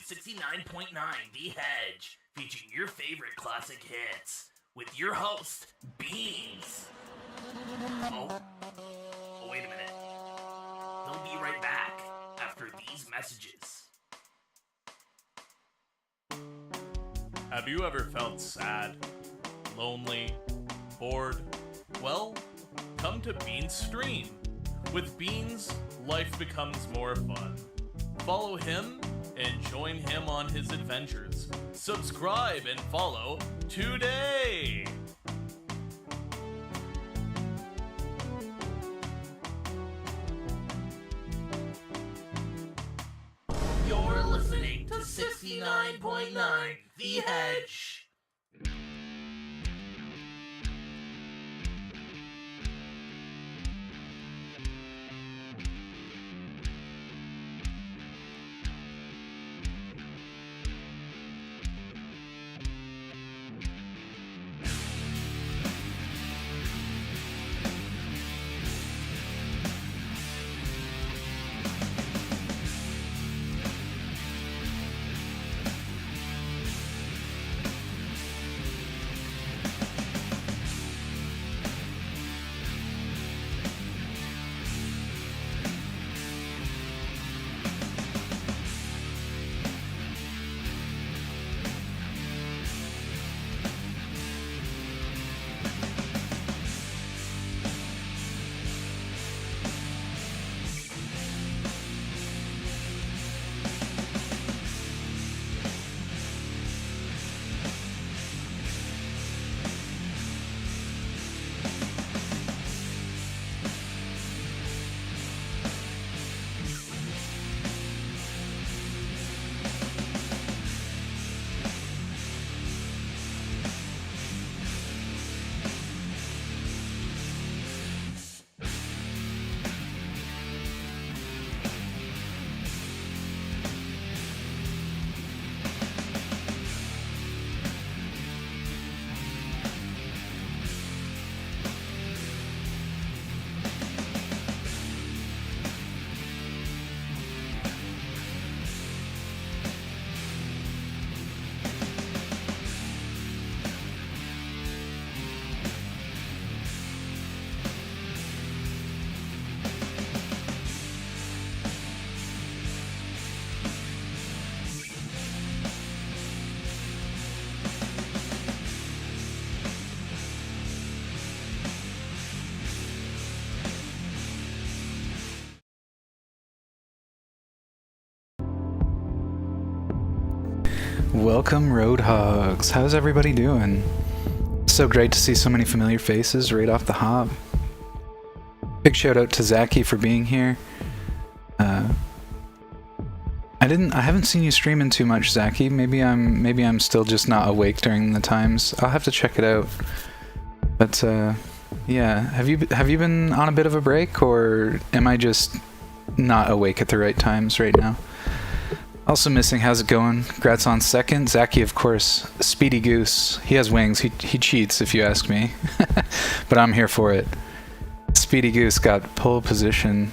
69.9 The Hedge, featuring your favorite classic hits, with your host, Beans. Oh, wait a minute. He'll be right back after these messages. Have you ever felt sad, lonely, bored? Well, come to Beans' stream. With Beans, life becomes more fun. Follow him and join him on his adventures. Subscribe and follow today! You're listening to 69.9 The Hedge. Welcome, Roadhogs. How's everybody doing? So great to see so many familiar faces right off the hop. Big shout out to Zachy for being here. I haven't seen you streaming too much, Zachy. Maybe I'm still just not awake during the times. I'll have to check it out. But yeah, have you been on a bit of a break, or am I just not awake at the right times right now? Also missing, how's it going? Congrats on second. Zachy, of course, Speedy Goose. He has wings. He cheats, if you ask me. But I'm here for it. Speedy Goose got pole position.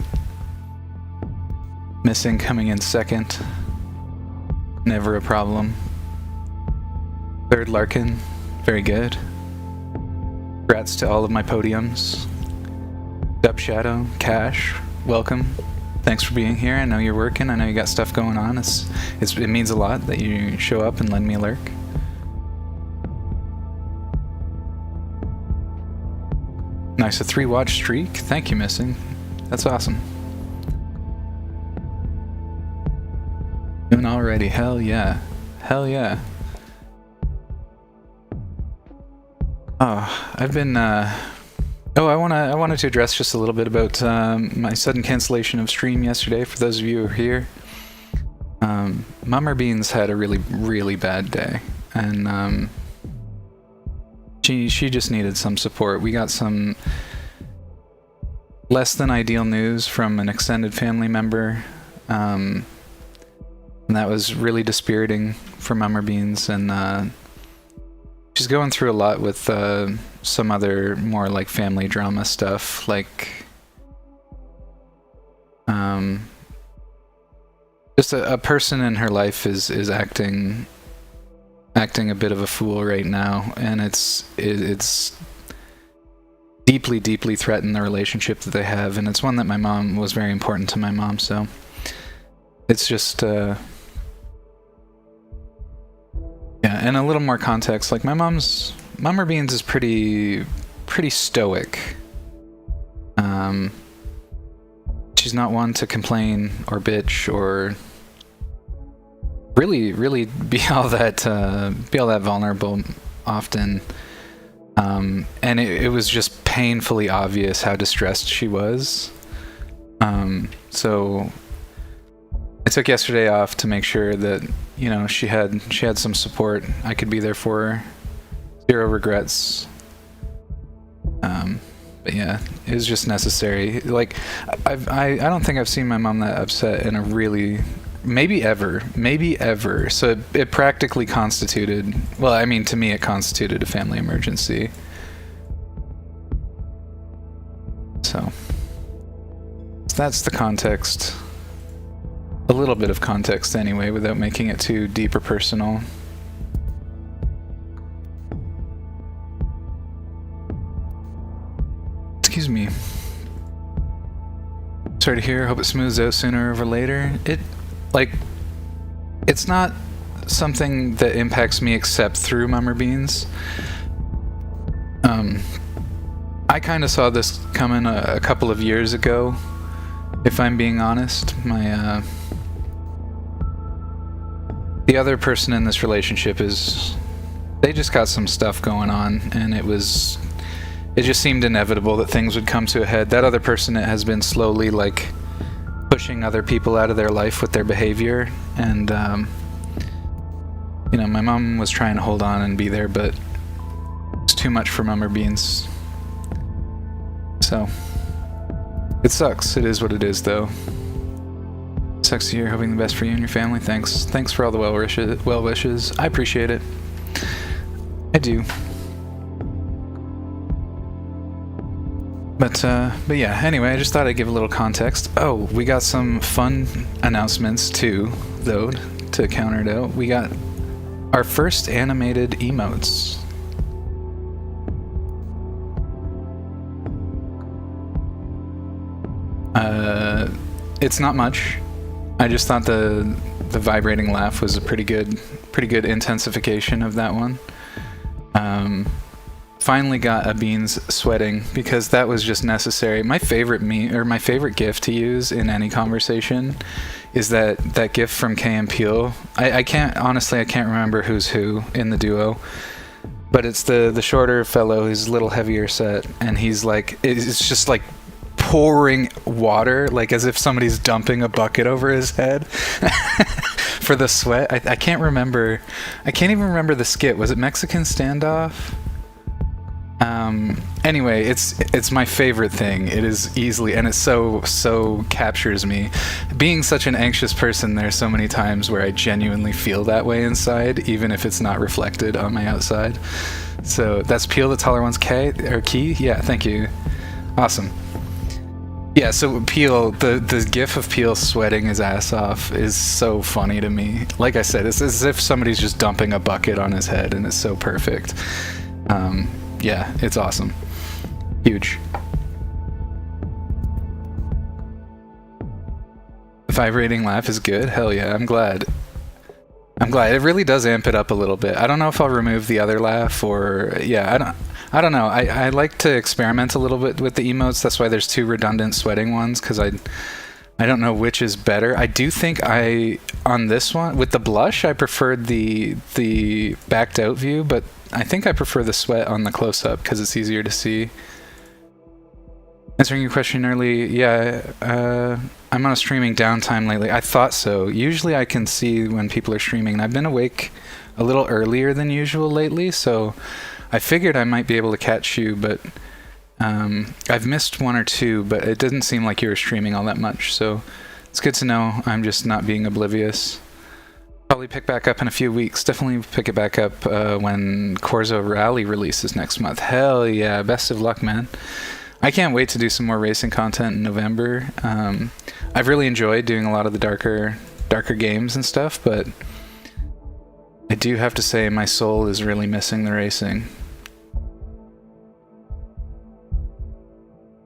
Missing coming in second. Never a problem. Third, Larkin. Very good. Congrats to all of my podiums. Dub Shadow, Cash, welcome. Thanks for being here. I know you're working. I know you got stuff going on. It means a lot that you show up and lend me a lurk. Nice, a 3-watch streak. Thank you, Missing. That's awesome. Doing already. Hell yeah. Hell yeah. Oh, I've been I wanted to address just a little bit about my sudden cancellation of stream yesterday. For those of you who are here, Mummer Beans had a really bad day, and she just needed some support. We got some less than ideal news from an extended family member, and that was really dispiriting for Mummer Beans, and she's going through a lot with some other more like family drama stuff, like just a person in her life is acting a bit of a fool right now, and it's deeply threatened the relationship that they have, and it's one that my mom was very important to my mom, so it's just yeah. And a little more context, like Mama Beans is pretty stoic. She's not one to complain or bitch or really be all that vulnerable often. And it was just painfully obvious how distressed she was. So I took yesterday off to make sure that, you know, she had some support. I could be there for her. Zero regrets. But yeah, it was just necessary. Like, I don't think I've seen my mom that upset in a really, maybe ever. So it practically constituted, well, I mean, to me it constituted a family emergency. So that's the context. A little bit of context anyway, without making it too deep or personal. Excuse me. Sorry to hear. Hope it smooths out sooner or later. It's not something that impacts me except through Mummer Beans. I kind of saw this coming a couple of years ago, if I'm being honest. The other person in this relationship they just got some stuff going on, and it just seemed inevitable that things would come to a head. That other person has been slowly, like, pushing other people out of their life with their behavior, and you know, my mom was trying to hold on and be there, but it's too much for Mummer Beans. So it sucks. It is what it is, though. Sucks to hear. Hoping the best for you and your family. Thanks for all the well wishes. I appreciate it. I do. But yeah, anyway, I just thought I'd give a little context. Oh, we got some fun announcements too, though, to counter it out. We got our first animated emotes. It's not much. I just thought the vibrating laugh was a pretty good intensification of that one. Finally got a Beans sweating, because that was just necessary. My favorite my favorite GIF to use in any conversation is that GIF from Key and Peele. I can't remember who's who in the duo, but it's the shorter fellow who's a little heavier set, and he's like, it's just like pouring water, like as if somebody's dumping a bucket over his head for the sweat. I can't even remember the skit. Was it Mexican Standoff? Anyway, it's my favorite thing. It is easily, and it so captures me. Being such an anxious person, there's so many times where I genuinely feel that way inside, even if it's not reflected on my outside. So that's Peel, the taller one's Key? Yeah, thank you. Awesome. Yeah, so Peel, the gif of Peel sweating his ass off is so funny to me. Like I said, it's as if somebody's just dumping a bucket on his head, and it's so perfect. Yeah, it's awesome. Huge. The vibrating laugh is good. Hell yeah, I'm glad. It really does amp it up a little bit. I don't know if I'll remove the other laugh or... Yeah, I don't know. I like to experiment a little bit with the emotes. That's why there's two redundant sweating ones, because I don't know which is better. I do think on this one, with the blush, I preferred the backed out view, but I think I prefer the sweat on the close-up because it's easier to see. Answering your question early, yeah, I'm on a streaming downtime lately. I thought so. Usually I can see when people are streaming, and I've been awake a little earlier than usual lately, so I figured I might be able to catch you, but I've missed one or two, but it didn't seem like you were streaming all that much, so it's good to know I'm just not being oblivious. Probably pick back up in a few weeks. Definitely pick it back up when Corzo Rally releases next month. Hell yeah, best of luck, man. I can't wait to do some more racing content in November. I've really enjoyed doing a lot of the darker darker games and stuff, but I do have to say my soul is really missing the racing.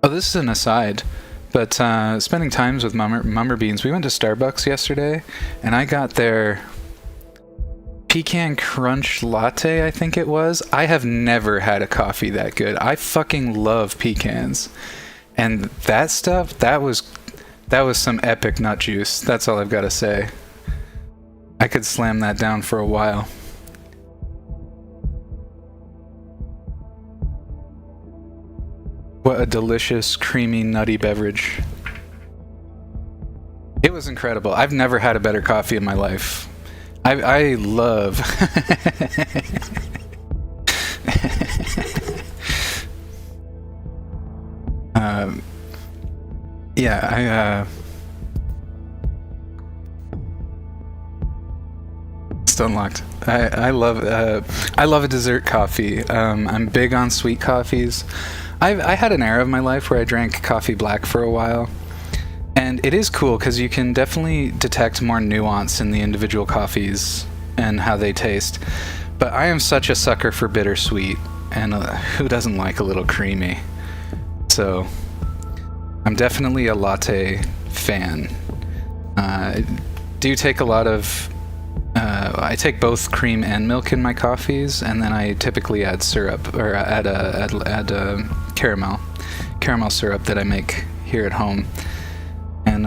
Oh, this is an aside, but spending times with Mummer Beans, we went to Starbucks yesterday, and I got their pecan crunch latte, I think it was. I have never had a coffee that good. I fucking love pecans. And that stuff, that was some epic nut juice. That's all I've got to say. I could slam that down for a while. What a delicious, creamy, nutty beverage. It was incredible. I've never had a better coffee in my life. I love... It's unlocked. I love a dessert coffee. I'm big on sweet coffees. I had an era of my life where I drank coffee black for a while, and it is cool because you can definitely detect more nuance in the individual coffees and how they taste. But I am such a sucker for bittersweet, and who doesn't like a little creamy? So I'm definitely a latte fan. I do take a lot of... I take both cream and milk in my coffees, and then I typically add syrup, or add caramel syrup that I make here at home. And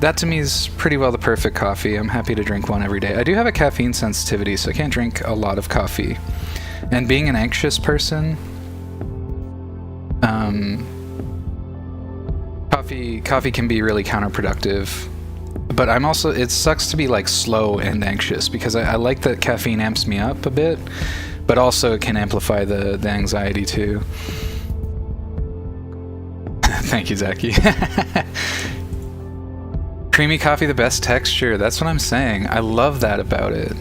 that to me is pretty well the perfect coffee. I'm happy to drink one every day. I do have a caffeine sensitivity, so I can't drink a lot of coffee. And being an anxious person, coffee can be really counterproductive. But I'm also, it sucks to be like slow and anxious, because I like that caffeine amps me up a bit, but also it can amplify the anxiety too. Thank you, Zaki. Creamy coffee, the best texture. That's what I'm saying. I love that about it.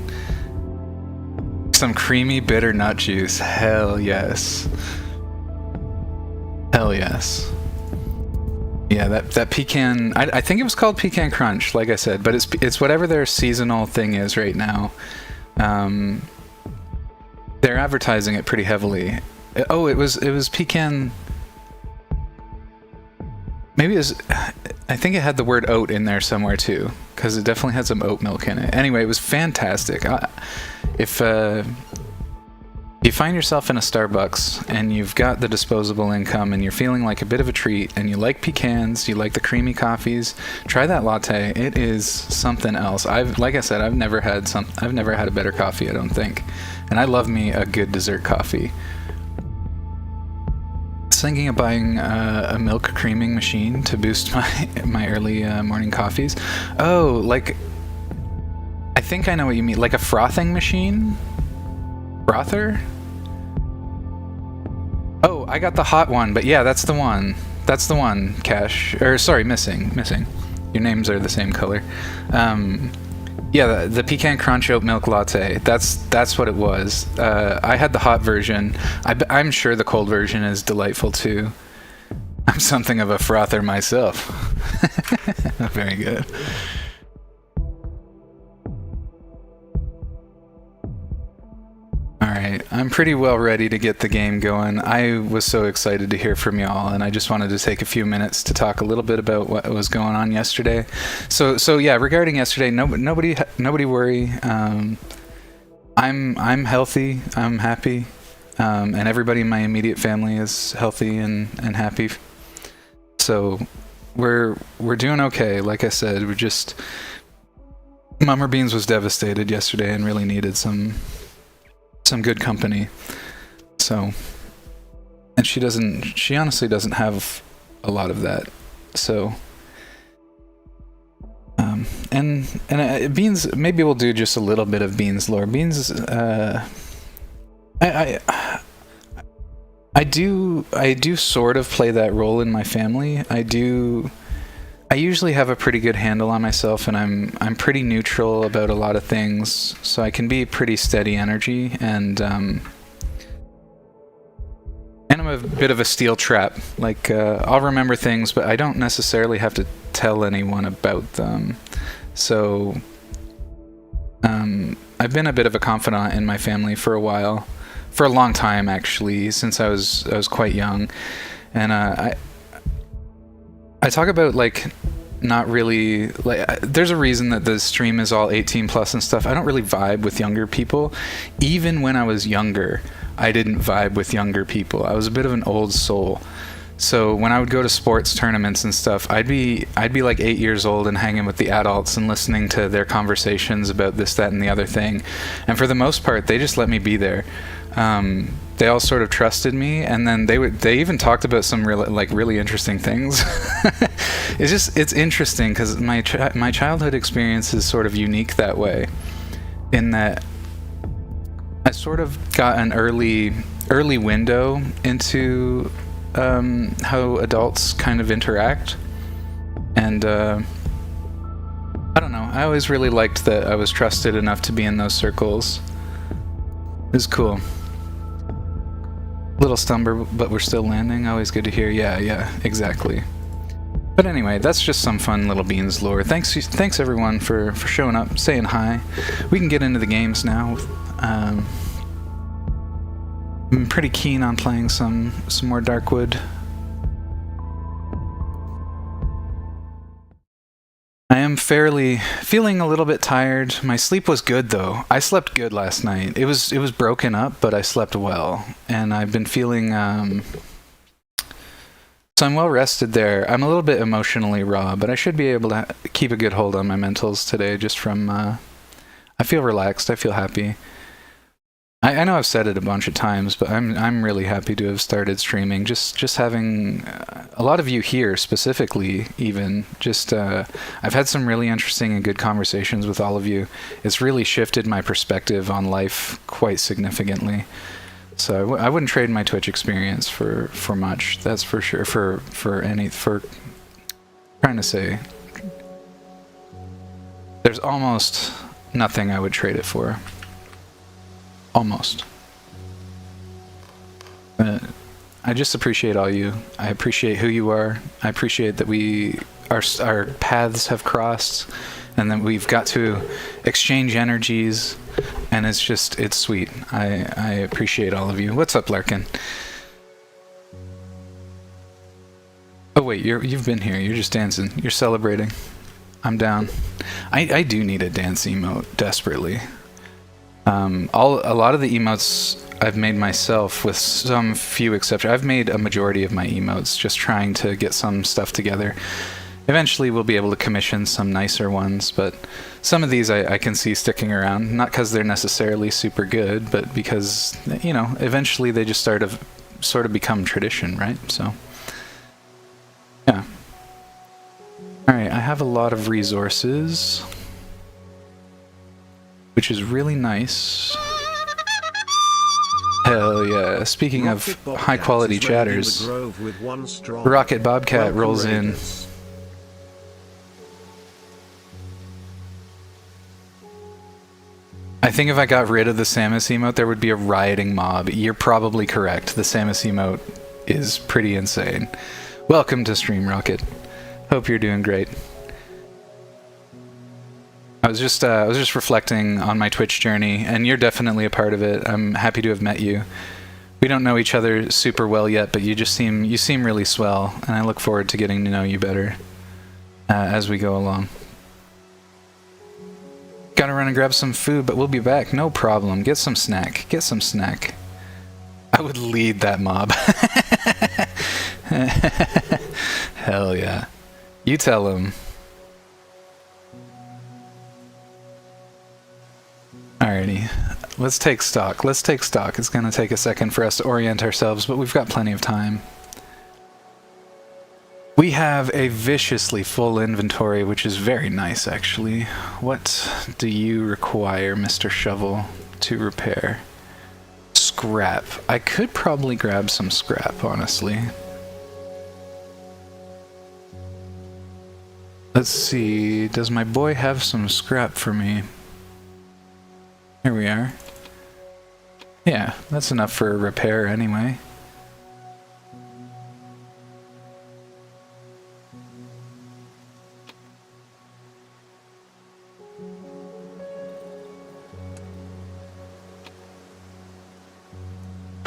Some creamy bitter nut juice. Hell yes. Hell yes. Yeah, that pecan... I think it was called Pecan Crunch, like I said, but it's whatever their seasonal thing is right now. They're advertising it pretty heavily. Oh, it was pecan... Maybe it was... I think it had the word oat in there somewhere too, because it definitely had some oat milk in it. Anyway, it was fantastic. If you find yourself in a Starbucks and you've got the disposable income and you're feeling like a bit of a treat and you like pecans, you like the creamy coffees, try that latte. It is something else. Like I said, I've never had a better coffee, I don't think. And I love me a good dessert coffee. I was thinking of buying a milk creaming machine to boost my early morning coffees. Oh, like, I think I know what you mean. Like a frothing machine? Frother? Oh, I got the hot one, but yeah, that's the one. That's the one, Cash. Or, sorry, Missing. Your names are the same color. Yeah, the Pecan Crunch Oat Milk Latte. That's what it was. I had the hot version. I'm sure the cold version is delightful, too. I'm something of a frother myself. Very good. Alright, I'm pretty well ready to get the game going. I was so excited to hear from y'all, and I just wanted to take a few minutes to talk a little bit about what was going on yesterday. So yeah, regarding yesterday, nobody worry. I'm healthy, I'm happy, and everybody in my immediate family is healthy and happy. So we're doing okay. Like I said, Mummer Beans was devastated yesterday and really needed some good company. So, and she honestly doesn't have a lot of that. So, and Beans, maybe we'll do just a little bit of Beans lore. Beans, I do sort of play that role in my family. I usually have a pretty good handle on myself, and I'm pretty neutral about a lot of things, so I can be pretty steady energy, and I'm a bit of a steel trap. Like, I'll remember things, but I don't necessarily have to tell anyone about them. So, I've been a bit of a confidant in my family for a while. For a long time, actually, since I was quite young. And, I talk about, like, not really, like, there's a reason that the stream is all 18 plus and stuff. I don't really vibe with younger people. Even when I was younger, I didn't vibe with younger people. I was a bit of an old soul. So when I would go to sports tournaments and stuff, I'd be like 8 years old and hanging with the adults and listening to their conversations about this, that, and the other thing. And for the most part, they just let me be there. They all sort of trusted me, and then they even talked about some really interesting things. It's interesting because my childhood experience is sort of unique that way, in that I sort of got an early window into how adults kind of interact, and I don't know. I always really liked that I was trusted enough to be in those circles. It was cool. Little stumble, but we're still landing. Always good to hear. Yeah, exactly. But anyway, that's just some fun little beans lore. Thanks everyone for showing up, saying hi. We can get into the games now. I'm pretty keen on playing some more Darkwood. I am feeling a little bit tired. My sleep was good though. I slept good last night. It was broken up, but I slept well, and I've been feeling so I'm well rested there. I'm a little bit emotionally raw, but I should be able to keep a good hold on my mentals today. Just from I feel relaxed. I feel happy. I know I've said it a bunch of times, but I'm really happy to have started streaming. Just having a lot of you here specifically, even just I've had some really interesting and good conversations with all of you. It's really shifted my perspective on life quite significantly. So I wouldn't trade my Twitch experience for much. That's for sure. For trying to say, there's almost nothing I would trade it for. Almost. I just appreciate all you. I appreciate who you are. I appreciate that our paths have crossed, and that we've got to exchange energies, and it's sweet. I appreciate all of you. What's up, Larkin? Oh wait, you've been here. You're just dancing. You're celebrating. I'm down. I do need a dance emote desperately. A lot of the emotes I've made myself, with some few exceptions. I've made a majority of my emotes, just trying to get some stuff together. Eventually we'll be able to commission some nicer ones, but some of these I can see sticking around, not because they're necessarily super good, but because, you know, eventually they just sort of become tradition, right? So, yeah. Alright, I have a lot of resources, which is really nice. Hell yeah. Speaking of high quality chatters, Rocket Bobcat rolls in. I think if I got rid of the Samus emote, there would be a rioting mob. You're probably correct. The Samus emote is pretty insane. Welcome to Stream Rocket. Hope you're doing great. I was just reflecting on my Twitch journey, and you're definitely a part of it. I'm happy to have met you. We don't know each other super well yet, but you seem really swell, and I look forward to getting to know you better as we go along. Gotta run and grab some food, but we'll be back. No problem. Get some snack. Get some snack. I would lead that mob. Hell yeah. You tell him. Alrighty, let's take stock. It's gonna take a second for us to orient ourselves, but we've got plenty of time. We have a viciously full inventory, which is very nice, actually. What do you require, Mr. Shovel, to repair? Scrap. I could probably grab some scrap, honestly. Let's see, does my boy have some scrap for me? Here we are. Yeah, that's enough for a repair anyway.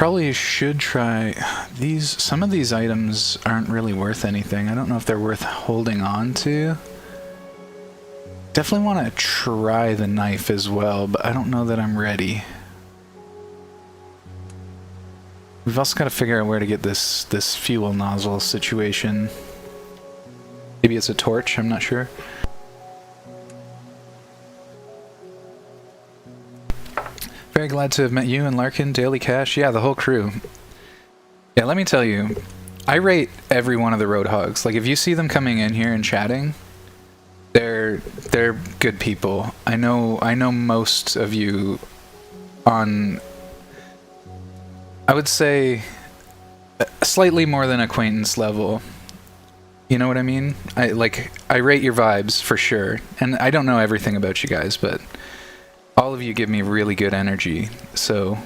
probably should try these. Some of these items aren't really worth anything. I don't know if they're worth holding on to. Definitely want to try the knife as well, but I don't know that I'm ready. We've also got to figure out where to get this fuel nozzle situation. Maybe it's a torch, I'm not sure. Very glad to have met you and Larkin, Daily Cash, yeah, the whole crew. Yeah, let me tell you, I rate every one of the Roadhogs. Like, if you see them coming in here and chatting, they're good people. I know most of you on, I would say, slightly more than acquaintance level. You know what I mean? I rate your vibes for sure. And I don't know everything about you guys, but all of you give me really good energy. So,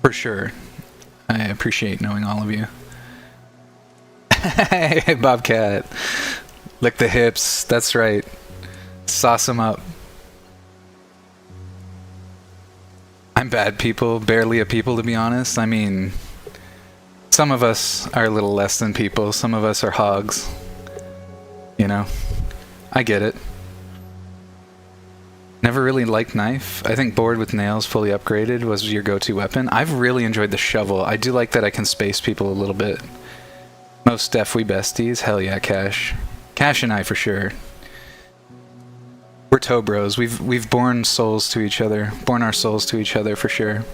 for sure, I appreciate knowing all of you. Hey, Bobcat. Lick the hips. That's right. Sauce them up. I'm bad people. Barely a people, to be honest. I mean, some of us are a little less than people. Some of us are hogs. You know? I get it. Never really liked knife. I think board with nails fully upgraded was your go-to weapon. I've really enjoyed the shovel. I do like that I can space people a little bit. Most def we besties. Hell yeah, Cash. Cash and I for sure. We're toe bros. We've borne souls to each other. Borne our souls to each other for sure.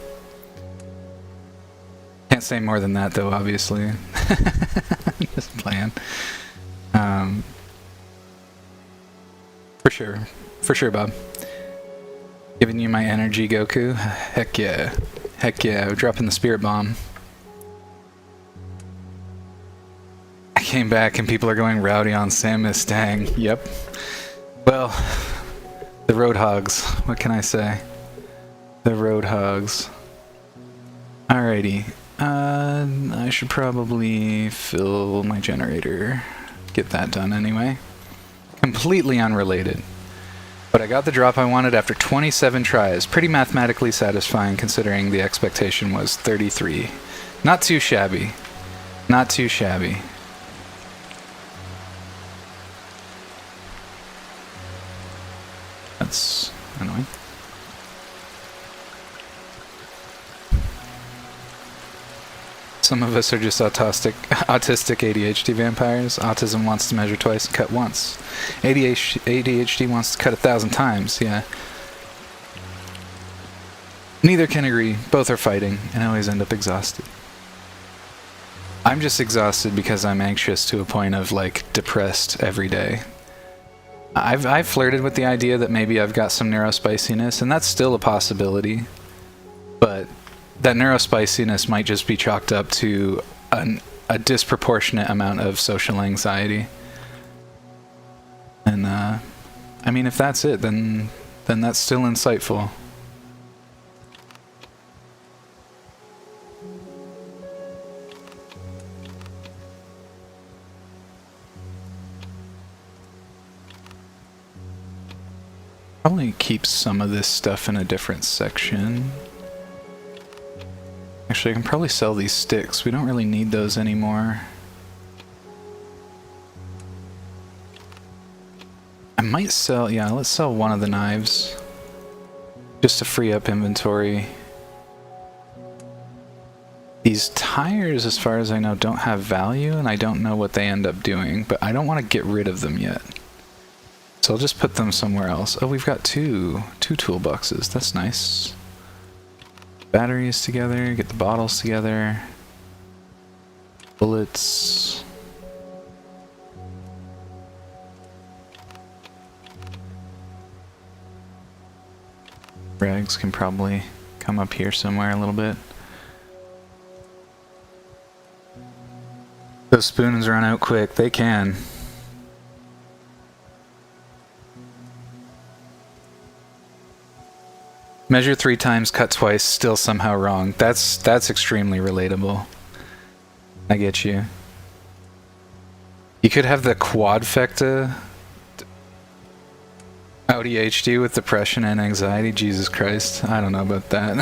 Can't say more than that though, obviously. Just playing. For sure. For sure, Bob. Giving you my energy, Goku. Heck yeah. Heck yeah. We're dropping the spirit bomb. I came back and people are going rowdy on Samus. Dang. Yep. Well, the Roadhogs. What can I say? The Roadhogs. Alrighty. I should probably fill my generator. Get that done anyway. Completely unrelated. But I got the drop I wanted after 27 tries. Pretty mathematically satisfying considering the expectation was 33. Not too shabby. Not too shabby. That's annoying. Some of us are just autistic ADHD vampires. Autism wants to measure twice and cut once. ADHD wants to cut 1,000 times, yeah. Neither can agree. Both are fighting, and always end up exhausted. I'm just exhausted because I'm anxious to a point of, like, depressed every day. I've flirted with the idea that maybe I've got some neurospiciness, and that's still a possibility. But that neurospiciness might just be chalked up to a disproportionate amount of social anxiety. And, I mean, if that's it, then that's still insightful. Probably keep some of this stuff in a different section. Actually, I can probably sell these sticks. We don't really need those anymore. I might sell, yeah, let's sell one of the knives. Just to free up inventory. These tires, as far as I know, don't have value, and I don't know what they end up doing, but I don't want to get rid of them yet. So I'll just put them somewhere else. Oh, we've got two toolboxes. That's nice. Batteries together, get the bottles together. Bullets. Rags can probably come up here somewhere a little bit. Those spoons run out quick. They can. Measure 3 times, cut twice, still somehow wrong. That's extremely relatable. I get you. You could have the quadfecta ADHD with depression and anxiety. Jesus Christ. I don't know about that.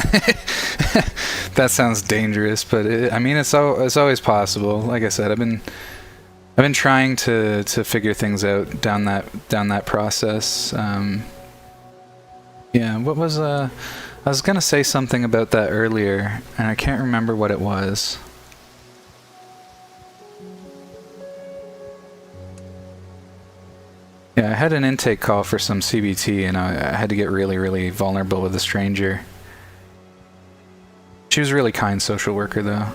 that sounds dangerous, but I mean, it's always possible. Like I said, I've been trying to figure things out down that process. Yeah, what was I was gonna say something about that earlier, and I can't remember what it was. Yeah, I had an intake call for some CBT, and I had to get really, really vulnerable with a stranger. She was a really kind social worker, though.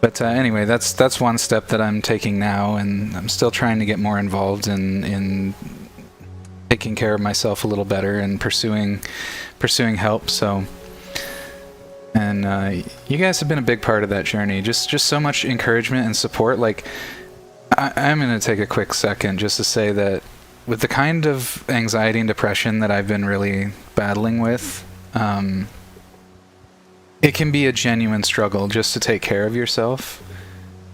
But anyway, that's one step that I'm taking now, and I'm still trying to get more involved in taking care of myself a little better and pursuing help. So, and you guys have been a big part of that journey. Just so much encouragement and support. Like, I'm going to take a quick second just to say that with the kind of anxiety and depression that I've been really battling with, it can be a genuine struggle just to take care of yourself.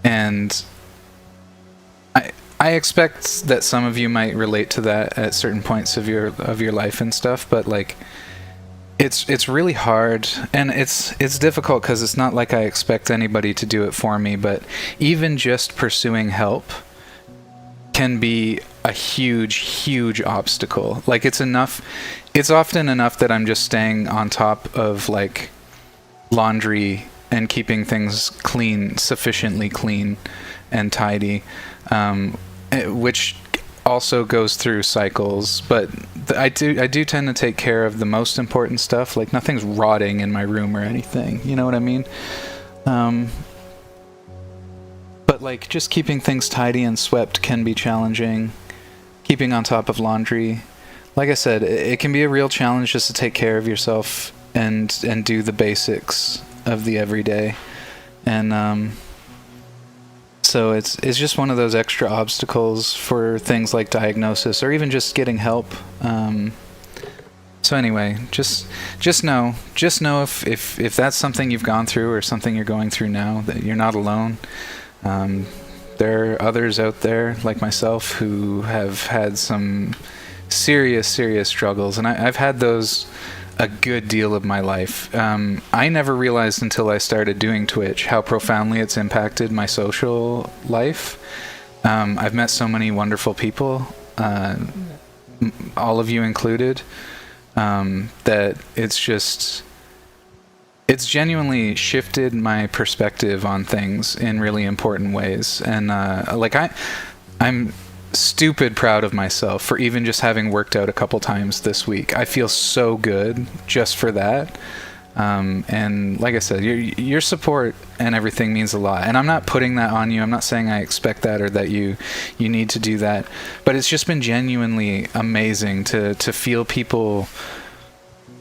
And I expect that some of you might relate to that at certain points of your life and stuff, but like it's really hard, and it's difficult because it's not like I expect anybody to do it for me, but even just pursuing help can be a huge obstacle. Like it's often enough that I'm just staying on top of like laundry and keeping things clean, sufficiently clean and tidy, which also goes through cycles, but I do tend to take care of the most important stuff. Like nothing's rotting in my room or anything, you know what I mean? But like just keeping things tidy and swept can be challenging. Keeping on top of laundry, like I said, it can be a real challenge just to take care of yourself and do the basics of the everyday. And so it's just one of those extra obstacles for things like diagnosis or even just getting help. So anyway, just know if that's something you've gone through or something you're going through now, that you're not alone. There are others out there like myself who have had some serious struggles, and I've had those a good deal of my life. I never realized until I started doing Twitch how profoundly it's impacted my social life. I've met so many wonderful people, all of you included, that it's genuinely shifted my perspective on things in really important ways. And I'm stupid proud of myself for even just having worked out a couple times this week. I feel so good just for that. And like I said, your support and everything means a lot. And I'm not putting that on you. I'm not saying I expect that or that you need to do that. But it's just been genuinely amazing to feel people,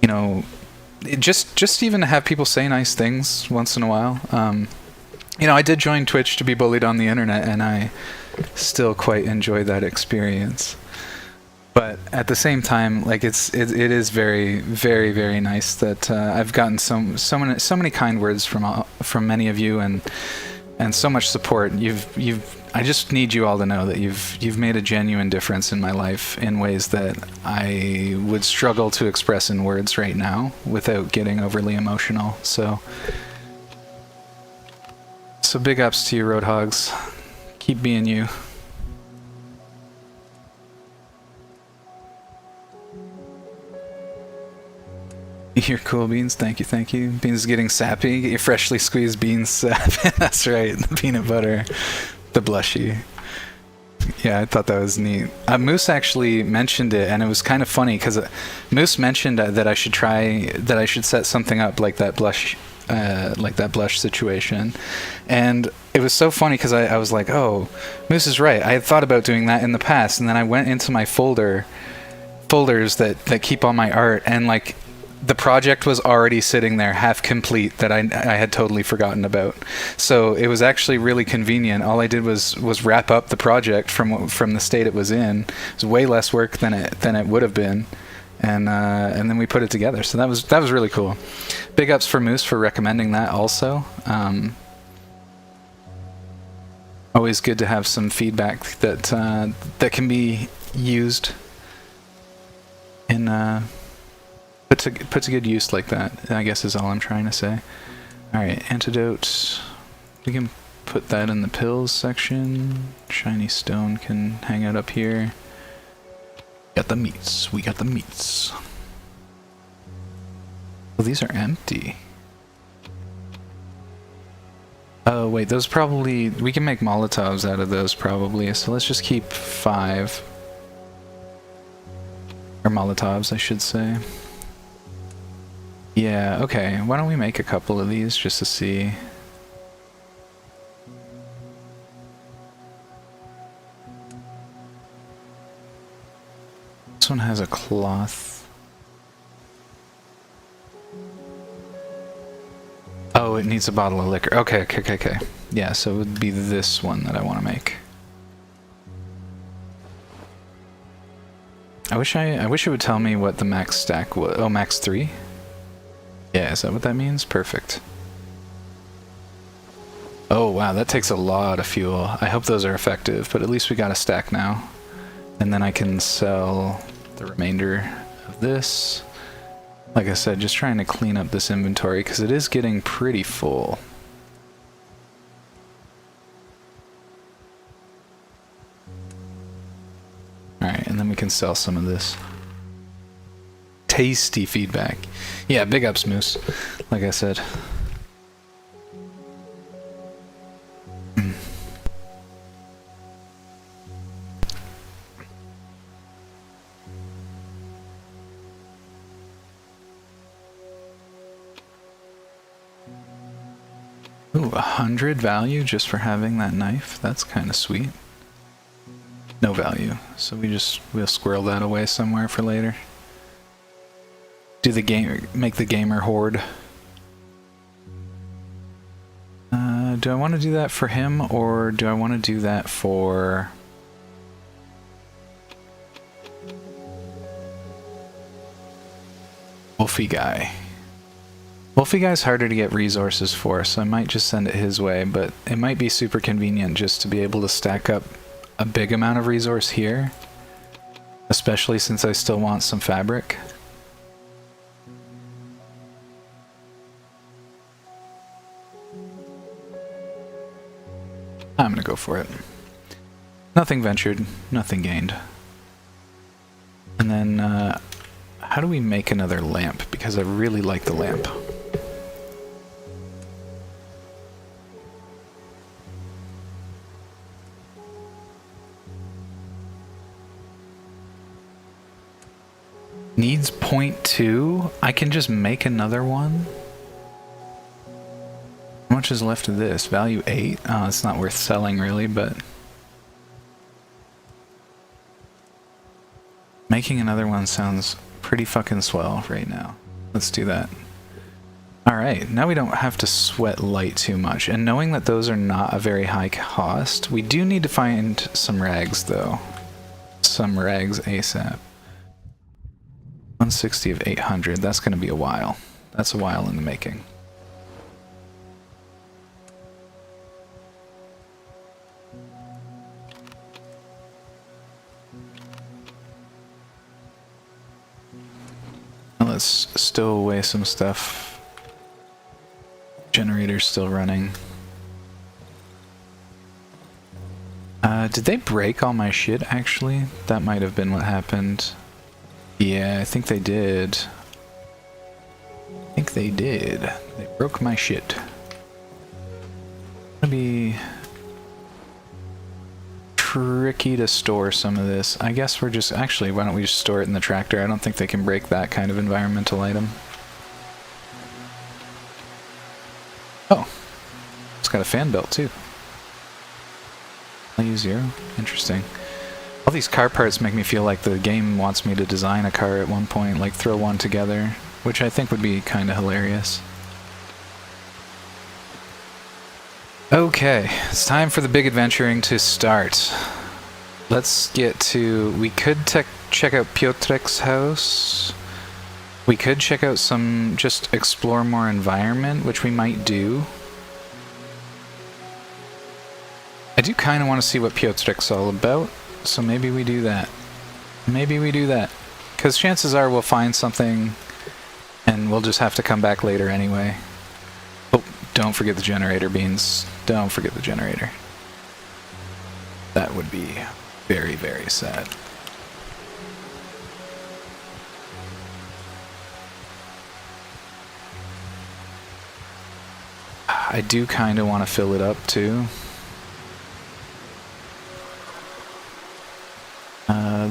you know, just even to have people say nice things once in a while. You know, I did join Twitch to be bullied on the internet, and I still quite enjoy that experience. But at the same time, like it is very, very, very nice that I've gotten so many kind words from many of you, and so much support. I just need you all to know that you've made a genuine difference in my life in ways that I would struggle to express in words right now without getting overly emotional. So big ups to you, Roadhogs. Keep being you. You're cool, Beans. Thank you. Beans is getting sappy. Get your freshly squeezed beans sap. That's right. The peanut butter. The blushy. Yeah, I thought that was neat. Moose actually mentioned it, and it was kind of funny because Moose mentioned that I should set something up like that blush situation, and it was so funny because I was like, oh, Moose is right. I had thought about doing that in the past, and then I went into my folders that keep all my art, and like the project was already sitting there half complete that I had totally forgotten about. So it was actually really convenient. All I did was wrap up the project from the state it was in. It was way less work than it would have been, and then we put it together. So that was really cool. Big ups for Moose for recommending that also. Always good to have some feedback that can be used in put to good use like that, I guess is all I'm trying to say. Alright, antidote. We can put that in the pills section. Shiny stone can hang out up here. Got the meats. We got the meats. Well, these are empty. Oh wait, those probably... we can make Molotovs out of those probably, so let's just keep 5. Or Molotovs, I should say. Yeah, okay, why don't we make a couple of these just to see... This one has a cloth. Oh, it needs a bottle of liquor. Okay. Yeah, so it would be this one that I want to make. I wish it would tell me what the max stack was. Oh, max 3? Yeah, is that what that means? Perfect. Oh, wow, that takes a lot of fuel. I hope those are effective, but at least we got a stack now. And then I can sell the remainder of this. Like I said, just trying to clean up this inventory because it is getting pretty full. Alright, and then we can sell some of this. Tasty feedback. Yeah, big ups, Moose. Like I said. Ooh, 100 value just for having that knife? That's kind of sweet. No value, so we'll squirrel that away somewhere for later. Make the gamer hoard. Do I want to do that for him, or do I want to do that for... Wolfie Guy? Wolfie Guy's harder to get resources for, so I might just send it his way, but it might be super convenient just to be able to stack up a big amount of resource here, especially since I still want some fabric. I'm gonna go for it. Nothing ventured, nothing gained. And then, how do we make another lamp? Because I really like the lamp. Needs 0.2? I can just make another one? How much is left of this? Value 8? Oh, it's not worth selling really, but... making another one sounds pretty fucking swell right now. Let's do that. Alright, now we don't have to sweat light too much, and knowing that those are not a very high cost, we do need to find some rags though. Some rags ASAP. 160 of 800, that's gonna be a while. That's a while in the making. Now let's stow away some stuff. Generator's still running. Did they break all my shit actually? That might have been what happened. Yeah, I think they did. They broke my shit. It'll be tricky to store some of this. I guess we're just... actually, why don't we just store it in the tractor? I don't think they can break that kind of environmental item. Oh. It's got a fan belt, too. Value 0. Interesting. All these car parts make me feel like the game wants me to design a car at one point, like throw one together, which I think would be kind of hilarious. Okay, it's time for the big adventuring to start. Let's get to... we could check out Piotrek's house. We could check out some... just explore more environment, which we might do. I do kind of want to see what Piotrek's all about. So maybe we do that. Maybe we do that. Because chances are we'll find something and we'll just have to come back later anyway. Oh, don't forget the generator, Beans. Don't forget the generator. That would be very, very sad. I do kind of want to fill it up too.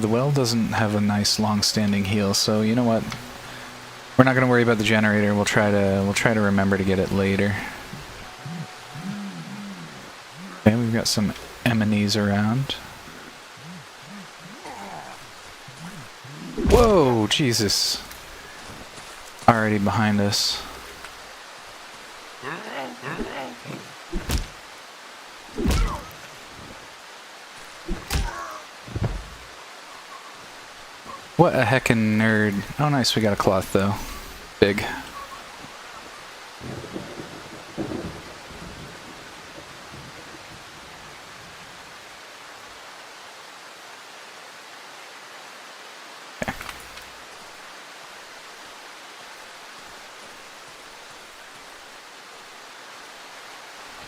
The well doesn't have a nice long-standing heal, so you know what? We're not going to worry about the generator. We'll try to remember to get it later. Okay, we've got some enemies around. Whoa, Jesus! Already behind us. What a heckin' nerd. Oh nice, we got a cloth though. Big.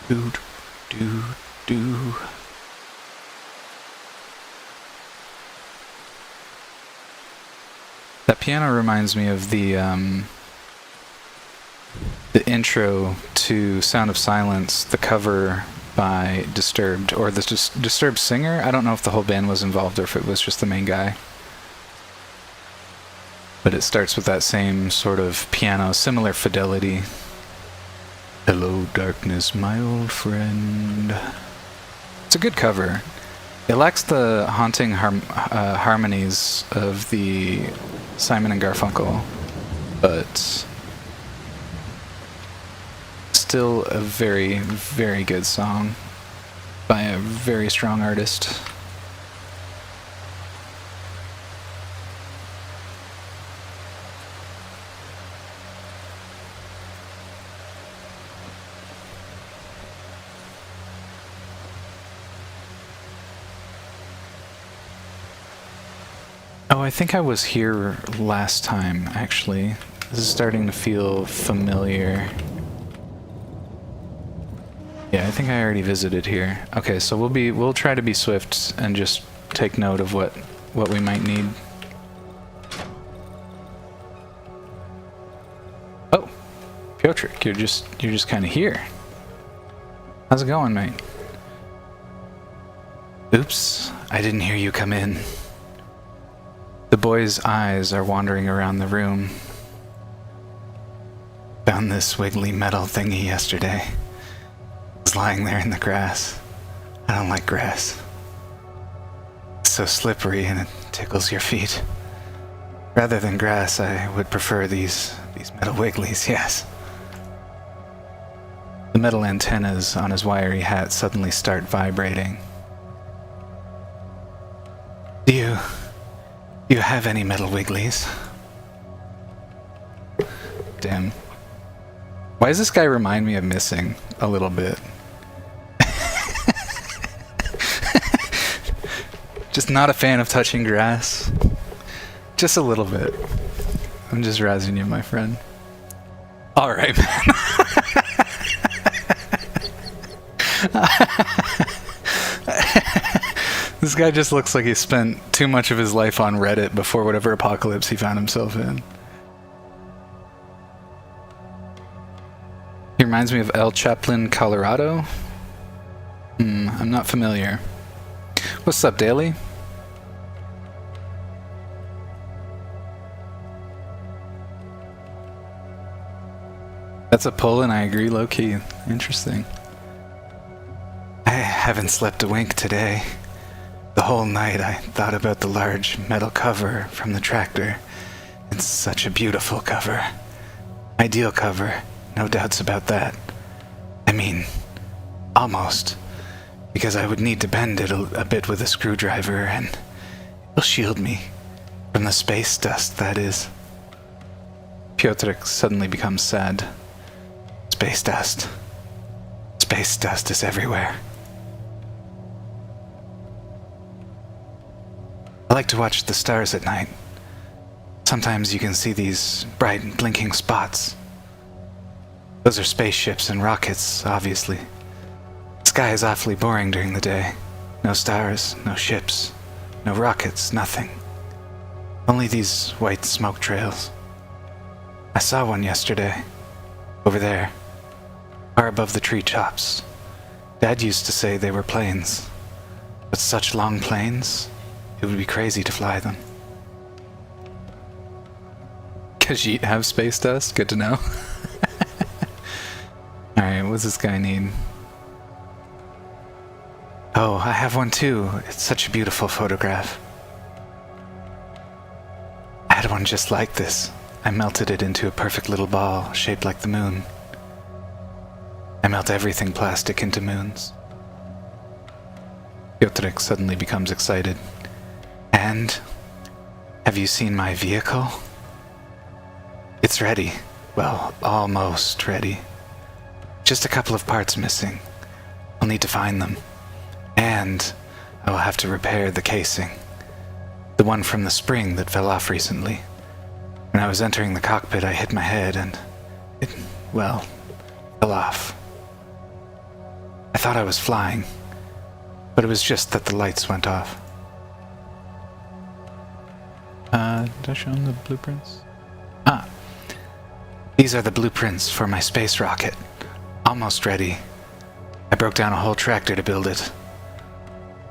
Okay. Do. That piano reminds me of the intro to Sound of Silence, the cover by Disturbed, or the Disturbed singer. I don't know if the whole band was involved or if it was just the main guy. But it starts with that same sort of piano, similar fidelity. Hello, darkness, my old friend. It's a good cover. It lacks the haunting harmonies of the Simon and Garfunkel, but still a very, very good song by a very strong artist. Oh, I think I was here last time, actually. This is starting to feel familiar. Yeah, I think I already visited here. Okay, so we'll try to be swift and just take note of what we might need. Oh, Piotrek, you're just kind of here. How's it going, mate? Oops, I didn't hear you come in. The boy's eyes are wandering around the room. Found this wiggly metal thingy yesterday. It was lying there in the grass. I don't like grass. It's so slippery and it tickles your feet. Rather than grass, I would prefer these metal wigglies, yes. The metal antennas on his wiry hat suddenly start vibrating. Do you have any metal wigglies? Damn. Why does this guy remind me of Missing a little bit? Just not a fan of touching grass. Just a little bit. I'm just razzing you, my friend. Alright, man. This guy just looks like he spent too much of his life on Reddit before whatever apocalypse he found himself in. He reminds me of El Chaplin, Colorado. I'm not familiar. What's up, Daly? That's a pull, and I agree, low-key. Interesting. I haven't slept a wink today. The whole night I thought about the large metal cover from the tractor. It's such a beautiful cover. Ideal cover, no doubts about that. I mean, almost. Because I would need to bend it a bit with a screwdriver and it'll shield me. From the space dust, that is. Piotrek suddenly becomes sad. Space dust. Space dust is everywhere. I like to watch the stars at night. Sometimes you can see these bright blinking spots. Those are spaceships and rockets, obviously. The sky is awfully boring during the day. No stars, no ships, no rockets, nothing. Only these white smoke trails. I saw one yesterday. Over there. Far above the treetops. Dad used to say they were planes. But such long planes, it would be crazy to fly them. Khajiit have space dust? Good to know. Alright, what does this guy need? Oh, I have one too. It's such a beautiful photograph. I had one just like this. I melted it into a perfect little ball, shaped like the moon. I melt everything plastic into moons. Piotrek suddenly becomes excited. And? Have you seen my vehicle? It's ready. Well, almost ready. Just a couple of parts missing. I'll need to find them. And I will have to repair the casing. The one from the spring that fell off recently. When I was entering the cockpit, I hit my head and it, well, fell off. I thought I was flying, but it was just that the lights went off. Did I show him the blueprints? Ah. These are the blueprints for my space rocket. Almost ready. I broke down a whole tractor to build it.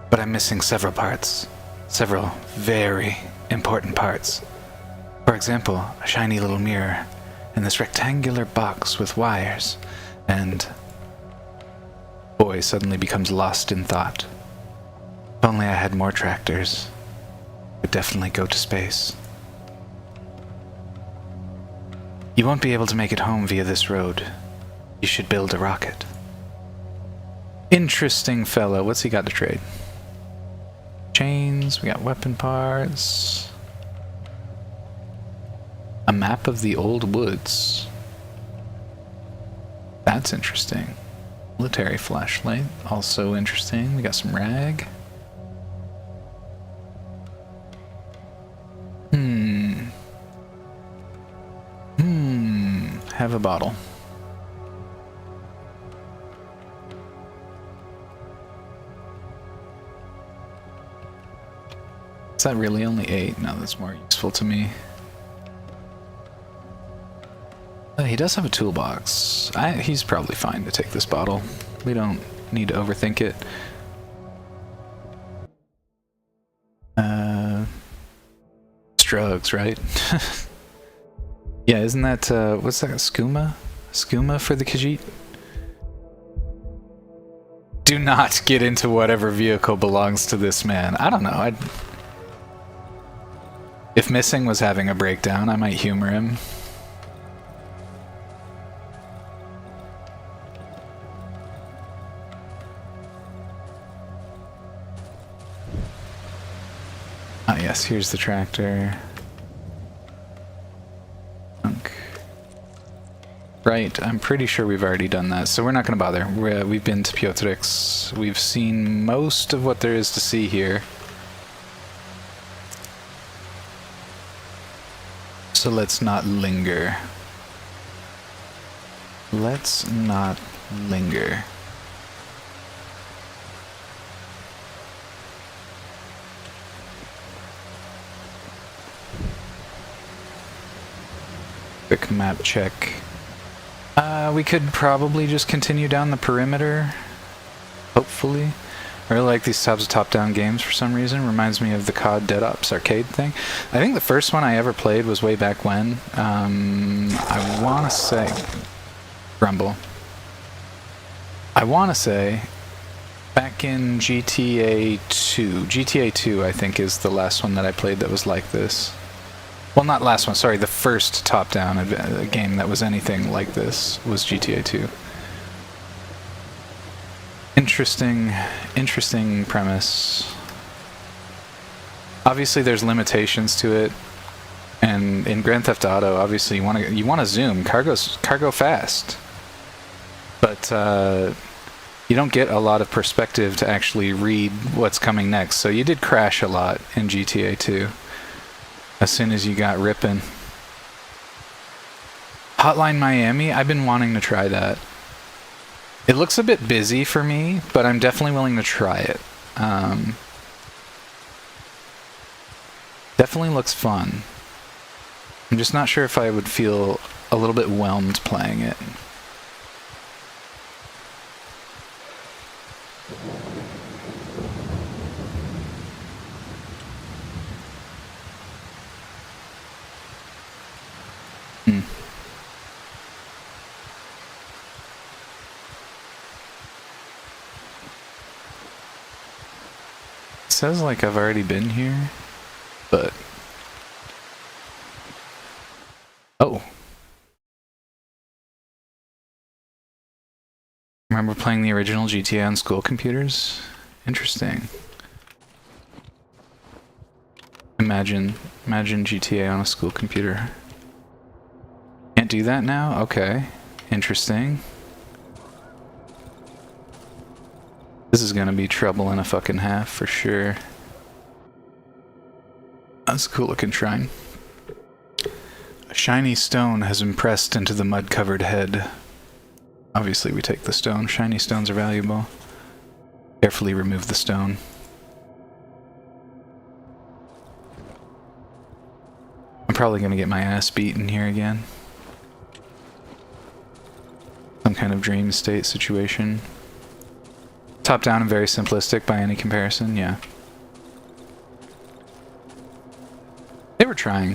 But I'm missing several parts. Several very important parts. For example, a shiny little mirror, and this rectangular box with wires, and... Boy suddenly becomes lost in thought. If only I had more tractors. Would definitely go to space. You won't be able to make it home via this road. You should build a rocket. Interesting fellow. What's he got to trade? Chains, we got weapon parts. A map of the old woods. That's interesting. Military flashlight, also interesting. We got some rag. Have a bottle. Is that really only 8? No, that's more useful to me. He does have a toolbox. He's probably fine to take this bottle. We don't need to overthink it. It's drugs, right? Yeah, isn't that, what's that, skooma? Skooma for the Khajiit? Do not get into whatever vehicle belongs to this man. I don't know, if Missing was having a breakdown, I might humor him. Ah, yes, here's the tractor. Right, I'm pretty sure we've already done that, so we're not going to bother. We've been to Piotrik's. We've seen most of what there is to see here. So let's not linger. Let's not linger. Quick map check. We could probably just continue down the perimeter. Hopefully. I really like these types of top-down games for some reason. Reminds me of the COD Dead Ops arcade thing. I think the first one I ever played was way back when. I want to say... Rumble. I want to say... Back in GTA 2. GTA 2, I think, is the last one that I played that was like this. Well, not last one, sorry, the first top-down game that was anything like this was GTA 2. Interesting premise. Obviously, there's limitations to it, and in Grand Theft Auto, obviously, you want to zoom. Cargo fast, but you don't get a lot of perspective to actually read what's coming next. So you did crash a lot in GTA 2. as soon as you got ripping. Hotline Miami, I've been wanting to try that. It looks a bit busy for me, but I'm definitely willing to try it. Definitely looks fun. I'm just not sure if I would feel a little bit whelmed playing it. It says like I've already been here, but... Oh. Remember playing the original GTA on school computers? Interesting. Imagine GTA on a school computer. Can't do that now? Okay. Interesting. This is gonna be trouble in a fucking half for sure. That's a cool looking shrine. A shiny stone has impressed into the mud-covered head. Obviously we take the stone. Shiny stones are valuable. Carefully remove the stone. I'm probably gonna get my ass beaten here again. Some kind of dream state situation. Top down and very simplistic by any comparison, yeah. They were trying.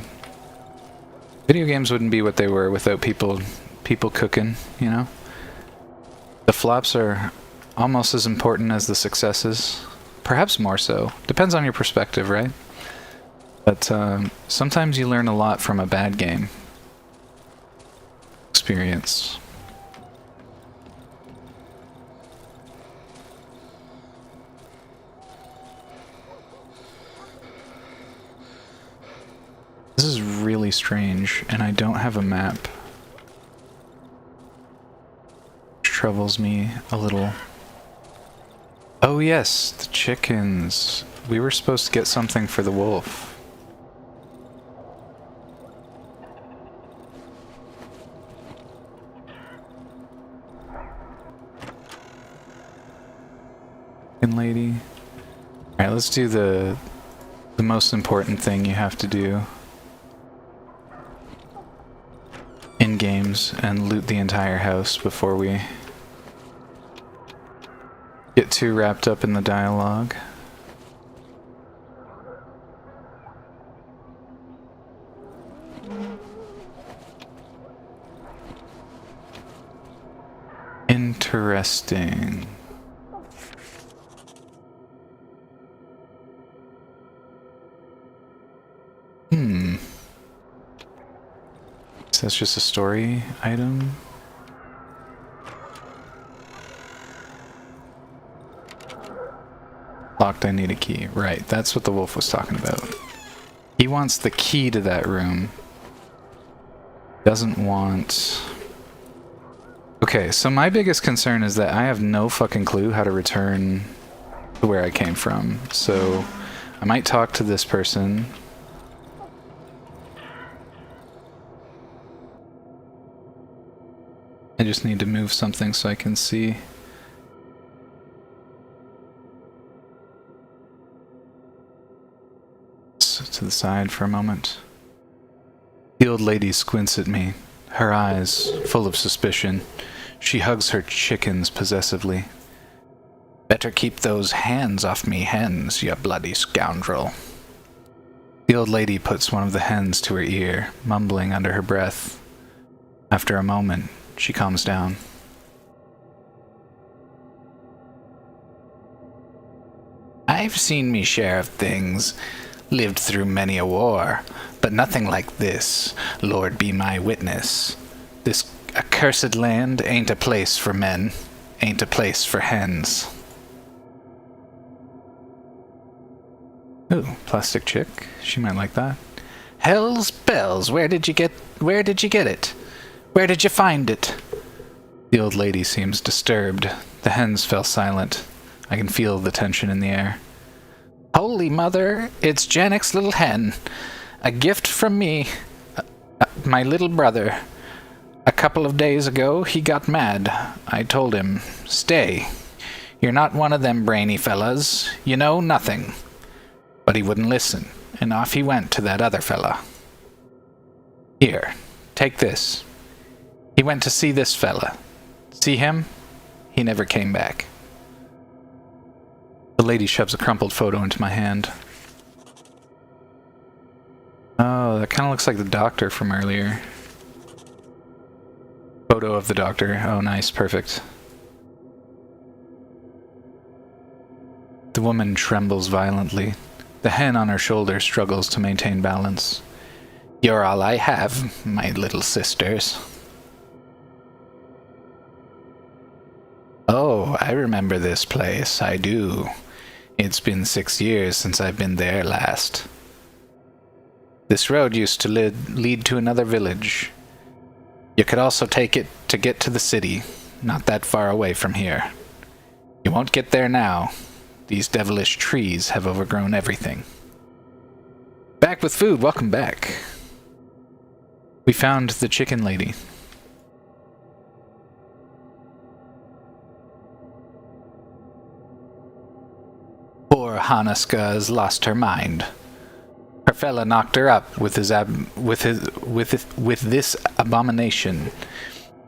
Video games wouldn't be what they were without people cooking, you know? The flops are almost as important as the successes. Perhaps more so. Depends on your perspective, right? But sometimes you learn a lot from a bad game experience. This is really strange, and I don't have a map. Which troubles me a little. Oh yes, the chickens. We were supposed to get something for the wolf. Chicken lady. Alright, let's do the most important thing you have to do in games and loot the entire house before we get too wrapped up in the dialogue. Interesting. So that's just a story item. Locked, I need a key. Right, that's what the wolf was talking about. He wants the key to that room. Doesn't want... Okay, so my biggest concern is that I have no fucking clue how to return to where I came from. So I might talk to this person. I just need to move something so I can see. To the side for a moment. The old lady squints at me, her eyes full of suspicion. She hugs her chickens possessively. Better keep those hands off me hens, you bloody scoundrel. The old lady puts one of the hens to her ear, mumbling under her breath. After a moment, she calms down. I've seen me share of things, lived through many a war, but nothing like this, Lord be my witness. This accursed land ain't a place for men, ain't a place for hens. Ooh, plastic chick. She might like that. Hell's bells, where did you get it? Where did you find it? The old lady seems disturbed. The hens fell silent. I can feel the tension in the air. Holy mother, it's Janek's little hen. A gift from me, my little brother. A couple of days ago, he got mad. I told him, stay. You're not one of them brainy fellas. You know nothing. But he wouldn't listen, and off he went to that other fella. Here, take this. He went to see this fella. See him? He never came back. The lady shoves a crumpled photo into my hand. Oh, that kind of looks like the doctor from earlier. Photo of the doctor. Oh, nice. Perfect. The woman trembles violently. The hen on her shoulder struggles to maintain balance. You're all I have, my little sisters. Oh, I remember this place. I do. It's been 6 years since I've been there last. This road used to lead to another village. You could also take it to get to the city, not that far away from here. You won't get there now. These devilish trees have overgrown everything. Back with food, welcome back. We found the chicken lady. Poor Hanuska has lost her mind. Her fella knocked her up with this abomination.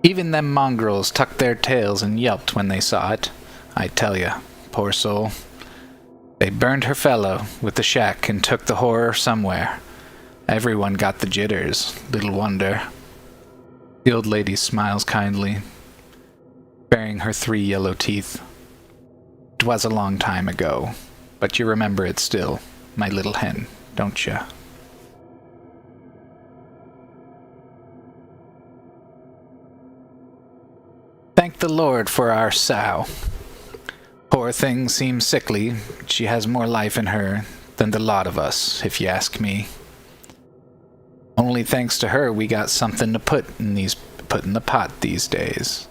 Even them mongrels tucked their tails and yelped when they saw it. I tell ya, poor soul. They burned her fellow with the shack and took the horror somewhere. Everyone got the jitters, little wonder. The old lady smiles kindly, baring her 3 yellow teeth. 'Twas a long time ago, but you remember it still, my little hen, don't ya? Thank the Lord for our sow. Poor thing seems sickly. She has more life in her than the lot of us, if you ask me. Only thanks to her we got something to put in the pot these days.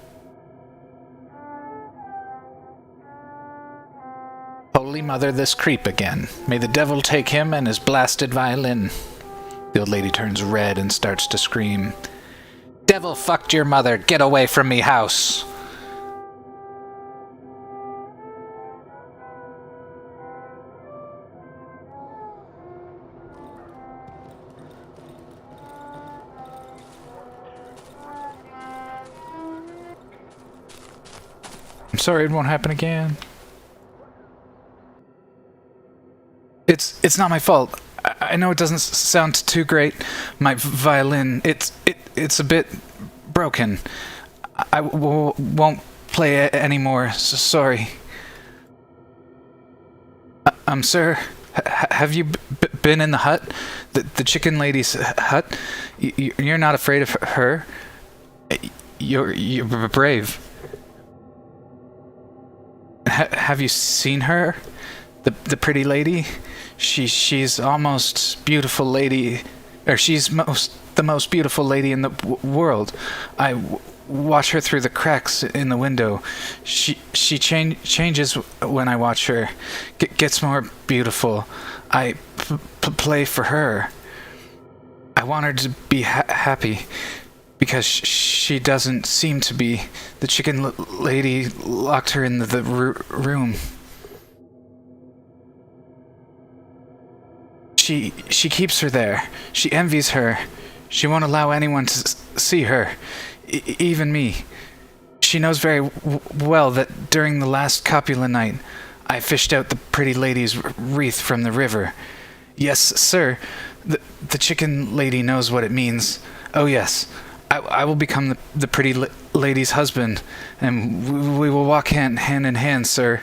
Holy Mother, this creep again. May the devil take him and his blasted violin. The old lady turns red and starts to scream. Devil fucked your mother. Get away from me, house. I'm sorry, it won't happen again. It's not my fault. I know it doesn't sound too great. My violin, it's a bit broken. I won't play it anymore. Sorry. Sir, have you been in the hut? The chicken lady's hut? You're not afraid of her? You're brave. Have you seen her? The pretty lady? She's almost beautiful lady, or she's the most beautiful lady in the world. I watch her through the cracks in the window. She changes when I watch her. Gets more beautiful. I play for her. I want her to be happy, because she doesn't seem to be. The chicken lady locked her in the room. She keeps her there. She envies her. She won't allow anyone to see her, even me. She knows very well that during the last copula night, I fished out the pretty lady's wreath from the river. Yes, sir, the chicken lady knows what it means. Oh yes, I will become the pretty lady's husband, and we will walk hand in hand, sir.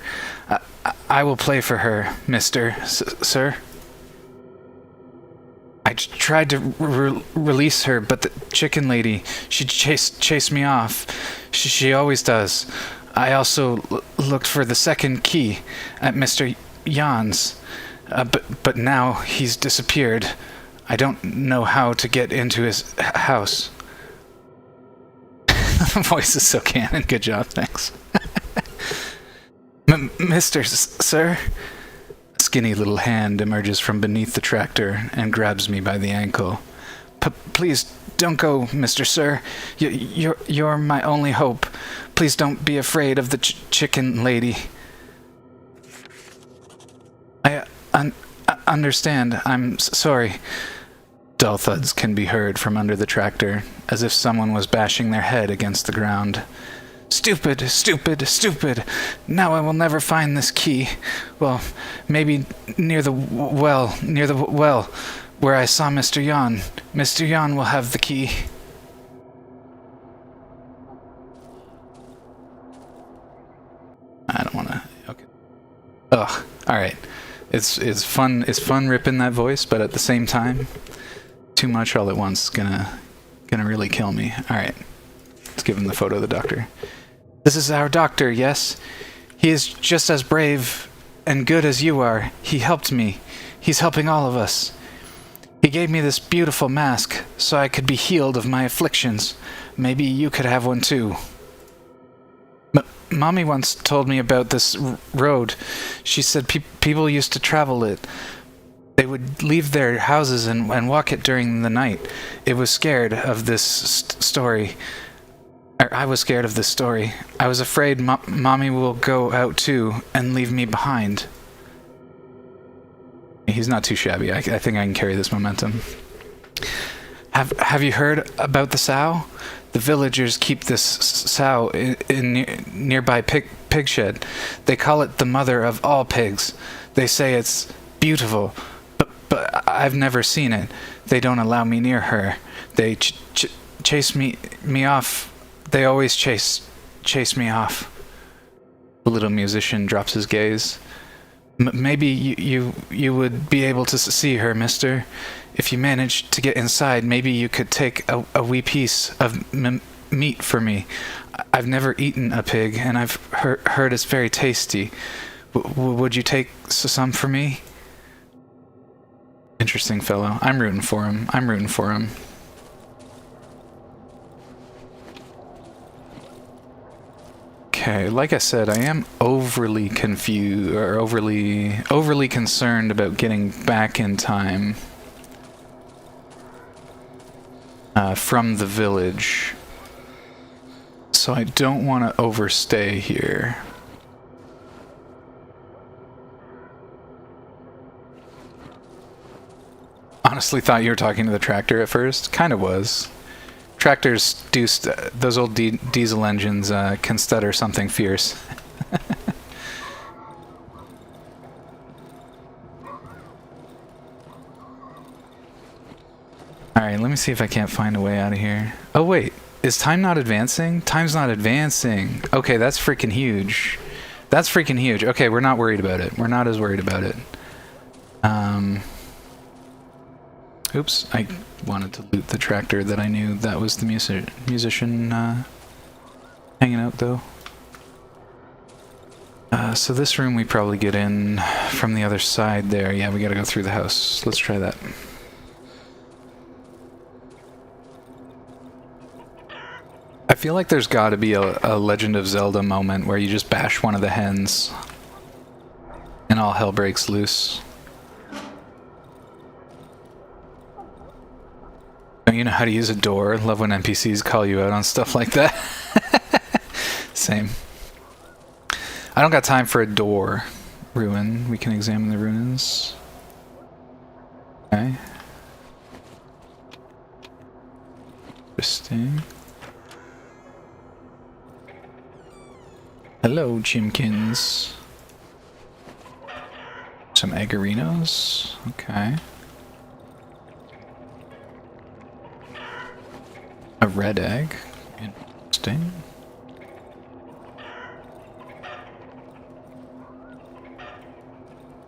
I will play for her, mister, sir. I tried to release her, but the chicken lady, she chased me off. She always does. I also looked for the second key at Mr. Jan's, but now he's disappeared. I don't know how to get into his house. The voice is so canon. Good job, thanks. Mister, sir? skinny little hand emerges from beneath the tractor and grabs me by the ankle. Please don't go, Mr. Sir. You're my only hope. Please don't be afraid of the chicken lady. I understand. I'm sorry. Dull thuds can be heard from under the tractor, as if someone was bashing their head against the ground. Stupid, stupid, stupid. Now I will never find this key. Well, maybe near the well, where I saw Mr. Yan. Mr. Yan will have the key. I don't want to... Okay. Ugh. Alright. It's fun ripping that voice, but at the same time, too much all at once is gonna really kill me. Alright. Let's give him the photo of the doctor. This is our doctor, yes? He is just as brave and good as you are. He helped me. He's helping all of us. He gave me this beautiful mask so I could be healed of my afflictions. Maybe you could have one too. Mommy once told me about this road. She said people used to travel it. They would leave their houses and walk it during the night. It was scared of this story. I was scared of this story. I was afraid Mommy will go out too and leave me behind. He's not too shabby. I think I can carry this momentum. Have you heard about the sow? The villagers keep this sow in nearby pig shed. They call it the mother of all pigs. They say it's beautiful, but I've never seen it. They don't allow me near her. They chase me off. They always chase me off. The little musician drops his gaze. Maybe you would be able to see her, mister. If you manage to get inside, maybe you could take a wee piece of meat for me. I've never eaten a pig, and I've heard it's very tasty. Would you take some for me? Interesting fellow. I'm rooting for him. Okay, like I said, I am overly confused, or overly concerned about getting back in time from the village. So I don't want to overstay here. Honestly thought you were talking to the tractor at first. Kind of was. Tractors do those old diesel engines can stutter something fierce. Alright, let me see if I can't find a way out of here. Oh wait, is time not advancing? Time's not advancing. Okay, that's freaking huge. That's freaking huge. Okay, we're not worried about it. We're not as worried about it. Oops, I wanted to loot the tractor that I knew that was the musician hanging out, though. So this room we probably get in from the other side there. Yeah, we gotta go through the house. Let's try that. I feel like there's gotta be a Legend of Zelda moment where you just bash one of the hens and all hell breaks loose. Don't you know how to use a door? Love when NPCs call you out on stuff like that. Same. I don't got time for a door. Ruin. We can examine the ruins. Okay. Interesting. Hello, chimkins. Some eggerinos. Okay. A red egg. Interesting.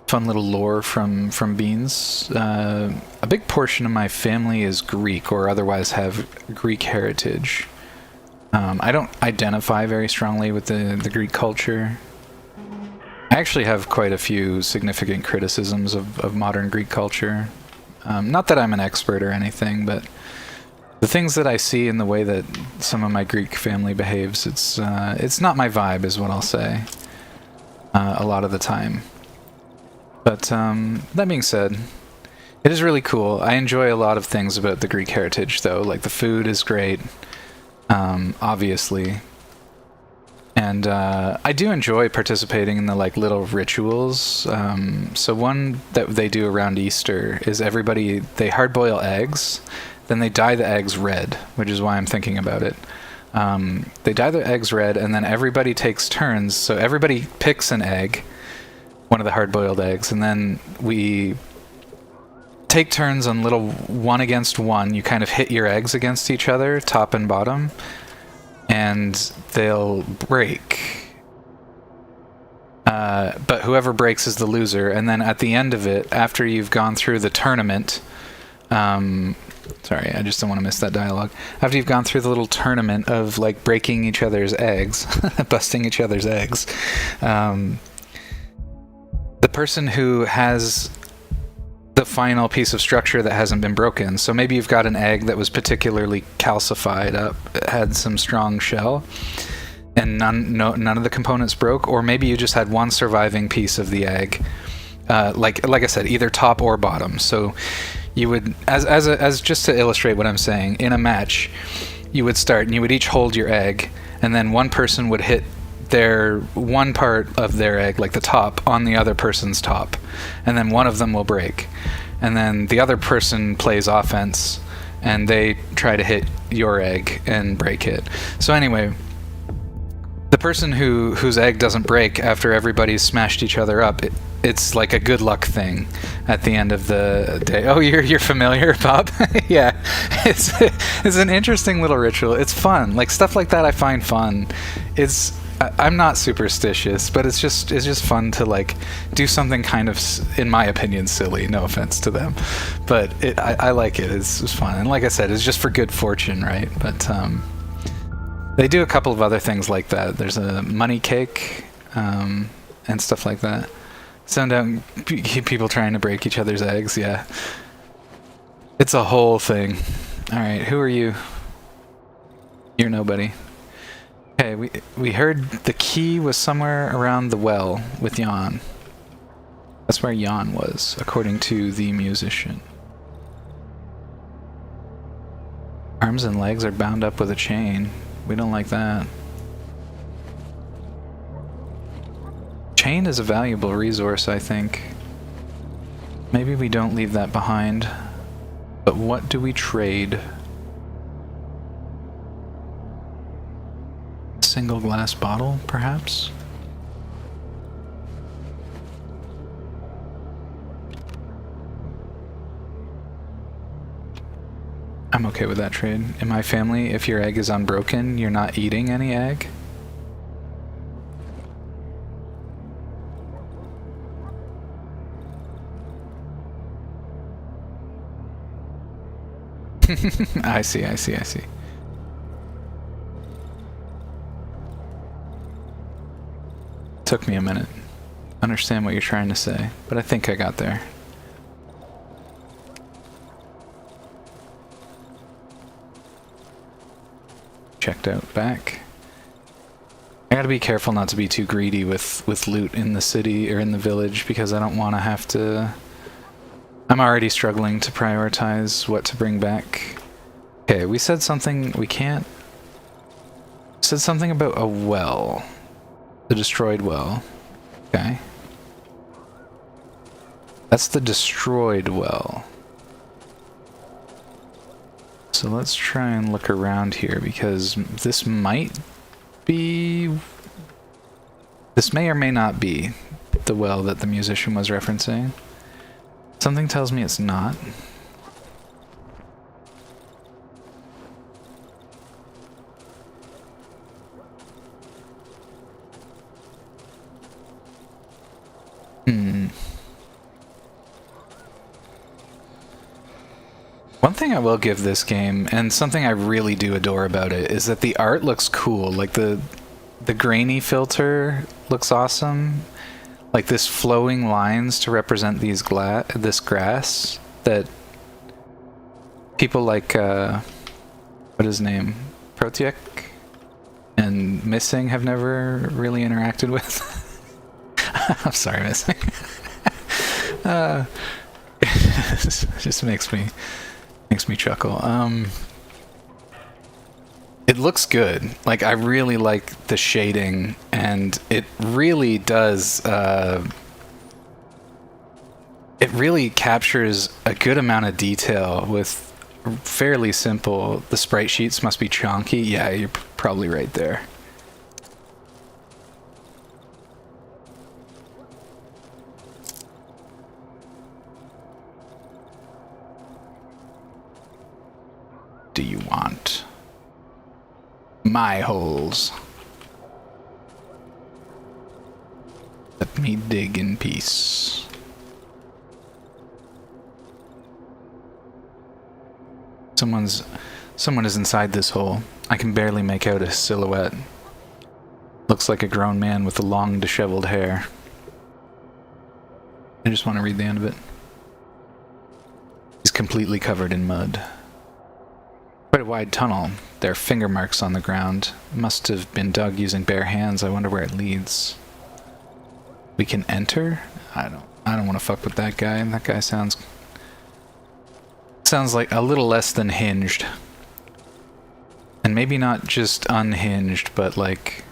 Fun little lore from Beans. A big portion of my family is Greek, or otherwise have Greek heritage. I don't identify very strongly with the Greek culture. I actually have quite a few significant criticisms of modern Greek culture. Not that I'm an expert or anything, but the things that I see in the way that some of my Greek family behaves, it's not my vibe, is what I'll say. A lot of the time. But that being said, it is really cool. I enjoy a lot of things about the Greek heritage, though. Like, the food is great, obviously. And I do enjoy participating in the, like, little rituals. So one that they do around Easter is they hard-boil eggs, then they dye the eggs red, which is why I'm thinking about it. They dye the eggs red, and then everybody takes turns. So everybody picks an egg, one of the hard-boiled eggs, and then we take turns on little one against one. You kind of hit your eggs against each other, top and bottom, and they'll break. But whoever breaks is the loser, and then at the end of it, after you've gone through the tournament, sorry, I just don't want to miss that dialogue. After you've gone through the little tournament of, like, breaking each other's eggs, busting each other's eggs, the person who has the final piece of structure that hasn't been broken. So maybe you've got an egg that was particularly calcified up, it had some strong shell, and none of the components broke, or maybe you just had one surviving piece of the egg. Like I said, either top or bottom. So you would, as just to illustrate what I'm saying, in a match, you would start and you would each hold your egg, and then one person would hit their one part of their egg, like the top, on the other person's top, and then one of them will break, and then the other person plays offense and they try to hit your egg and break it. So anyway, the person whose egg doesn't break after everybody's smashed each other up, it's like a good luck thing at the end of the day. Oh, you're familiar, Bob? Yeah, it's an interesting little ritual. It's fun. Like, stuff like that I find fun. I'm not superstitious, but it's just fun to, like, do something kind of, in my opinion, silly. No offense to them, but I like it. It's fun, and like I said, it's just for good fortune, right? But they do a couple of other things like that. There's a money cake and stuff like that. Send out people trying to break each other's eggs. Yeah, it's a whole thing. All right, who are you? You're nobody. Okay, we heard the key was somewhere around the well with Jan. That's where Jan was, according to the musician. Arms and legs are bound up with a chain. We don't like that. Chain is a valuable resource, I think. Maybe we don't leave that behind. But what do we trade? Single glass bottle, perhaps? I'm okay with that trade. In my family, if your egg is unbroken, you're not eating any egg. I see. Took me a minute. Understand what you're trying to say, but I think I got there. Checked out back. I gotta be careful not to be too greedy with loot in the city or in the village, because I don't want to have to... I'm already struggling to prioritize what to bring back. Okay, we said something we can't... Said something about a well. The destroyed well. Okay. That's the destroyed well. So let's try and look around here, because this might be... This may or may not be the well that the musician was referencing. Something tells me it's not. One thing I will give this game, and something I really do adore about it, is that the art looks cool. Like, the grainy filter looks awesome. Like, this flowing lines to represent these this grass that people like, what is his name? Protiek and Missing have never really interacted with. I'm sorry, Missing. It just makes me chuckle. It looks good. Like, I really like the shading, and it really does. It really captures a good amount of detail with fairly simple. The sprite sheets must be chonky. Yeah, you're probably right there. Do you want my holes? Let me dig in peace. Someone is inside this hole. I can barely make out a silhouette. Looks like a grown man with long, disheveled hair. I just want to read the end of it. He's completely covered in mud. Quite a wide tunnel. There are finger marks on the ground. Must have been dug using bare hands. I wonder where it leads. We can enter? I don't want to fuck with that guy. That guy sounds like a little less than hinged. And maybe not just unhinged, but like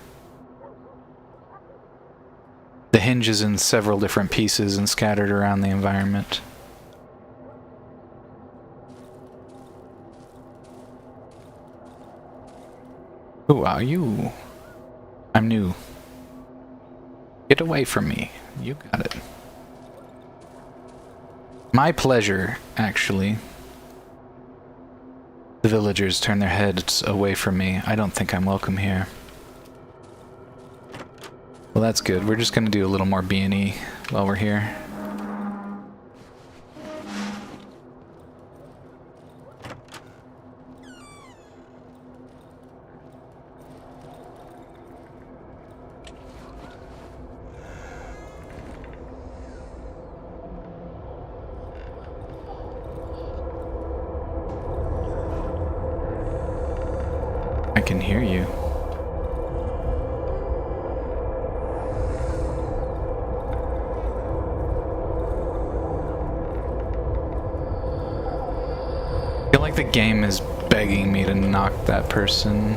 the hinge is in several different pieces and scattered around the environment. Who are you? I'm new. Get away from me. You got it. My pleasure, actually. The villagers turn their heads away from me. I don't think I'm welcome here. Well, that's good. We're just gonna do a little more B&E while we're here. I can hear you. I feel like the game is begging me to knock that person.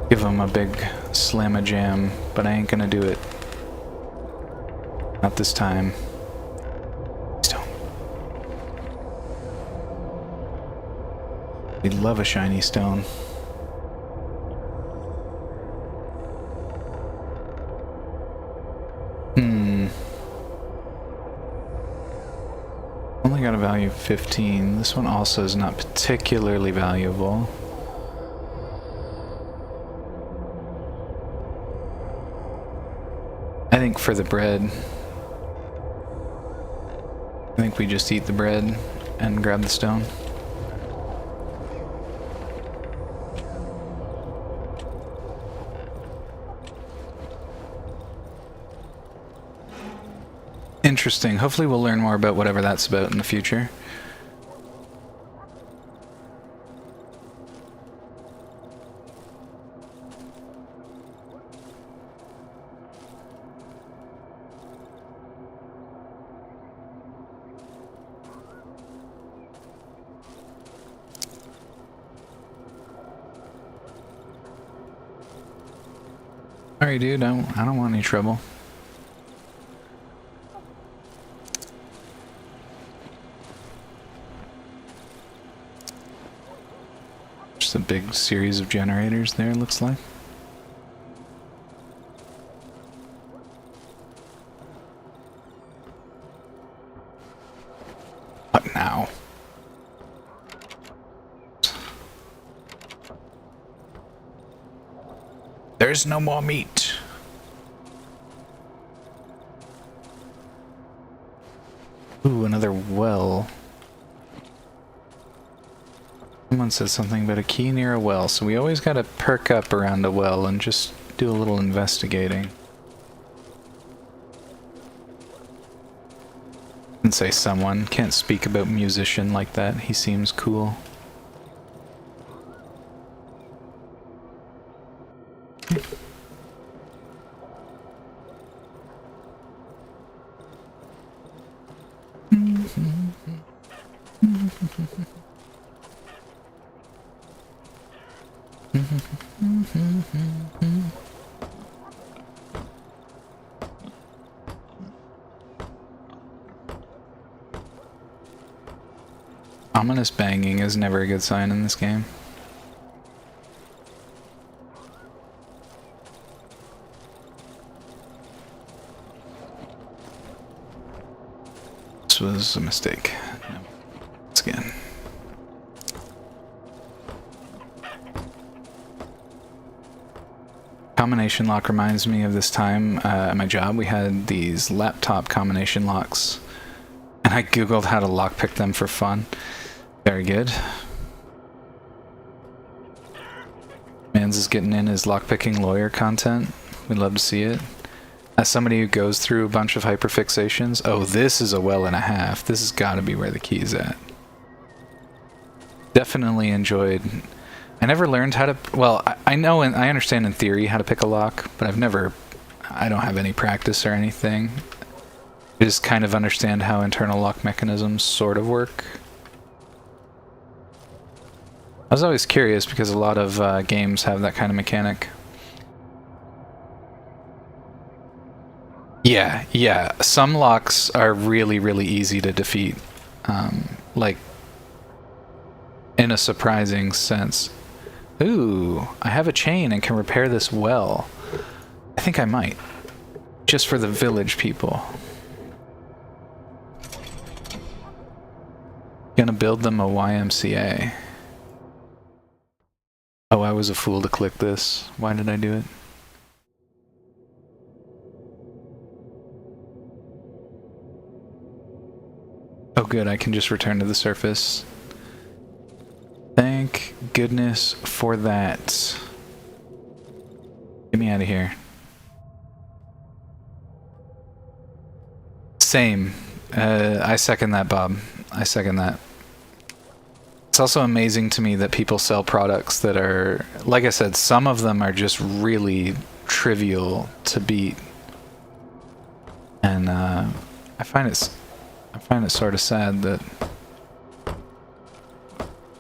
Give them a big slam-a-jam, but I ain't gonna do it. Not this time. Please don't. We love a shiny stone. Only got a value of 15. This one also is not particularly valuable. I think for the bread, I think we just eat the bread and grab the stone. Interesting. Hopefully we'll learn more about whatever that's about in the future. Sorry, dude. I don't want any trouble. Just a big series of generators there, looks like. What now? There's no more meat. Ooh, another well. Someone said something about a key near a well, so we always gotta perk up around a well and just do a little investigating. And say someone. Can't speak about musician like that. He seems cool. Ominous banging is never a good sign in this game. This was a mistake. No. Once again. Combination lock reminds me of this time at my job. We had these laptop combination locks, and I googled how to lockpick them for fun. Very good. Mans is getting in his lockpicking lawyer content. We'd love to see it. As somebody who goes through a bunch of hyperfixations, oh, this is a well and a half. This has got to be where the key's at. Definitely enjoyed. I never learned how to. Well, I know and I understand in theory how to pick a lock, but I don't have any practice or anything. I just kind of understand how internal lock mechanisms sort of work. I was always curious because a lot of games have that kind of mechanic. Yeah. Some locks are really, really easy to defeat. Like, in a surprising sense. Ooh, I have a chain and can repair this well. I think I might. Just for the village people. Gonna build them a YMCA. Oh, I was a fool to click this. Why did I do it? Oh good, I can just return to the surface. Thank goodness for that. Get me out of here. Same. I second that, Bob. I second that. It's also amazing to me that people sell products that are, like I said, some of them are just really trivial to beat. And I find it sort of sad that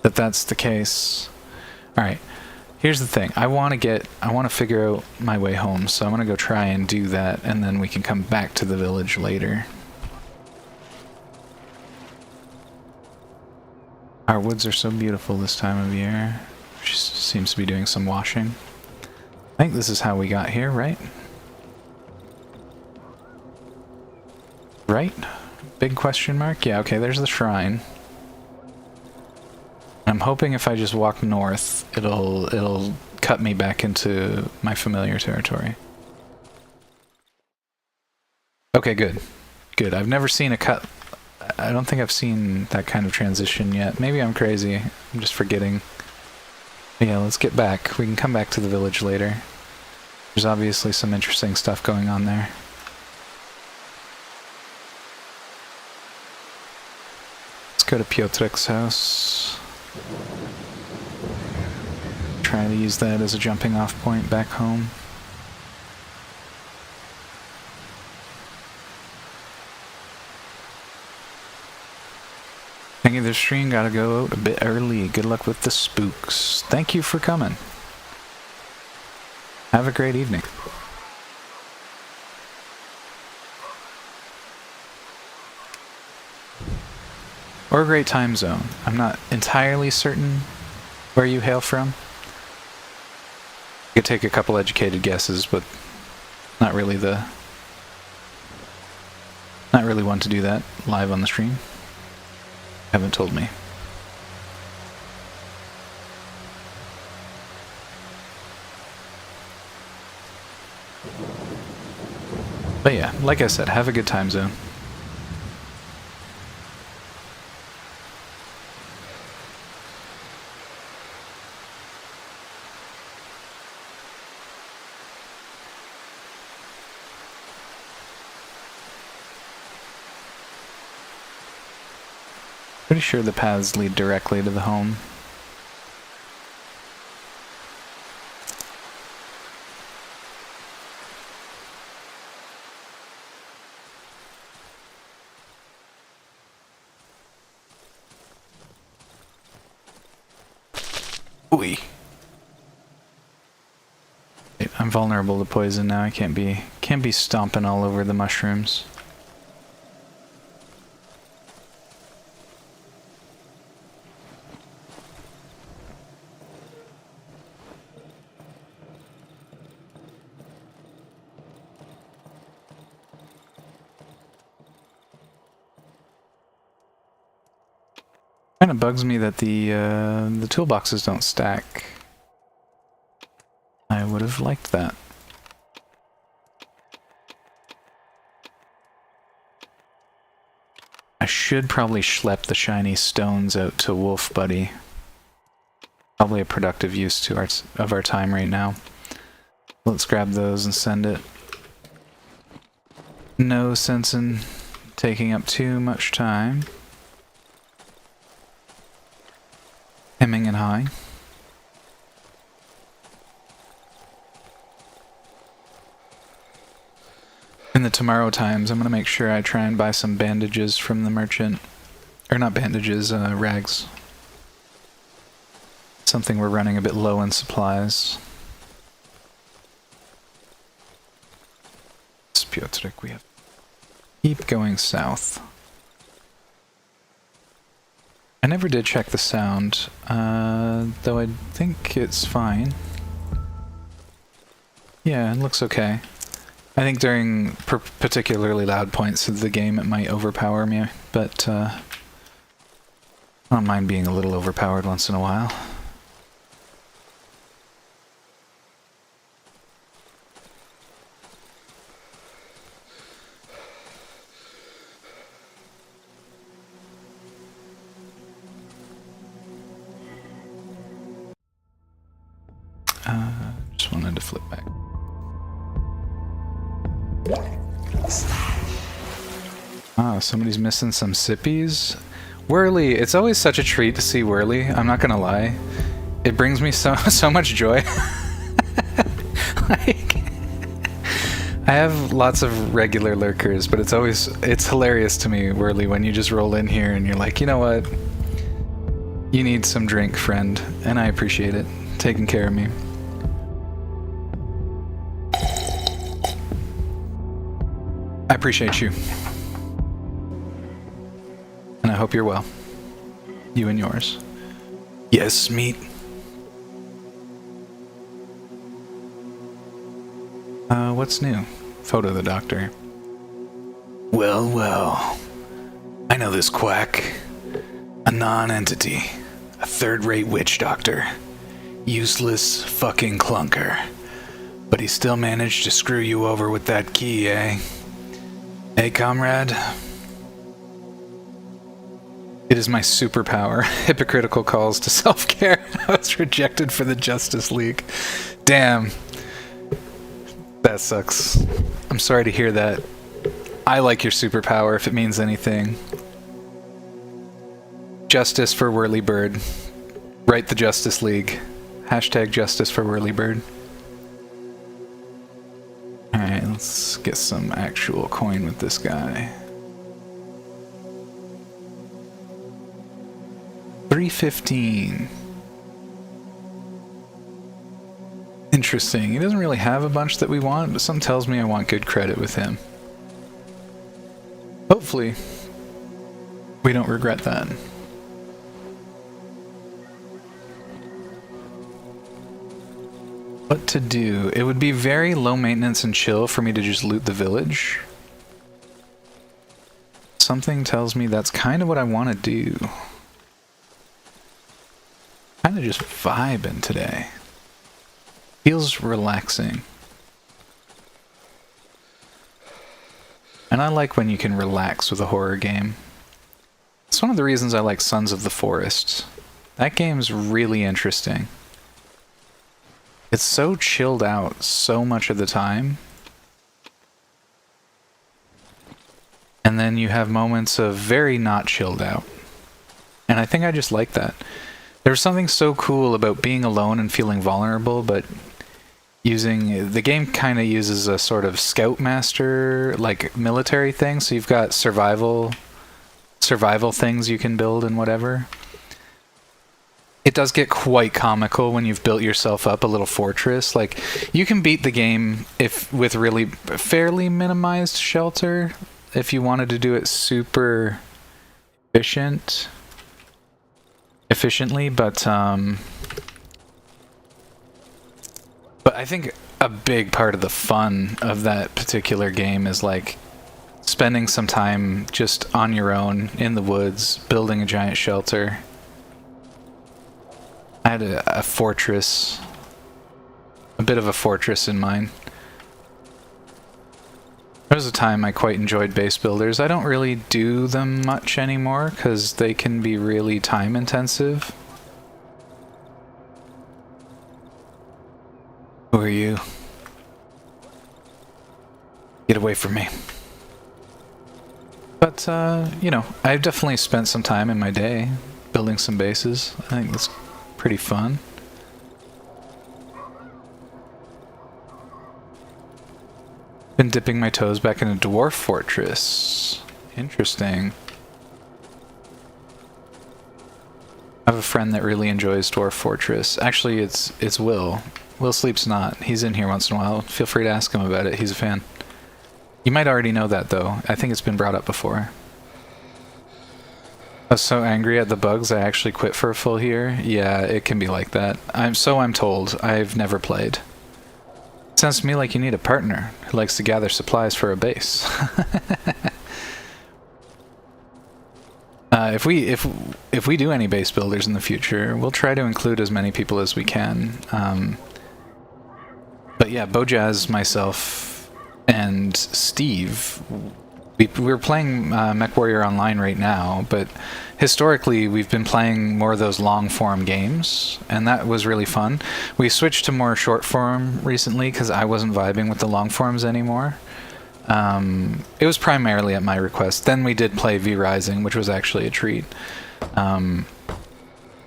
that's the case. All right. Here's the thing. I want to figure out my way home, so I'm going to go try and do that, and then we can come back to the village later. Our woods are so beautiful this time of year. She seems to be doing some washing. I think this is how we got here, right? Right? Big question mark? Yeah, okay, there's the shrine. I'm hoping if I just walk north, it'll cut me back into my familiar territory. Okay, good. Good. I've never seen a cut. I don't think I've seen that kind of transition yet. Maybe I'm crazy. I'm just forgetting. But yeah, let's get back. We can come back to the village later. There's obviously some interesting stuff going on there. Let's go to Piotrek's house. Try to use that as a jumping off point back home. Thank you for the stream. Gotta go out a bit early. Good luck with the spooks. Thank you for coming. Have a great evening. Or a great time zone. I'm not entirely certain where you hail from. I could take a couple educated guesses, but not really one to do that live on the stream. Haven't told me. But yeah, like I said, have a good time zone. Pretty sure the paths lead directly to the home. Ooh. I'm vulnerable to poison now. I can't be stomping all over the mushrooms. Kind of bugs me that the toolboxes don't stack. I would have liked that. I should probably schlep the shiny stones out to Wolf Buddy. Probably a productive use to of our time right now. Let's grab those and send it. No sense in taking up too much time. Hemming and hawing. In the tomorrow times, I'm gonna make sure I try and buy some bandages from the merchant. Or not bandages, rags. Something we're running a bit low in supplies. Piotrek, we have keep going south. I never did check the sound, though I think it's fine. Yeah, it looks okay. I think during particularly loud points of the game it might overpower me, but I don't mind being a little overpowered once in a while. Just wanted to flip back. Ah, somebody's missing some sippies. Whirly, it's always such a treat to see Whirly, I'm not gonna lie. It brings me so much joy. Like, I have lots of regular lurkers, but it's hilarious to me, Whirly, when you just roll in here and you're like, you know what? You need some drink, friend, and I appreciate it. Taking care of me. I appreciate you. And I hope you're well. You and yours. Yes, meat. What's new? Photo of the doctor. Well, well. I know this quack. A non-entity. A third-rate witch doctor. Useless fucking clunker. But he still managed to screw you over with that key, eh? Hey, comrade. It is my superpower. Hypocritical calls to self-care. I was rejected for the Justice League. Damn. That sucks. I'm sorry to hear that. I like your superpower if it means anything. Justice for Whirlybird. Write the Justice League. Hashtag justice for Whirlybird. Alright, let's get some actual coin with this guy. 315. Interesting. He doesn't really have a bunch that we want, but something tells me I want good credit with him. Hopefully, we don't regret that. What to do? It would be very low maintenance and chill for me to just loot the village. Something tells me that's kind of what I want to do. Kind of just vibing today. Feels relaxing. And I like when you can relax with a horror game. It's one of the reasons I like Sons of the Forest. That game's really interesting. It's so chilled out so much of the time. And then you have moments of very not chilled out. And I think I just like that. There's something so cool about being alone and feeling vulnerable, but using... The game kind of uses a sort of scoutmaster, like, military thing, so you've got survival things you can build and whatever. it does get quite comical when you've built yourself up a little fortress. Like, you can beat the game if with really fairly minimized shelter if you wanted to do it super efficiently, but I think a big part of the fun of that particular game is like spending some time just on your own in the woods, building a giant shelter. I had a fortress, a bit of a fortress in mind. There was a time I quite enjoyed base builders. I don't really do them much anymore because they can be really time intensive. Who are you? Get away from me. But, you know, I've definitely spent some time in my day building some bases. I think that's pretty fun. Been dipping my toes back in a dwarf fortress. Interesting. I have a friend that really enjoys dwarf fortress. Actually, it's Will. Will Sleep's not. He's in here once in a while. Feel free to ask him about it. He's a fan. You might already know that, though. I think it's been brought up before. I was so angry at the bugs, I actually quit for a full year. Yeah, it can be like that. I'm told. I've never played. Sounds to me like you need a partner who likes to gather supplies for a base. If we do any base builders in the future, we'll try to include as many people as we can. But yeah, Bojaz, myself, and Steve, we're playing MechWarrior Online right now, but historically we've been playing more of those long-form games, and that was really fun. We switched to more short-form recently because I wasn't vibing with the long-forms anymore. It was primarily at my request. Then we did play V-Rising, which was actually a treat. And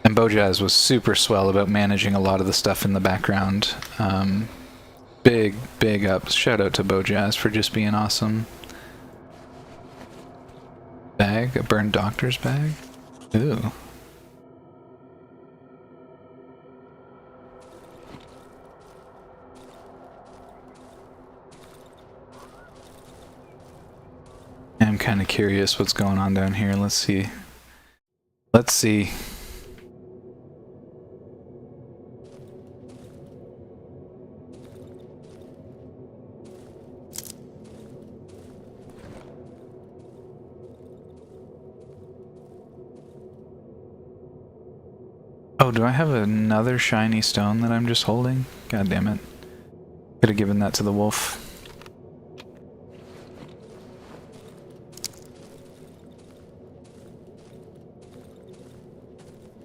Bojaz was super swell about managing a lot of the stuff in the background. Big ups. Shout out to Bojaz for just being awesome. Bag? A burned doctor's bag? Ooh. I'm kind of curious what's going on down here. Let's see. Let's see. Oh, do I have another shiny stone that I'm just holding? God damn it. Could have given that to the wolf.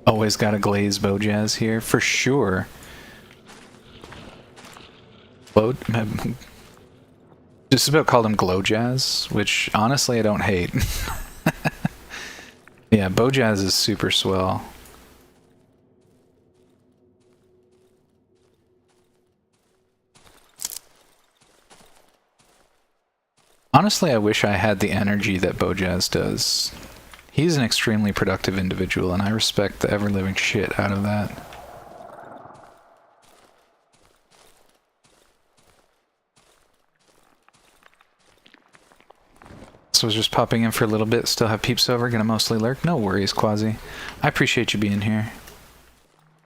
Always gotta glaze Bojaz here, for sure. Just about called him Glowjazz, which honestly I don't hate. Yeah, Bojaz is super swell. Honestly, I wish I had the energy that Bojaz does. He's an extremely productive individual, and I respect the ever-living shit out of that. So I was just popping in for a little bit, still have peeps over, gonna mostly lurk. No worries, Quasi. I appreciate you being here.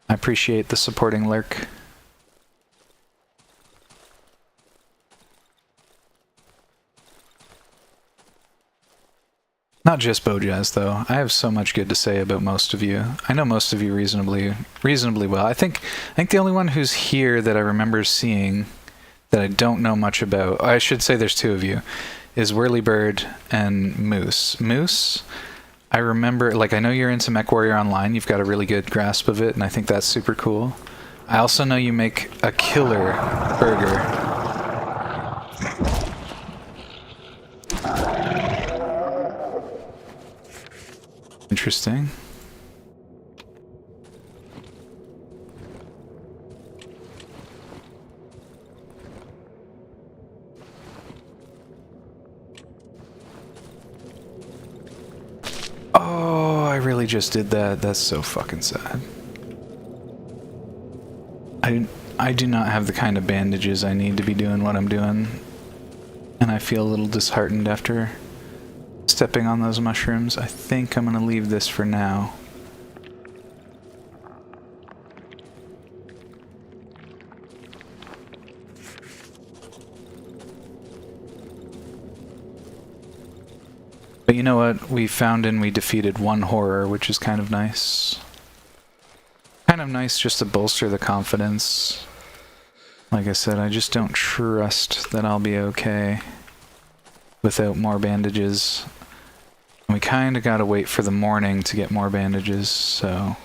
I appreciate the supporting lurk. Not just Bojaz, though. I have so much good to say about most of you. I know most of you reasonably well. I think the only one who's here that I remember seeing that I don't know much about, I should say there's two of you, is Whirlybird and Moose. Moose, I remember, like, I know you're into MechWarrior Online, you've got a really good grasp of it, and I think that's super cool. I also know you make a killer burger. Interesting. Oh, I really just did that. That's so fucking sad. I do not have the kind of bandages I need to be doing what I'm doing, and I feel a little disheartened after stepping on those mushrooms. I think I'm gonna leave this for now. But you know what? We found and we defeated one horror, which is kind of nice. Kind of nice just to bolster the confidence. Like I said, I just don't trust that I'll be okay without more bandages. And we kind of gotta wait for the morning to get more bandages, so...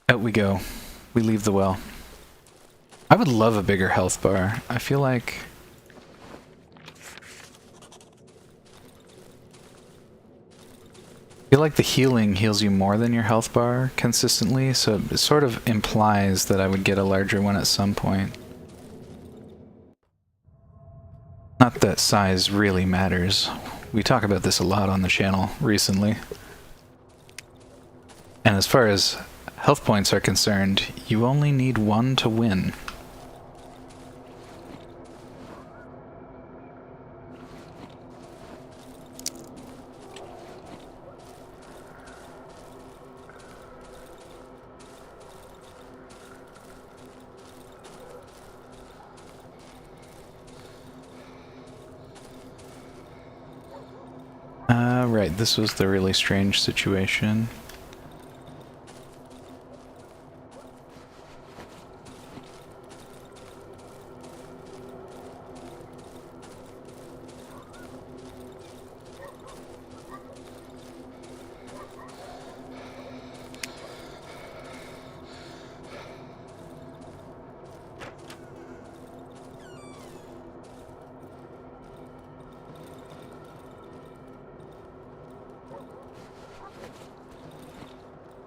Out we go. We leave the well. I would love a bigger health bar. I feel like... I feel like the healing heals you more than your health bar consistently, so it sort of implies that I would get a larger one at some point. Not that size really matters. We talk about this a lot on the channel recently. And as far as health points are concerned, you only need one to win. Right, this was the really strange situation.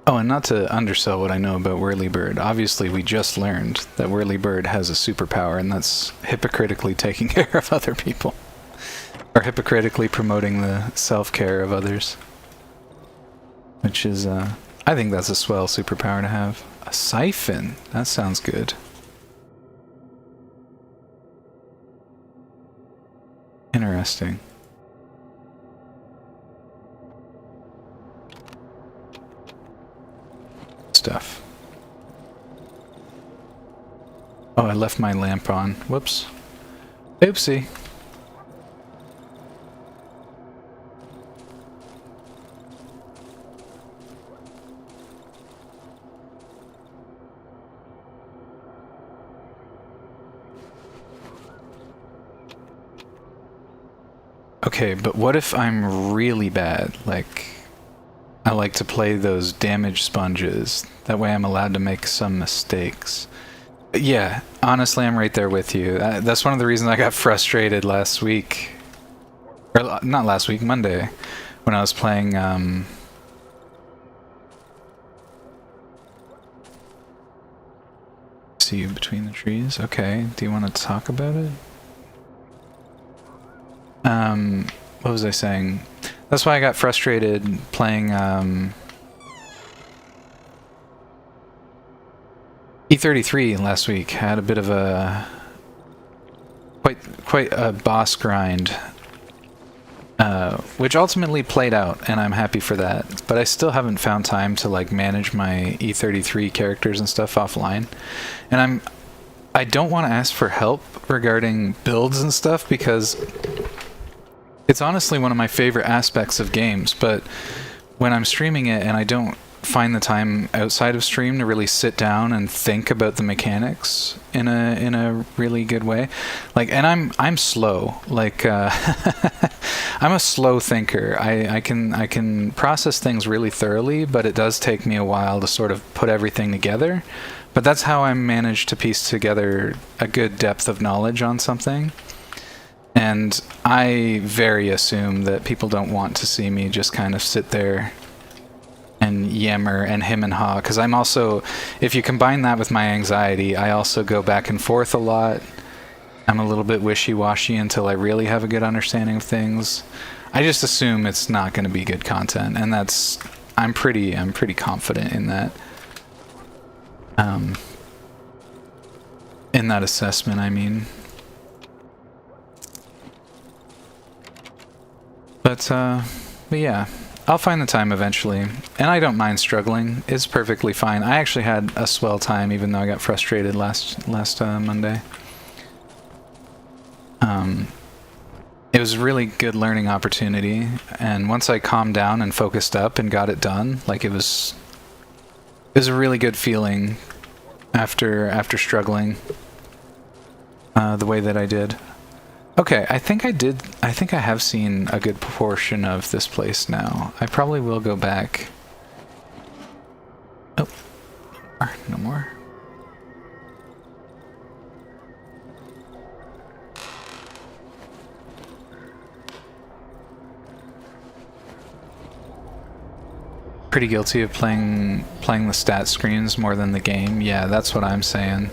Oh, and not to undersell what I know about Whirlybird, obviously we just learned that Whirlybird has a superpower, and that's hypocritically taking care of other people. Or hypocritically promoting the self-care of others. Which is, I think that's a swell superpower to have. A siphon! That sounds good. Interesting. Stuff. Oh, I left my lamp on. Whoops. Oopsie. Okay, but what if I'm really bad? Like, I like to play those damage sponges. That way I'm allowed to make some mistakes. Yeah, honestly, I'm right there with you. That's one of the reasons I got frustrated last week. Or, not last week, Monday. When I was playing, See you between the trees? Okay, do you want to talk about it? What was I saying? That's why I got frustrated playing, E33 last week. Had a bit of a... quite a boss grind. Which ultimately played out, and I'm happy for that. But I still haven't found time to, like, manage my E33 characters and stuff offline. And I don't want to ask for help regarding builds and stuff, because... it's honestly one of my favorite aspects of games, but when I'm streaming it and I don't find the time outside of stream to really sit down and think about the mechanics in a really good way, like, and I'm slow, like, I'm a slow thinker. I can process things really thoroughly, but it does take me a while to sort of put everything together. But that's how I manage to piece together a good depth of knowledge on something. And I very assume that people don't want to see me just kind of sit there and yammer and him and haw, because I'm also, if you combine that with my anxiety, I also go back and forth a lot. I'm a little bit wishy-washy until I really have a good understanding of things. I just assume it's not going to be good content, and that's, I'm pretty confident in that. In that assessment, I mean. But yeah, I'll find the time eventually, and I don't mind struggling. It's perfectly fine. I actually had a swell time, even though I got frustrated last Monday. It was a really good learning opportunity, and once I calmed down and focused up and got it done, like it was a really good feeling after struggling the way that I did. Okay, I think I have seen a good proportion of this place now. I probably will go back. Oh, no more. Pretty guilty of playing the stat screens more than the game. Yeah, that's what I'm saying.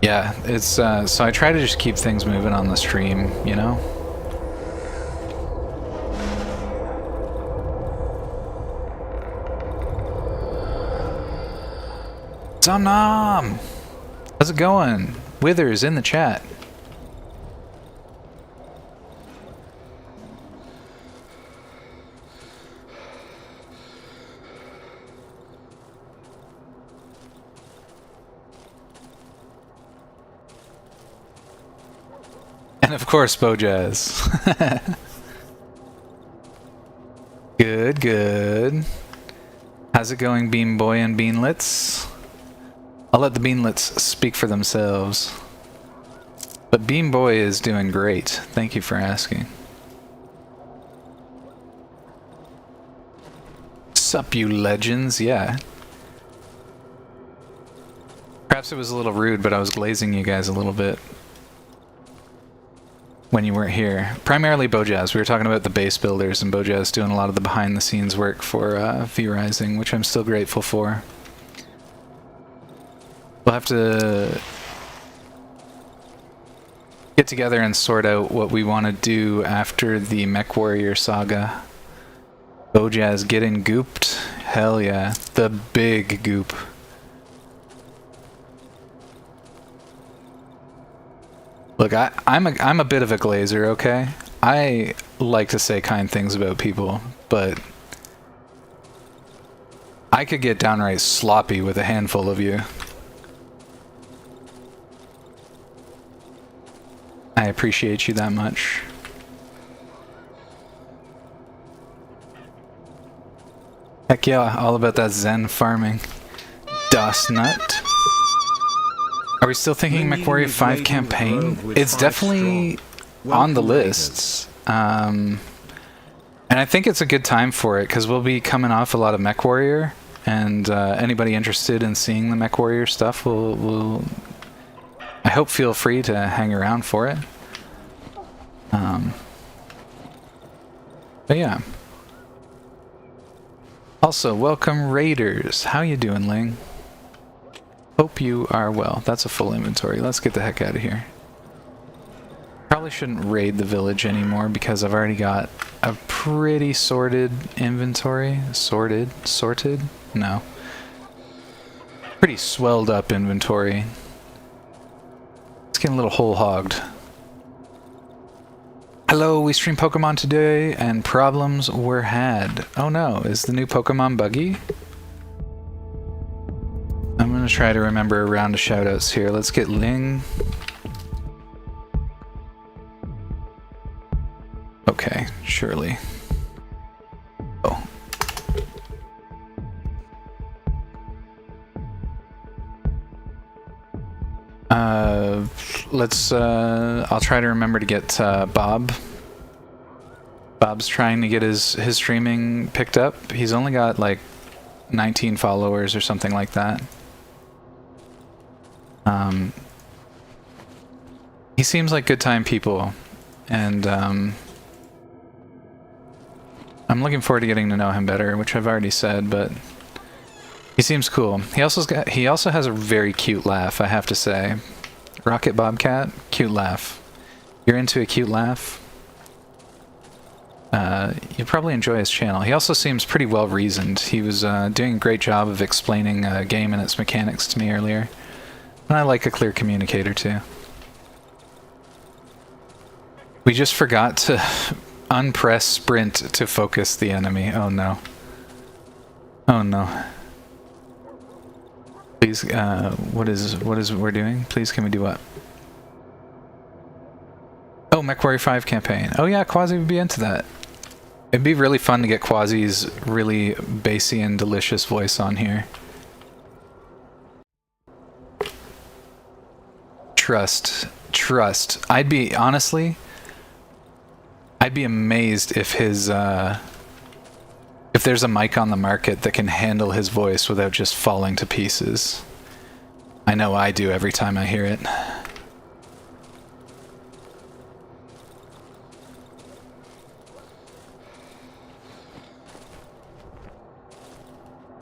Yeah, it's so I try to just keep things moving on the stream, you know? Zamnam! How's it going? Withers in the chat. And of course, Bojaz. Good, good. How's it going, Bean Boy and Beanlets? I'll let the Beanlets speak for themselves. But Bean Boy is doing great. Thank you for asking. Sup, you legends? Yeah. Perhaps it was a little rude, but I was glazing you guys a little bit when you weren't here. Primarily Bojaz. We were talking about the base builders, and Bojaz doing a lot of the behind-the-scenes work for V-Rising, which I'm still grateful for. We'll have to get together and sort out what we want to do after the Mech Warrior saga. Bojaz getting gooped? Hell yeah. The big goop. Look, I'm a bit of a glazer, okay? I like to say kind things about people, but I could get downright sloppy with a handful of you. I appreciate you that much. Heck yeah, all about that Zen farming. Das Nut. Are we still thinking MechWarrior 5 campaign? It's definitely on the lists. And I think it's a good time for it, because we'll be coming off a lot of MechWarrior, and anybody interested in seeing the MechWarrior stuff will I hope feel free to hang around for it. But yeah. Also, welcome Raiders. How you doing, Ling? Hope you are well. That's a full inventory. Let's get the heck out of here. Probably shouldn't raid the village anymore because I've already got a pretty sorted inventory. Sorted? No. Pretty swelled up inventory. It's getting a little whole hogged. Hello, we stream Pokemon today and problems were had. Oh no, is the new Pokemon buggy? I'm gonna try to remember a round of shoutouts here. Let's get Ling. Okay, surely. Oh. I'll try to remember to get Bob. Bob's trying to get his streaming picked up. He's only got like 19 followers or something like that. He seems like good time people, and I'm looking forward to getting to know him better, which I've already said, but he seems cool. He also has a very cute laugh, I have to say. Rocket Bobcat, cute laugh. You're into a cute laugh? you'll probably enjoy his channel. He also seems pretty well reasoned. He was doing a great job of explaining a game and its mechanics to me earlier. And I like a clear communicator too. We just forgot to unpress sprint to focus the enemy. Oh no. Oh no. Please, what is we're doing? Please, can we do what? Oh, MechWarrior 5 campaign. Oh yeah, Quasi would be into that. It'd be really fun to get Quasi's really bassy and delicious voice on here. Trust. I'd be amazed if his, if there's a mic on the market that can handle his voice without just falling to pieces. I know I do every time I hear it.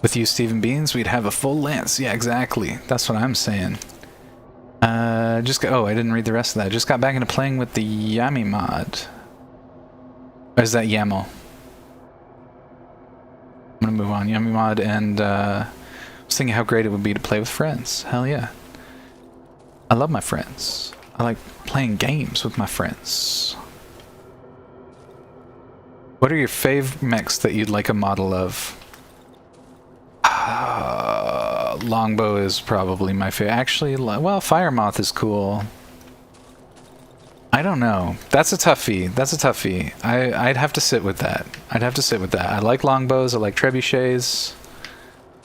With you, Stephen Beans, we'd have a full lance. Yeah, exactly. That's what I'm saying. Oh, I didn't read the rest of that. Just got back into playing with the Yami mod. Or is that YAML? I'm gonna move on. Yami mod, and I was thinking how great it would be to play with friends. Hell yeah. I love my friends. I like playing games with my friends. What are your fave mechs that you'd like a model of? Longbow is probably my favorite. Actually, well, Firemoth is cool. I don't know. That's a toughie. I'd have to sit with that. I like longbows. I like trebuchets.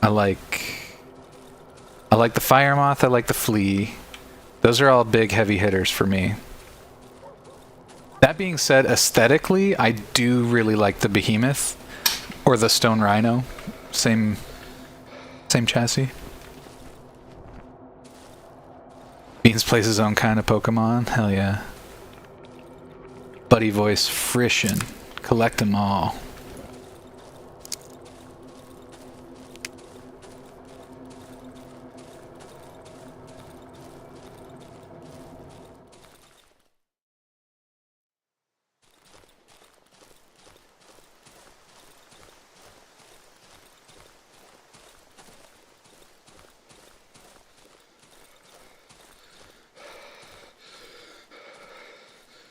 I like the Firemoth. I like the Flea. Those are all big, heavy hitters for me. That being said, aesthetically, I do really like the Behemoth or the Stone Rhino. Same chassis. Beans plays his own kind of Pokemon. Hell yeah. Buddy voice frishin'. Collect them all.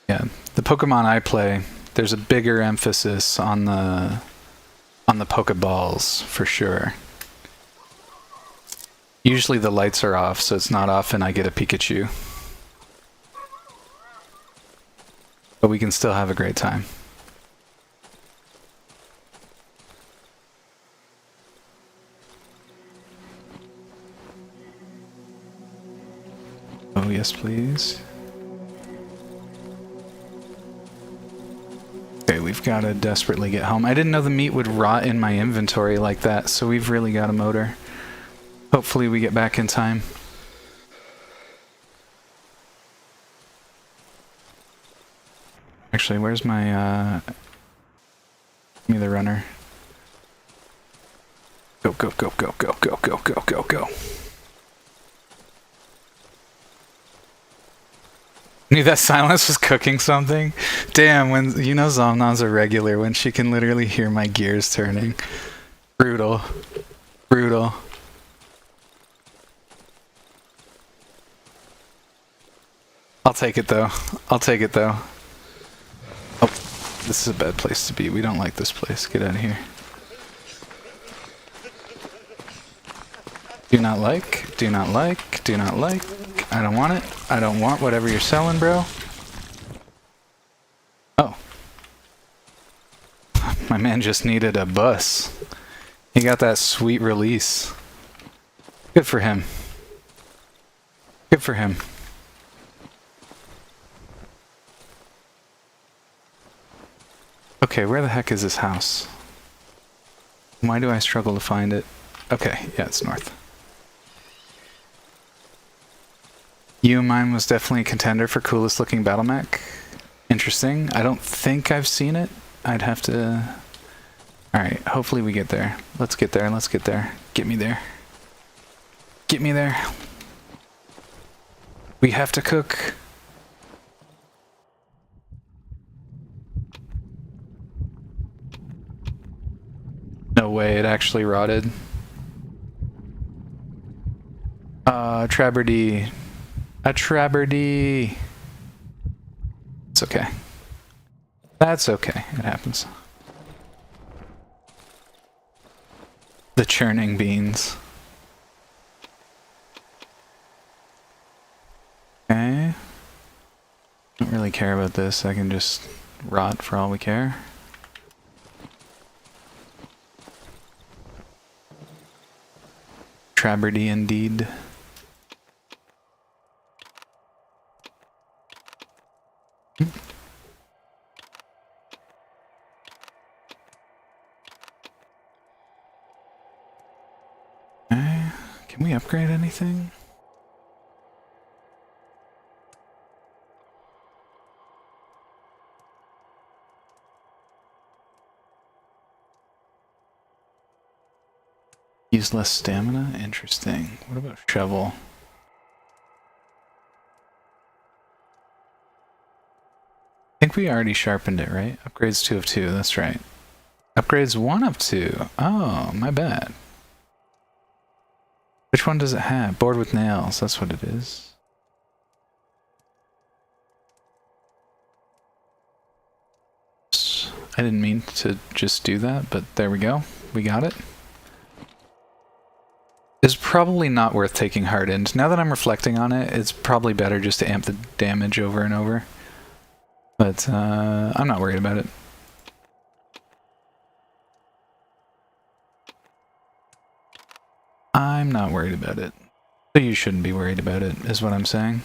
Yeah, the Pokemon I play, there's a bigger emphasis on the Pokeballs for sure. Usually the lights are off, so it's not often I get a Pikachu. But we can still have a great time. Oh yes, please. Okay, we've got to desperately get home. I didn't know the meat would rot in my inventory like that, so we've really got a motor. Hopefully we get back in time. Actually, where's my, give me the runner. Go, go, go, go, go, go, go, go, go, go. Knew that silence was cooking something. Damn, when you know Zomnon's a regular when she can literally hear my gears turning. Brutal. Brutal. I'll take it though. I'll take it though. Oh, this is a bad place to be. We don't like this place. Get out of here. Do not like, do not like, do not like. I don't want it. I don't want whatever you're selling, bro. Oh. My man just needed a bus. He got that sweet release. Good for him. Good for him. Okay, where the heck is this house? Why do I struggle to find it? Okay, yeah, it's north. You Mine was definitely a contender for coolest looking battle mech. Interesting. I don't think I've seen it. I'd have to... Alright, hopefully we get there. Let's get there, let's get there. Get me there. Get me there. We have to cook. way it actually rotted. Traberdy. A Traberdy. It's okay. That's okay. It happens. The churning beans. Okay. Don't really care about this. I can just rot for all we care. Traberdy indeed. Okay. Can we upgrade anything? Use less stamina? Interesting. What about shovel? I think we already sharpened it, right? Upgrades 2 of 2, that's right. Upgrades 1 of 2. Oh, my bad. Which one does it have? Board with nails, that's what it is. I didn't mean to just do that, but there we go. We got it. It's probably not worth taking hardened. Now that I'm reflecting on it, it's probably better just to amp the damage over and over. But I'm not worried about it. I'm not worried about it. So you shouldn't be worried about it, is what I'm saying.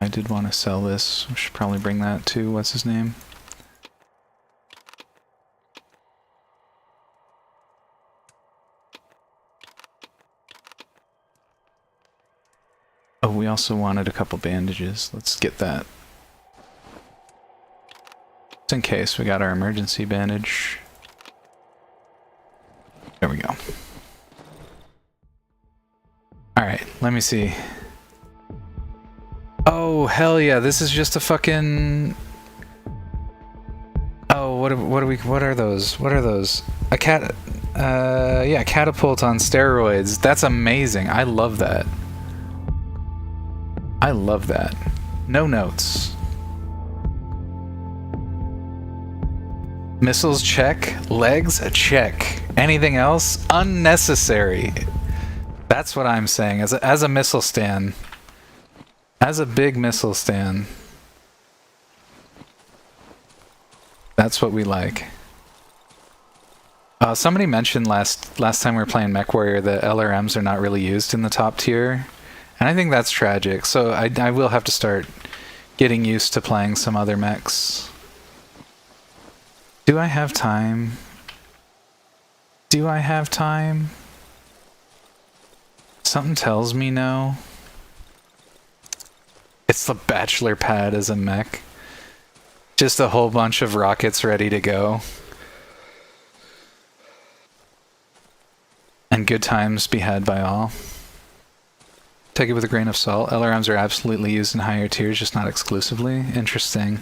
I did want to sell this. I should probably bring that to what's his name? Oh, we also wanted a couple bandages. Let's get that. Just in case, we got our emergency bandage. There we go. Alright, let me see. Oh, hell yeah, this is just a fucking... Oh, what are those? What are those? A yeah, catapult on steroids. That's amazing. I love that. I love that. No notes. Missiles check. Legs check. Anything else? Unnecessary. That's what I'm saying. As a missile stand. As a big missile stand. That's what we like. Somebody mentioned last time we were playing MechWarrior that LRMs are not really used in the top tier. And I think that's tragic, so I will have to start getting used to playing some other mechs. Do I have time? Do I have time? Something tells me no. It's the bachelor pad as a mech. Just a whole bunch of rockets ready to go. And good times be had by all. Take it with a grain of salt. LRMs are absolutely used in higher tiers, just not exclusively. Interesting.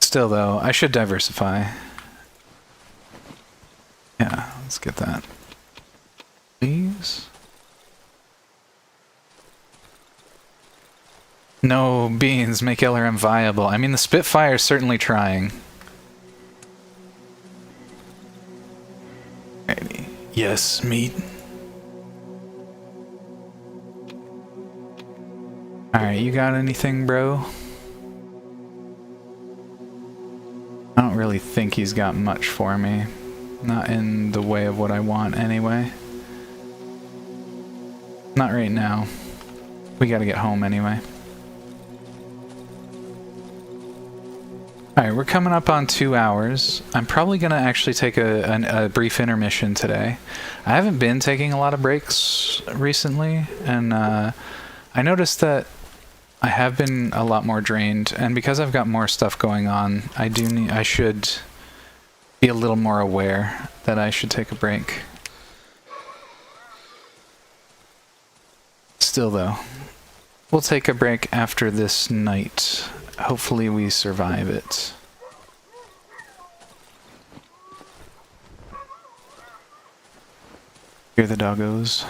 Still though, I should diversify. Yeah, let's get that. Please? No, beans, make LRM viable. I mean, the Spitfire's certainly trying. Alrighty. Yes, meat. Alright, you got anything, bro? I don't really think he's got much for me. Not in the way of what I want, anyway. Not right now. We gotta get home, anyway. Alright, we're coming up on 2 hours. I'm probably gonna actually take a brief intermission today. I haven't been taking a lot of breaks recently, and I noticed that I have been a lot more drained, and because I've got more stuff going on, I should be a little more aware that I should take a break. Still though, we'll take a break after this night, hopefully we survive it. Hear the doggos.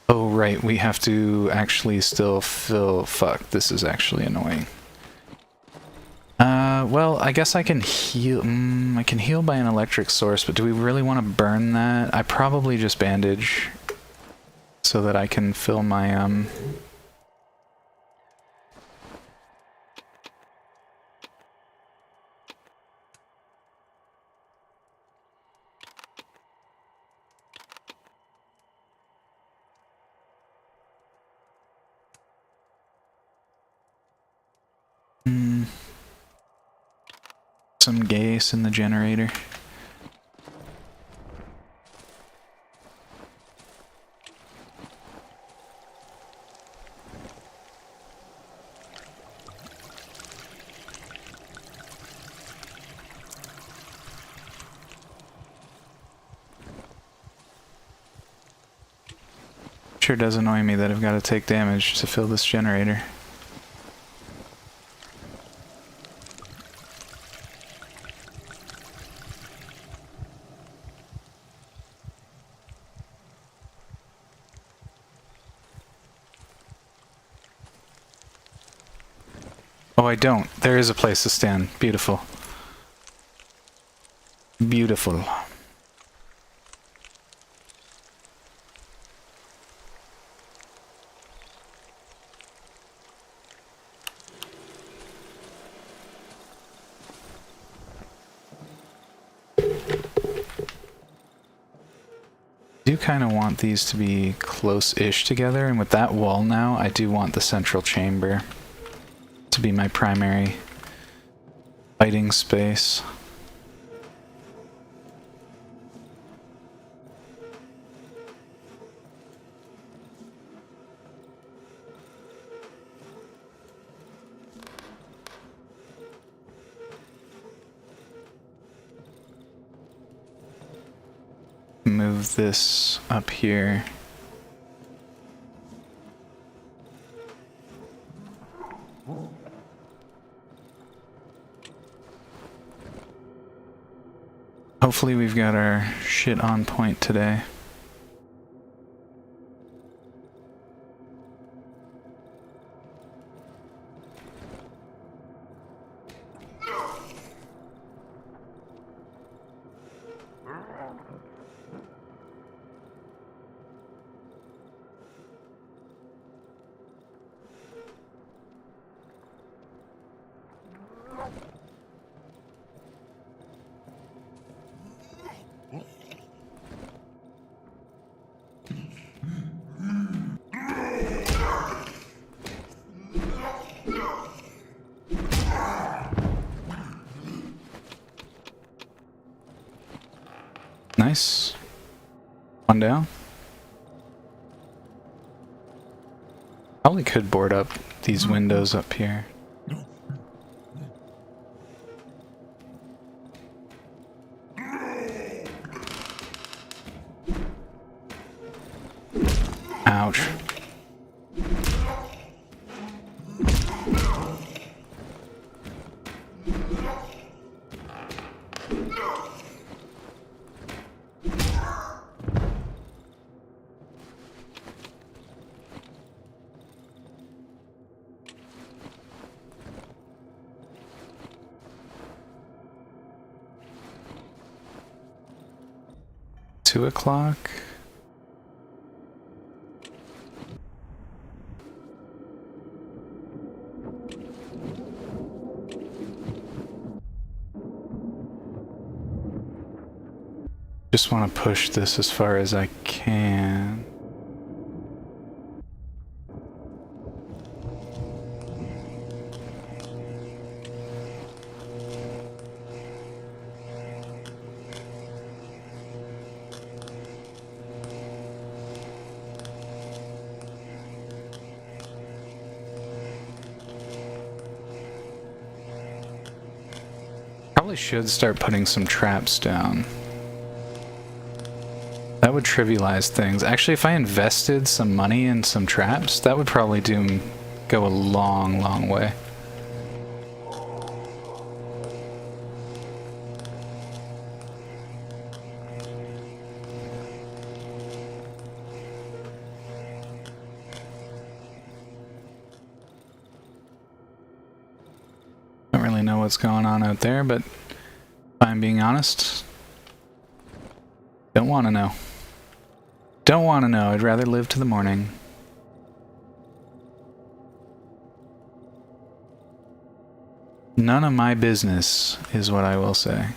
Oh right, we have to actually still fill... Fuck, this is actually annoying. Well, I guess I can heal... I can heal by an electric source, but do we really want to burn that? I probably just bandage so that I can fill my, some gas in the generator. Sure does annoy me that I've got to take damage to fill this generator. Oh, I don't. There is a place to stand. Beautiful. Beautiful. I do kind of want these to be close-ish together, and with that wall now, I do want the central chamber to be my primary fighting space. Move this up here. Hopefully we've got our shit on point today. Nice. One down. Probably could board up these windows up here. Ouch. $2 o'clock. Just want to push this as far as I can. Probably should start putting some traps down. That would trivialize things. Actually, if I invested some money in some traps, that would probably go a long, long way. Don't really know what's going on out there, but if I'm being honest, don't want to know. Don't want to know. I'd rather live to the morning. None of my business is what I will say.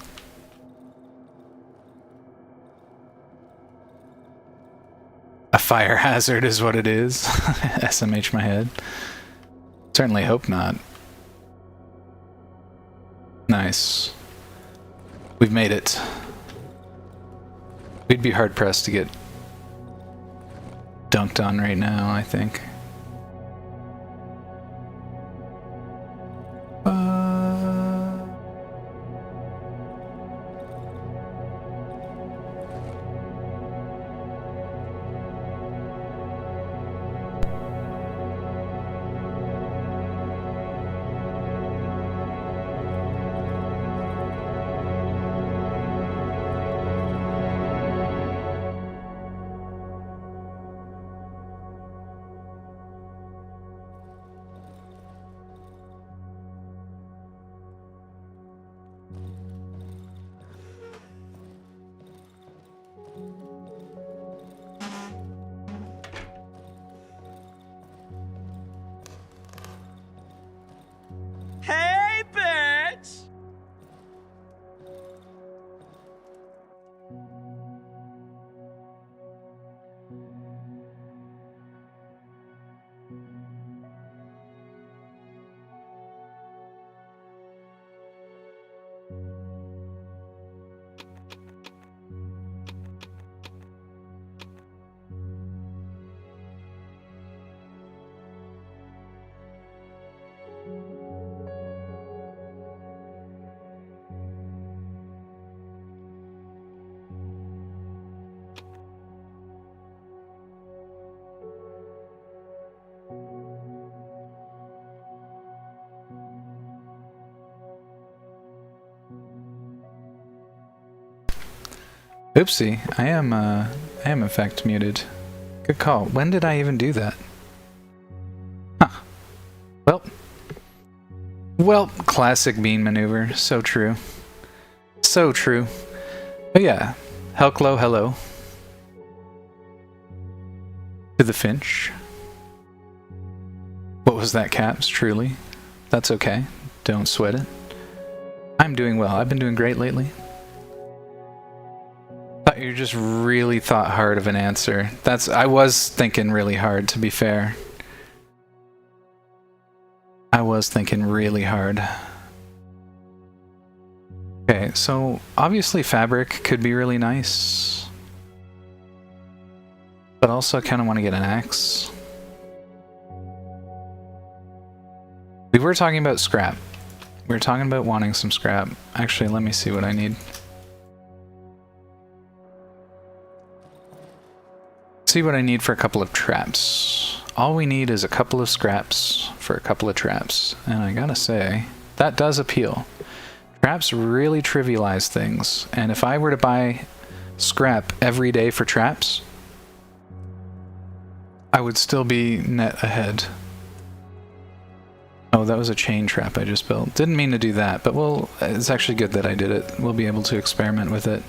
A fire hazard is what it is. SMH my head. Certainly hope not. Nice. We've made it. We'd be hard pressed to get dunked on right now, I think. Hey, bitch! Oopsie, I am in fact muted. Good call. When did I even do that? Huh. Well, classic bean maneuver. So true. So true. But yeah, Helclo, hello. To the Finch. What was that, Caps? Truly. That's okay. Don't sweat it. I'm doing well. I've been doing great lately. You just really thought hard of an answer. I was thinking really hard, to be fair. I was thinking really hard. Okay, so obviously fabric could be really nice. But also I kind of want to get an axe. We were talking about scrap. We were talking about wanting some scrap. Actually, let me see what I need. See what I need for a couple of traps. All we need is a couple of scraps for a couple of traps. And I gotta say, that does appeal. Traps really trivialize things. And if I were to buy scrap every day for traps, I would still be net ahead. Oh, that was a chain trap I just built. Didn't mean to do that, but it's actually good that I did it. We'll be able to experiment with it.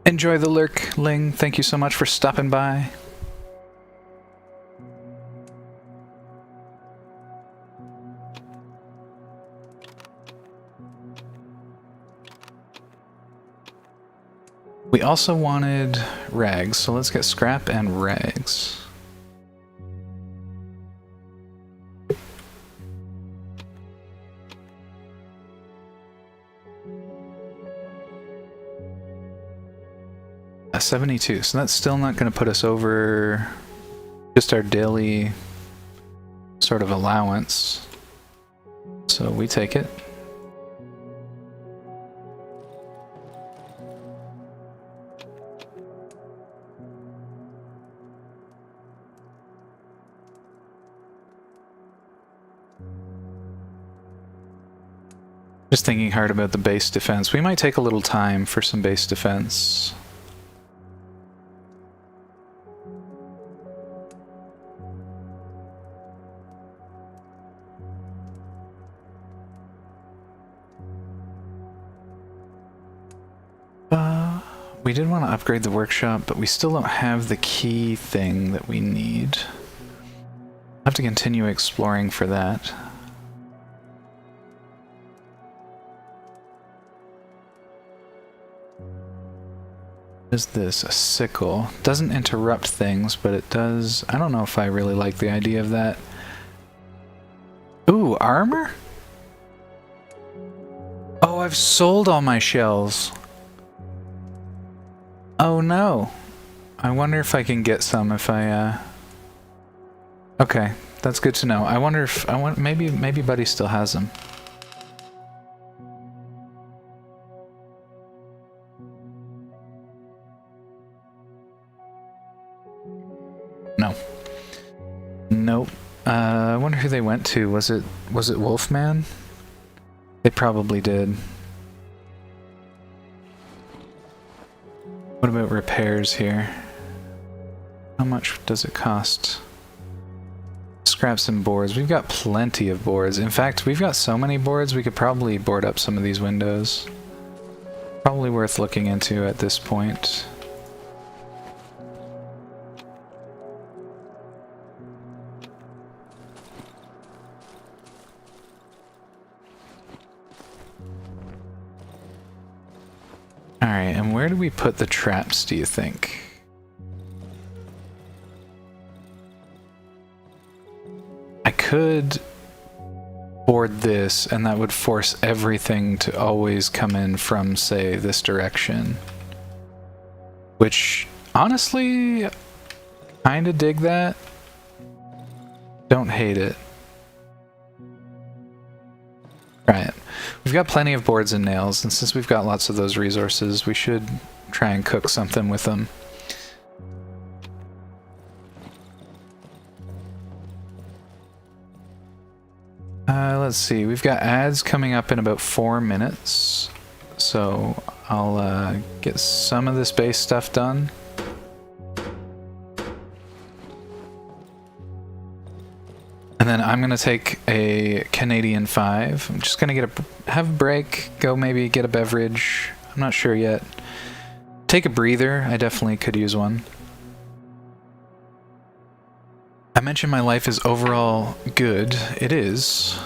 Enjoy the lurk, Ling. Thank you so much for stopping by. We also wanted rags, so let's get scrap and rags. A 72, so that's still not going to put us over just our daily sort of allowance. So we take it. Just thinking hard about the base defense. We might take a little time for some base defense. We did want to upgrade the workshop, but we still don't have the key thing that we need. I'll have to continue exploring for that. What is this? A sickle. Doesn't interrupt things, but it does... I don't know if I really like the idea of that. Ooh, armor? Oh, I've sold all my shells. Oh no. I wonder if I can get some if I, Okay, that's good to know. I wonder if... maybe Buddy still has them. No. Nope. I wonder who they went to. Was it Wolfman? They probably did. What about repairs here? How much does it cost? Scraps and boards. We've got plenty of boards. In fact, we've got so many boards we could probably board up some of these windows. Probably worth looking into at this point. Alright, and where do we put the traps, do you think? I could board this, and that would force everything to always come in from, say, this direction. Which, honestly, kinda dig that. Don't hate it. Right. We've got plenty of boards and nails, and since we've got lots of those resources, we should try and cook something with them. Let's see, we've got ads coming up in about 4 minutes, so I'll get some of this base stuff done. And then I'm gonna take a Canadian 5. I'm just gonna have a break, go maybe get a beverage. I'm not sure yet. Take a breather. I definitely could use one. I mentioned my life is overall good. It is.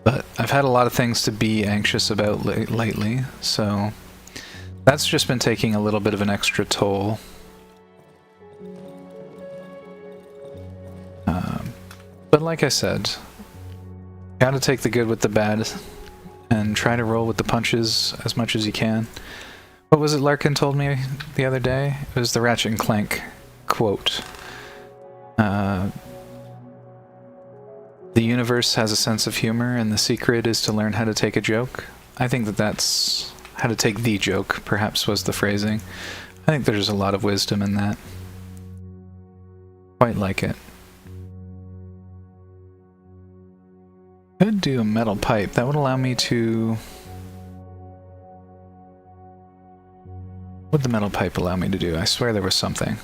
But I've had a lot of things to be anxious about lately, so that's just been taking a little bit of an extra toll. But like I said, gotta take the good with the bad and try to roll with the punches as much as you can. What was it Larkin told me the other day? It was the Ratchet and Clank quote. The universe has a sense of humor, and the secret is to learn how to take a joke. I think that's how to take the joke, perhaps was the phrasing. I think there's a lot of wisdom in that. Quite like it. Could do a metal pipe. That would allow me to... What would the metal pipe allow me to do? I swear there was something.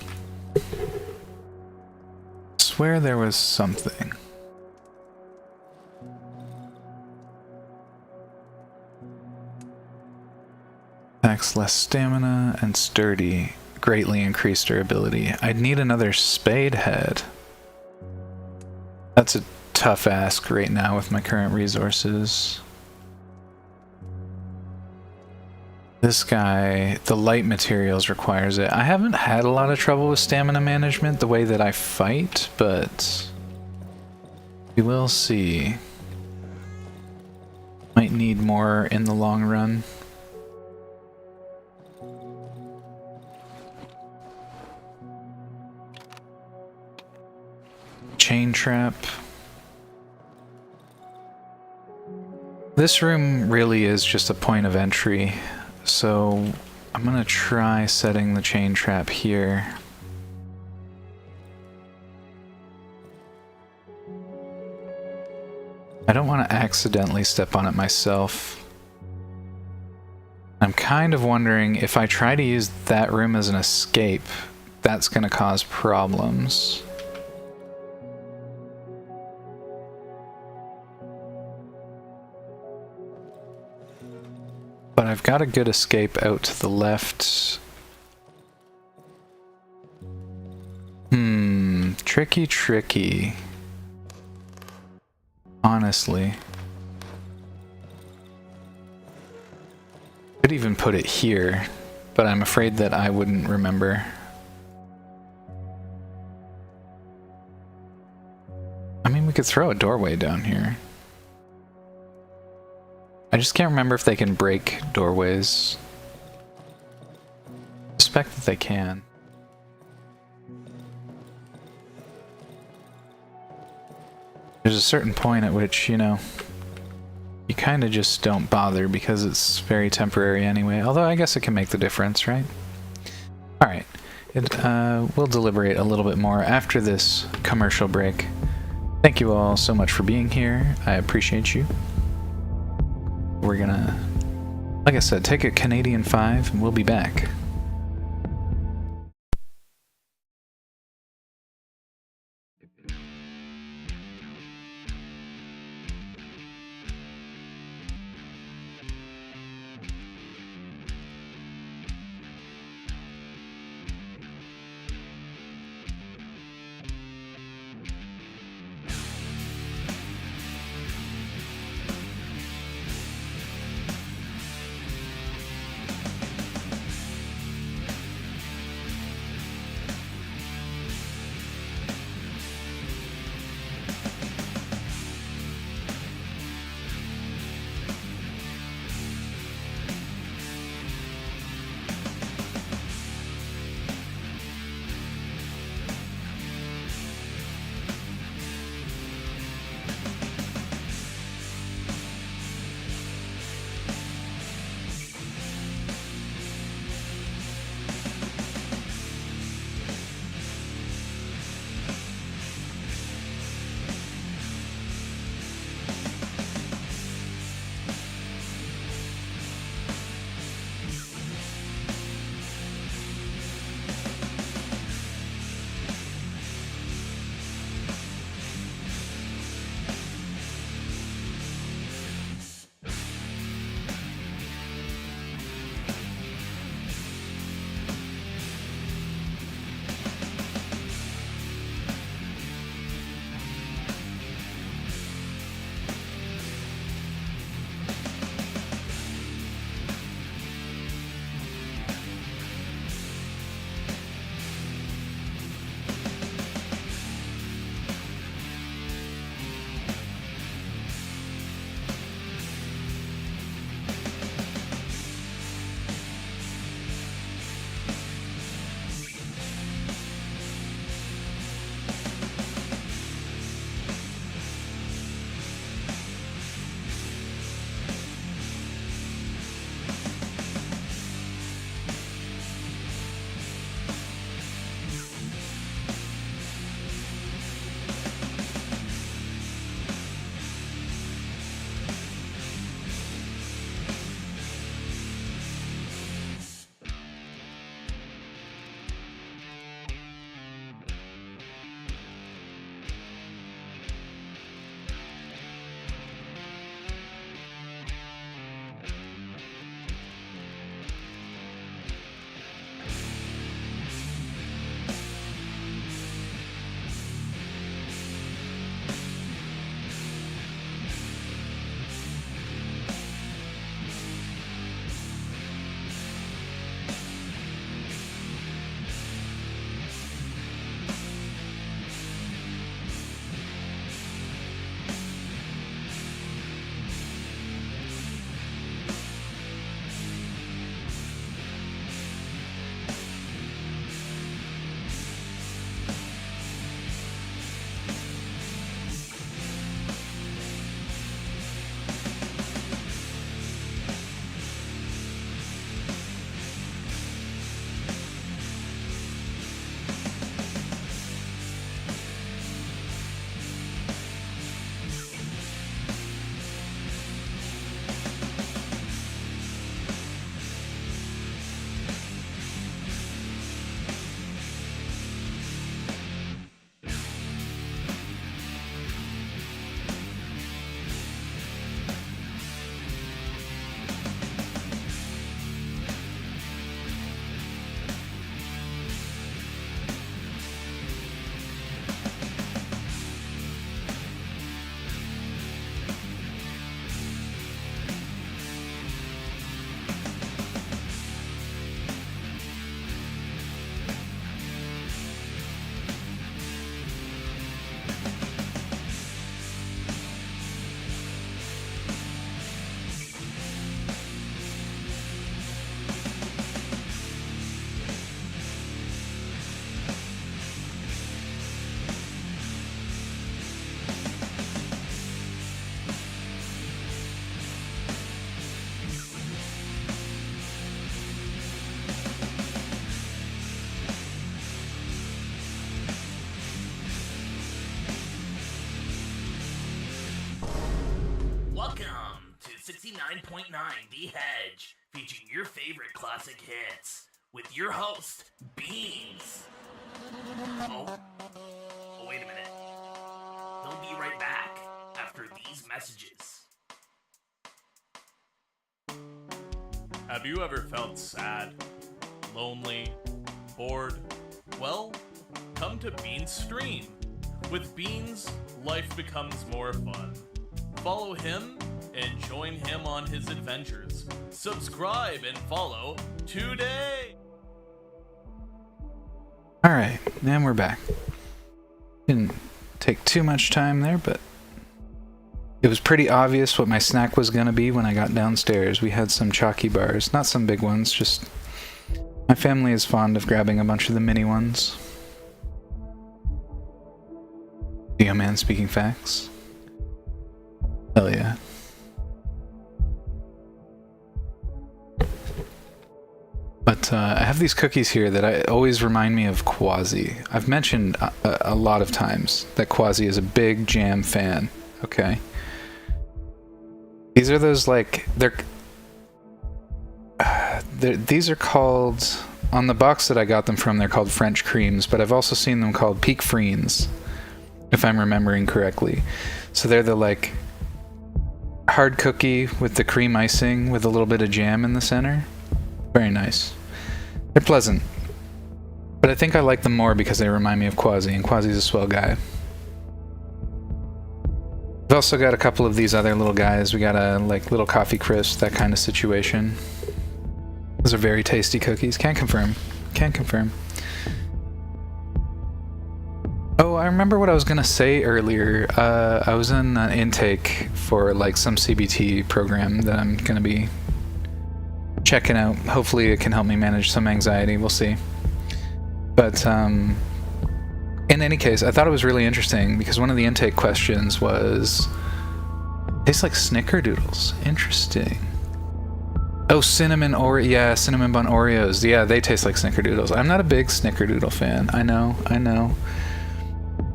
Swear there was something. Packs less stamina and sturdy. Greatly increased durability. I'd need another spade head. That's a tough ask right now with my current resources. This guy, the light materials requires it. I haven't had a lot of trouble with stamina management the way that I fight, but we will see. Might need more in the long run. Chain trap. This room really is just a point of entry, so I'm gonna try setting the chain trap here. I don't want to accidentally step on it myself. I'm kind of wondering if I try to use that room as an escape, that's going to cause problems. But I've got a good escape out to the left. Tricky, tricky. Honestly. Could even put it here, but I'm afraid that I wouldn't remember. I mean, we could throw a doorway down here. I just can't remember if they can break doorways. I suspect that they can. There's a certain point at which, you know, you kind of just don't bother because it's very temporary anyway. Although I guess it can make the difference, right? Alright. We'll deliberate a little bit more after this commercial break. Thank you all so much for being here. I appreciate you. We're gonna, like I said, take a Canadian 5 and we'll be back. 99.9 The Hedge, featuring your favorite classic hits, with your host, Beans. Oh, wait a minute. He'll be right back after these messages. Have you ever felt sad, lonely, bored? Well, come to Beans Stream. With Beans, life becomes more fun. Follow him and join him on his adventures. Subscribe and follow today! Alright, and we're back. Didn't take too much time there, but it was pretty obvious what my snack was gonna be when I got downstairs. We had some chalky bars, not some big ones, just... My family is fond of grabbing a bunch of the mini ones. Young man speaking facts. Hell yeah. But I have these cookies here that always remind me of Quasi. I've mentioned a lot of times that Quasi is a big jam fan, okay? These are those, like, these are called, on the box that I got them from, they're called French creams, but I've also seen them called Peak Friens, if I'm remembering correctly. So they're the, like, hard cookie with the cream icing with a little bit of jam in the center. Very nice. They're pleasant. But I think I like them more because they remind me of Quasi, and Quasi's a swell guy. We've also got a couple of these other little guys. We got a, like, little coffee crisp, that kind of situation. Those are very tasty cookies. Can't confirm. Can't confirm. Oh, I remember what I was gonna say earlier. I was in an intake for, like, some CBT program that I'm gonna be checking out. Hopefully it can help me manage some anxiety. We'll see. But in any case, I thought it was really interesting because one of the intake questions was, tastes like snickerdoodles. Interesting. Oh, cinnamon bun Oreos. Yeah, they taste like snickerdoodles. I'm not a big snickerdoodle fan. I know.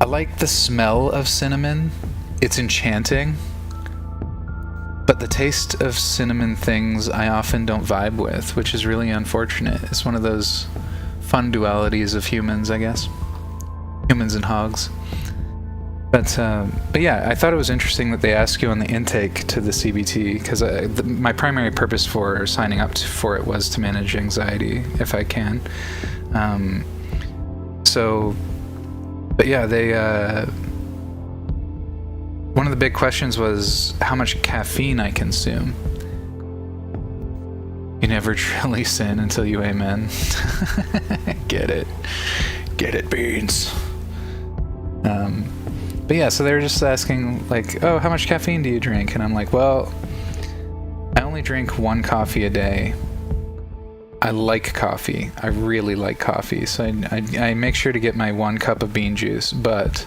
I like the smell of cinnamon. It's enchanting. But the taste of cinnamon things I often don't vibe with, which is really unfortunate. It's one of those fun dualities of humans, I guess. Humans and hogs. But yeah, I thought it was interesting that they ask you on the intake to the CBT, because my primary purpose for signing up for it was to manage anxiety, if I can. But yeah, they... one of the big questions was how much caffeine I consume. You never truly sin until you amen. Get it. Get it, Beans. But yeah, so they were just asking, like, oh, how much caffeine do you drink? And I'm like, well, I only drink one coffee a day. I like coffee. I really like coffee. So I make sure to get my 1 cup of bean juice, but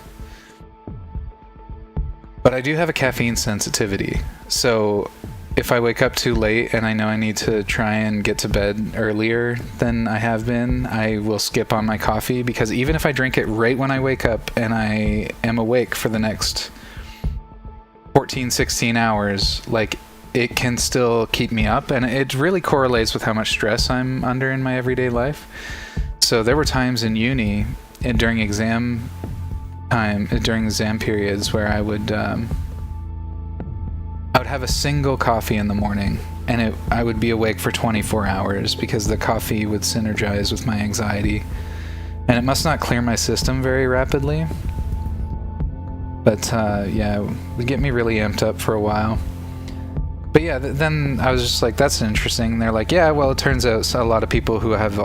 I do have a caffeine sensitivity. So if I wake up too late and I know I need to try and get to bed earlier than I have been, I will skip on my coffee, because even if I drink it right when I wake up and I am awake for the next 14, 16 hours, like, it can still keep me up, and it really correlates with how much stress I'm under in my everyday life. So there were times in uni and during exam periods where I would have a single coffee in the morning, and I would be awake for 24 hours because the coffee would synergize with my anxiety, and it must not clear my system very rapidly, but yeah, it would get me really amped up for a while. But yeah, then I was just like, that's interesting. And they're like, yeah, well, it turns out a lot of people who have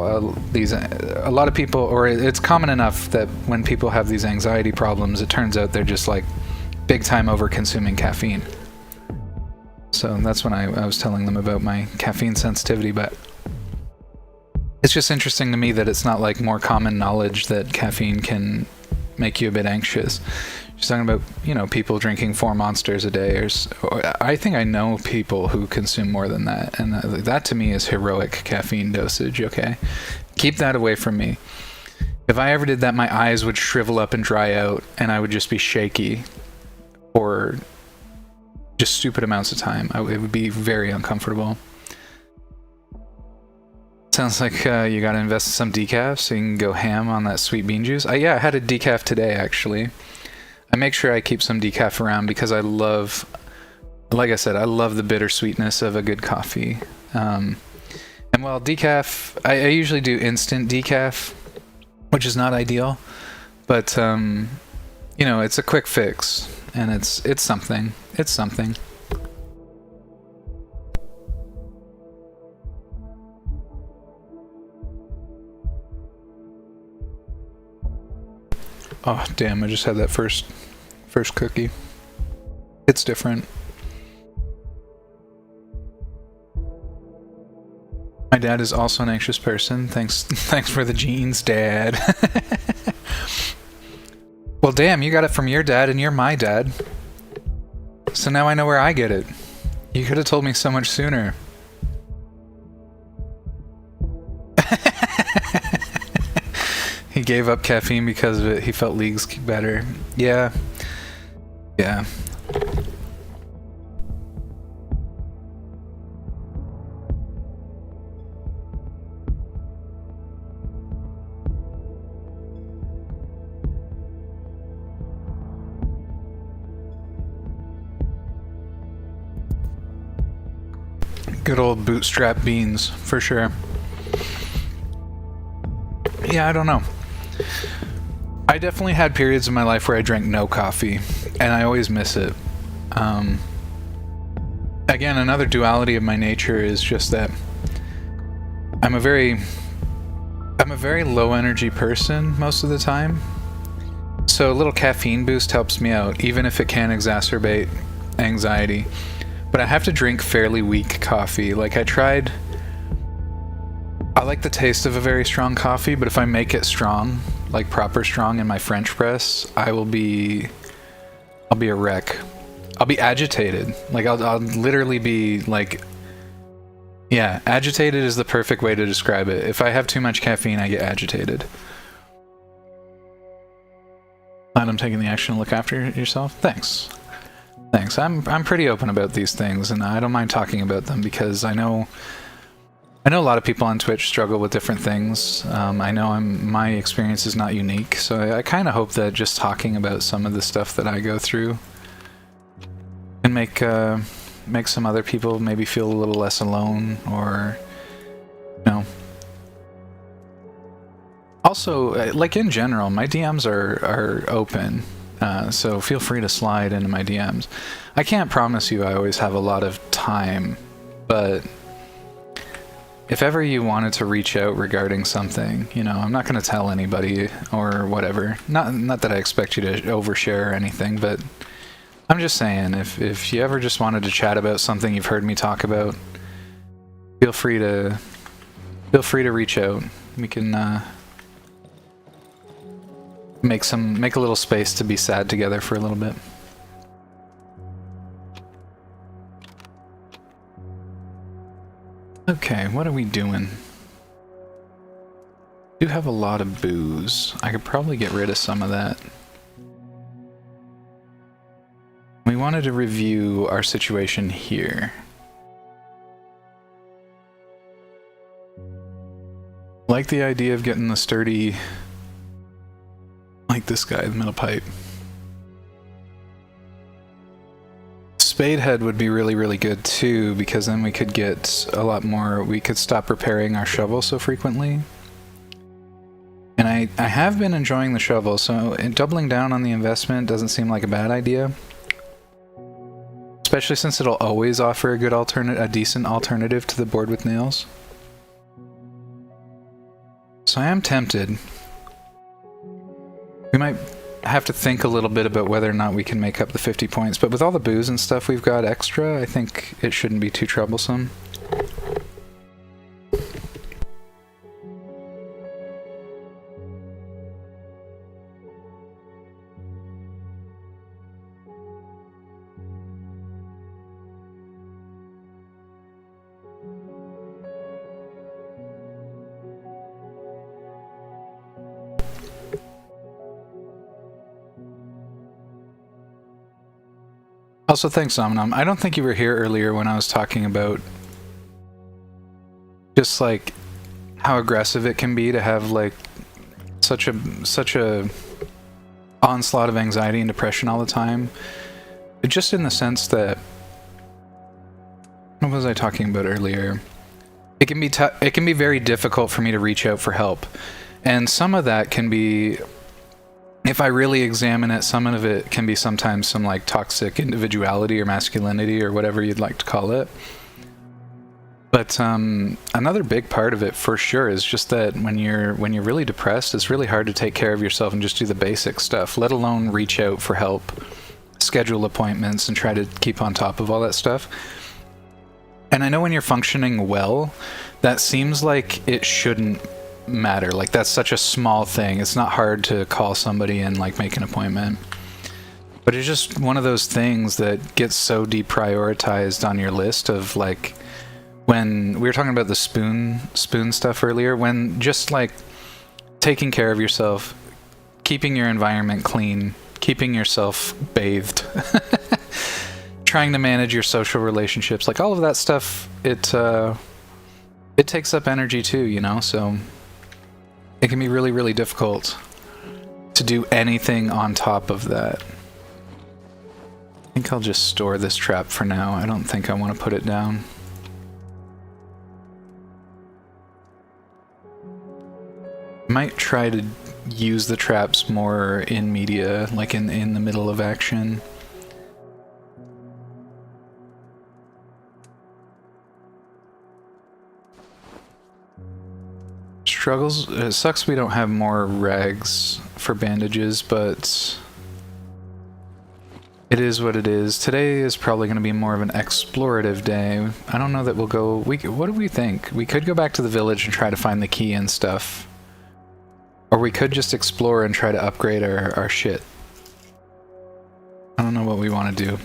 it's common enough that when people have these anxiety problems, it turns out they're just like big time over consuming caffeine. So that's when I was telling them about my caffeine sensitivity, but it's just interesting to me that it's not like more common knowledge that caffeine can make you a bit anxious. She's talking about, people drinking 4 Monsters a day, or I think I know people who consume more than that, and that to me is heroic caffeine dosage, okay? Keep that away from me. If I ever did that, my eyes would shrivel up and dry out, and I would just be shaky for just stupid amounts of time. It would be very uncomfortable. Sounds like you gotta invest in some decaf so you can go ham on that sweet bean juice. Yeah, I had a decaf today, actually. I make sure I keep some decaf around because I love, like I said, I love the bittersweetness of a good coffee. And while decaf, I usually do instant decaf, which is not ideal, but you know, it's a quick fix, and it's something. It's something. Oh damn! I just had that first cookie. It's different. My dad is also an anxious person. Thanks for the genes, Dad. Well, damn, you got it from your dad, and you're my dad. So now I know where I get it. You could have told me so much sooner. He gave up caffeine because of it. He felt leagues better. Yeah. Yeah. Good old bootstrap beans, for sure. Yeah, I don't know. I definitely had periods in my life where I drank no coffee, and I always miss it. Again, another duality of my nature is just that I'm a very low energy person most of the time. So a little caffeine boost helps me out, even if it can exacerbate anxiety. But I have to drink fairly weak coffee. Like I like the taste of a very strong coffee, but if I make it strong, like proper strong in my French press, I'll be a wreck. I'll be agitated. Like I'll literally be like, yeah, agitated is the perfect way to describe it. If I have too much caffeine, I get agitated. Glad I'm taking the action to look after yourself. Thanks. Thanks. I'm pretty open about these things, and I don't mind talking about them because I know a lot of people on Twitch struggle with different things. I know my experience is not unique, so I kind of hope that just talking about some of the stuff that I go through can make some other people maybe feel a little less alone, or you know. Also, like in general, my DMs are open, so feel free to slide into my DMs. I can't promise you I always have a lot of time, but if ever you wanted to reach out regarding something, you know, I'm not going to tell anybody or whatever. Not that I expect you to overshare or anything, but I'm just saying, if you ever just wanted to chat about something you've heard me talk about, feel free to reach out. We can make a little space to be sad together for a little bit. Okay, what are we doing? Do have a lot of booze. I could probably get rid of some of that. We wanted to review our situation here. Like the idea of getting the sturdy, like this guy, the middle pipe. Spadehead would be really, really good too, because then we could get a lot more, we could stop repairing our shovel so frequently. And I have been enjoying the shovel, so doubling down on the investment doesn't seem like a bad idea. Especially since it'll always offer a good a decent alternative to the board with nails. So I am tempted. We might have to think a little bit about whether or not we can make up the 50 points, but with all the booze and stuff we've got extra, I think it shouldn't be too troublesome. Also, thanks, Omnom. I don't think you were here earlier when I was talking about just like how aggressive it can be to have like such a onslaught of anxiety and depression all the time. Just in the sense that, what was I talking about earlier? It can be very difficult for me to reach out for help, and some of that can be, if I really examine it, some of it can be sometimes some like toxic individuality or masculinity or whatever you'd like to call it. But another big part of it for sure is just that when you're really depressed, it's really hard to take care of yourself and just do the basic stuff, let alone reach out for help, schedule appointments, and try to keep on top of all that stuff. And I know when you're functioning well, that seems like it shouldn't matter. Like, that's such a small thing. It's not hard to call somebody and like make an appointment. But it's just one of those things that gets so deprioritized on your list of like, when we were talking about the spoon stuff earlier, when just like taking care of yourself, keeping your environment clean, keeping yourself bathed, trying to manage your social relationships, like all of that stuff, it takes up energy too, you know? So it can be really, really difficult to do anything on top of that. I think I'll just store this trap for now. I don't think I want to put it down. Might try to use the traps more in media, like in the middle of action. Struggles. It sucks we don't have more rags for bandages, but it is what it is. Today is probably going to be more of an explorative day. I don't know that we'll go... what do we think? We could go back to the village and try to find the key and stuff. Or we could just explore and try to upgrade our shit. I don't know what we want to do.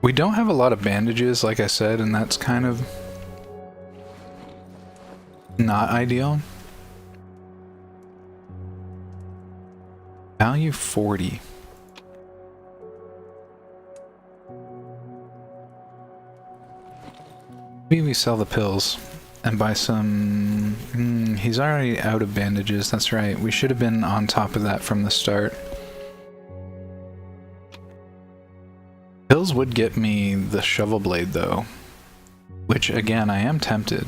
We don't have a lot of bandages, like I said, and that's kind of not ideal. Value 40. Maybe we sell the pills and buy some... he's already out of bandages, that's right. We should have been on top of that from the start. Pills would get me the shovel blade though, which again, I am tempted.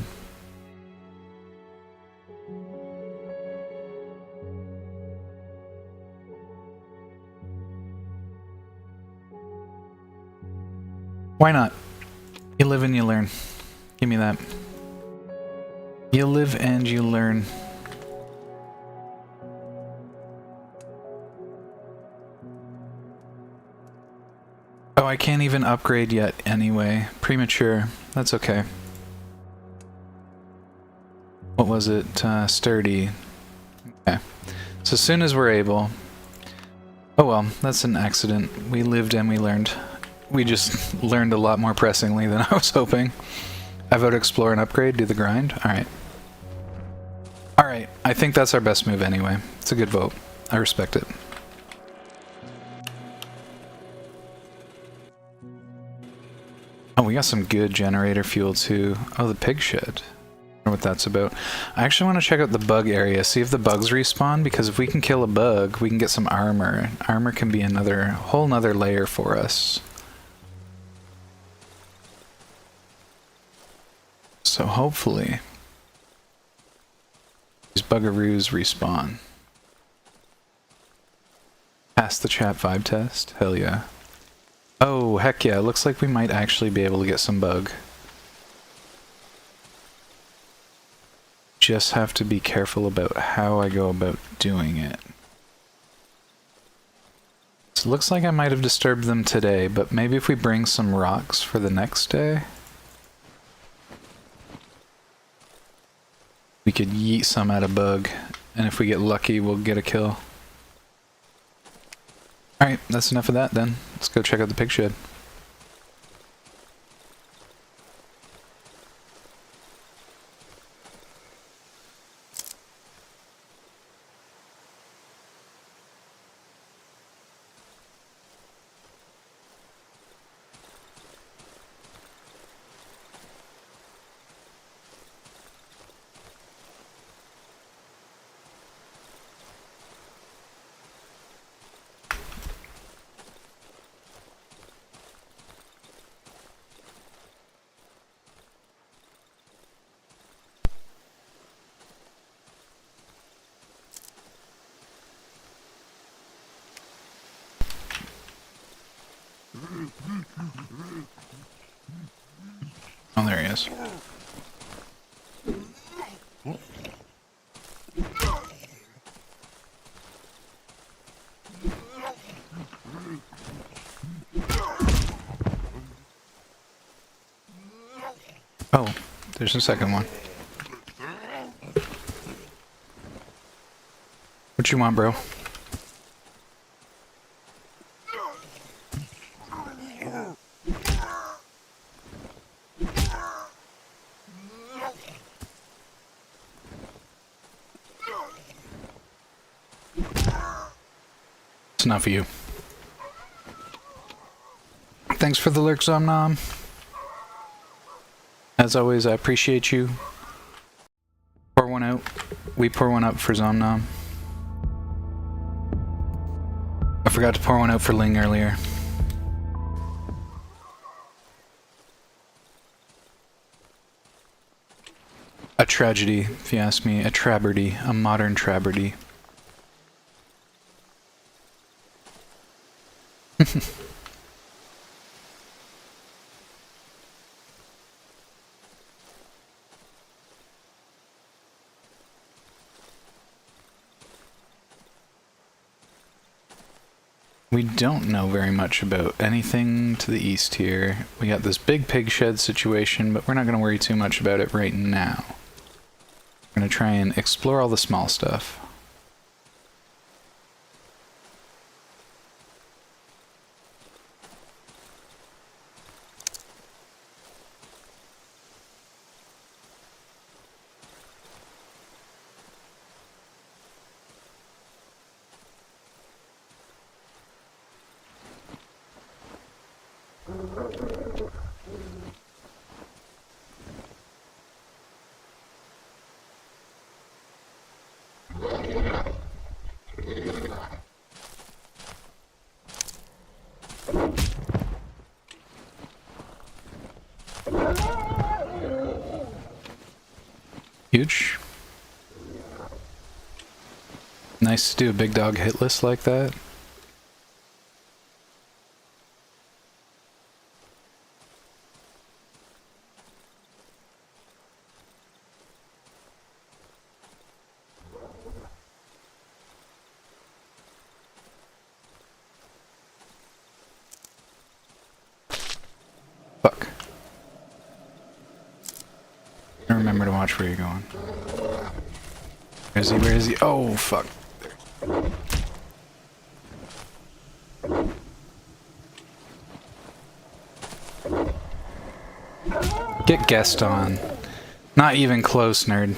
Why not? You live and you learn. Give me that. You live and you learn. Oh, I can't even upgrade yet anyway. Premature. That's okay. What was it? Sturdy. Okay. So as soon as we're able... Oh well, that's an accident. We lived and we learned. We just learned a lot more pressingly than I was hoping. I vote explore and upgrade, do the grind. Alright. Alright, I think that's our best move anyway. It's a good vote. I respect it. Oh, we got some good generator fuel too. Oh, the pig shed. I don't know what that's about. I actually want to check out the bug area, see if the bugs respawn, because if we can kill a bug, we can get some armor. Armor can be another, whole nother layer for us. So hopefully these buggeroos respawn. Pass the chat vibe test? Hell yeah. Oh, heck yeah, looks like we might actually be able to get some bug. Just have to be careful about how I go about doing it. So it looks like I might have disturbed them today, but maybe if we bring some rocks for the next day, we could yeet some at a bug And if we get lucky, we'll get a kill. Alright, that's enough of that then. Let's go check out the pig shed. Oh, there he is. Oh, there's a second one. What you want, bro? It's not for you. Thanks for the lurk, Zomnom. As always, I appreciate you. Pour one out. We pour one up for Zomnom. I forgot to pour one out for Ling earlier. A tragedy, if you ask me. A traberdy. A modern traberdy. We don't know very much about anything to the east here. We got this big pig shed situation, but we're not going to worry too much about it right now. We're going to try and explore all the small stuff. Huge. Nice to do a big dog hit list like that. Fuck. Remember to watch where you're going. Where is he? Where is he? Oh, fuck. Get guessed on. Not even close, nerd.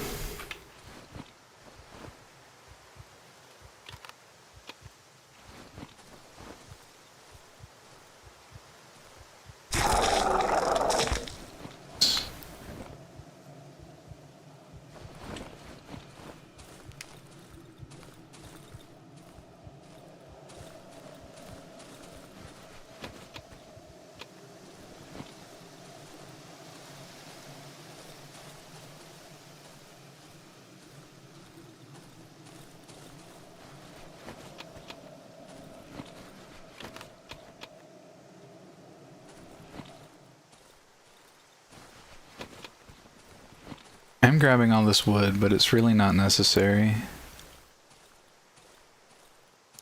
I'm grabbing all this wood, but it's really not necessary.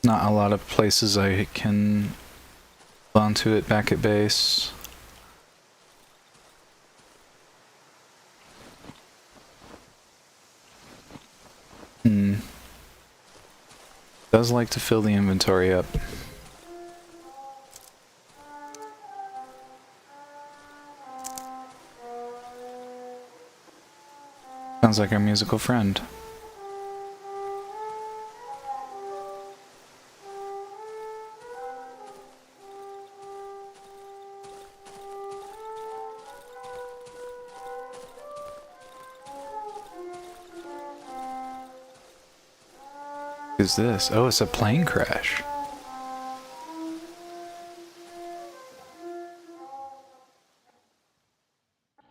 Not a lot of places I can hold onto it back at base. Does like to fill the inventory up. Sounds like our musical friend. What is this? Oh, it's a plane crash.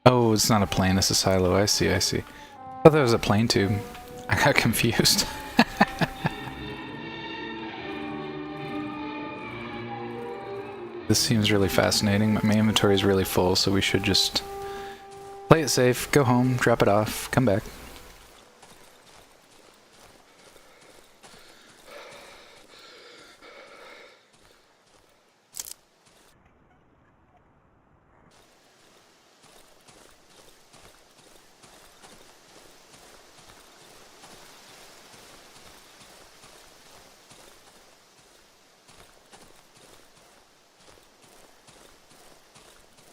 Oh, it's not a plane, it's a silo. I see, I see. I thought that was a plane tube. I got confused. This seems really fascinating. My inventory is really full, so we should just play it safe, go home, drop it off, come back.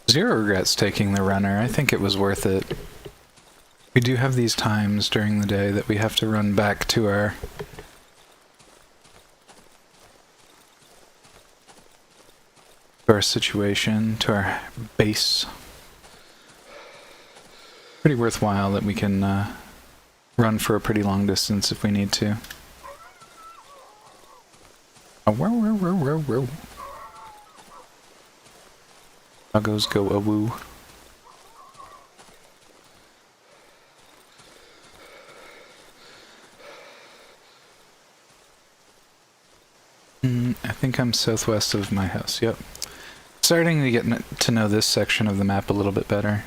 Zero regrets taking the runner. I think it was worth it. We do have these times during the day that we have to run back to our situation, to our base. Pretty worthwhile that we can run for a pretty long distance if we need to. Doggos go a-woo. I think I'm southwest of my house, yep. Starting to get to know this section of the map a little bit better.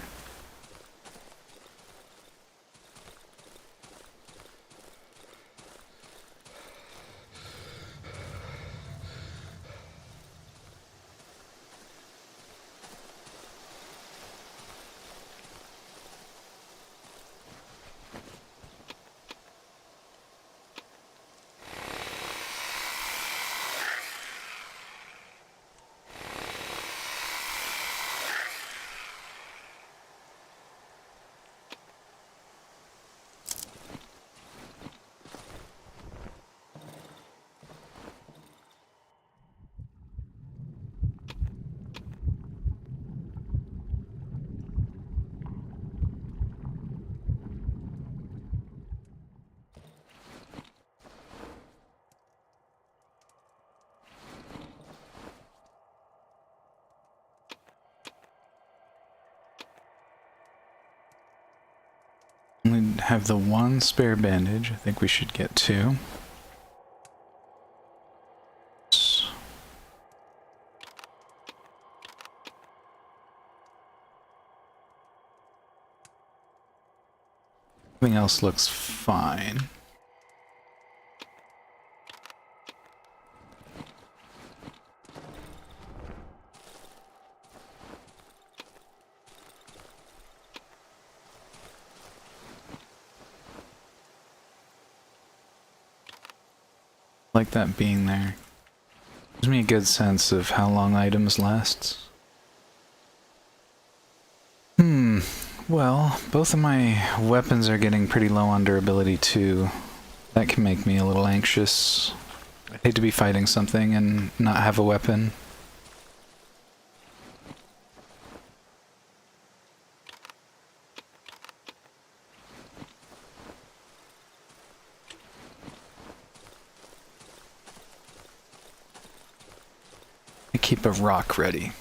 Only have the one spare bandage. I think we should get two. Everything else looks fine. Like that being there. Gives me a good sense of how long items last. Well, both of my weapons are getting pretty low on durability too. That can make me a little anxious. I'd hate to be fighting something and not have a weapon. I keep a rock ready.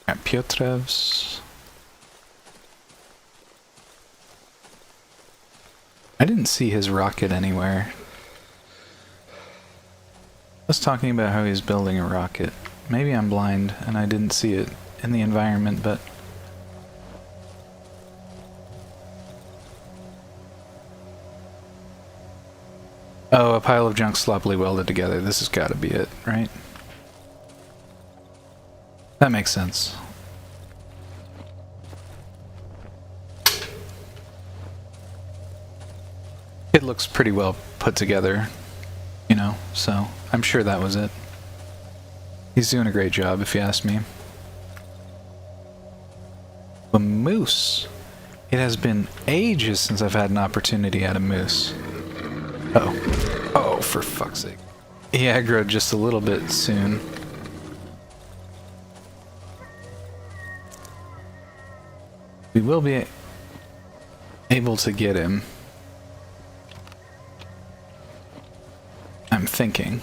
At Piotrev's. I didn't see his rocket anywhere. I was talking about how he's building a rocket. Maybe I'm blind and I didn't see it in the environment, but... Oh, a pile of junk sloppily welded together. This has got to be it, right? That makes sense. It looks pretty well put together, you know, so I'm sure that was it. He's doing a great job, if you ask me. The moose. It has been ages since I've had an opportunity at a moose. Oh. Oh, for fuck's sake. He aggroed just a little bit soon. We will be able to get him. I'm thinking.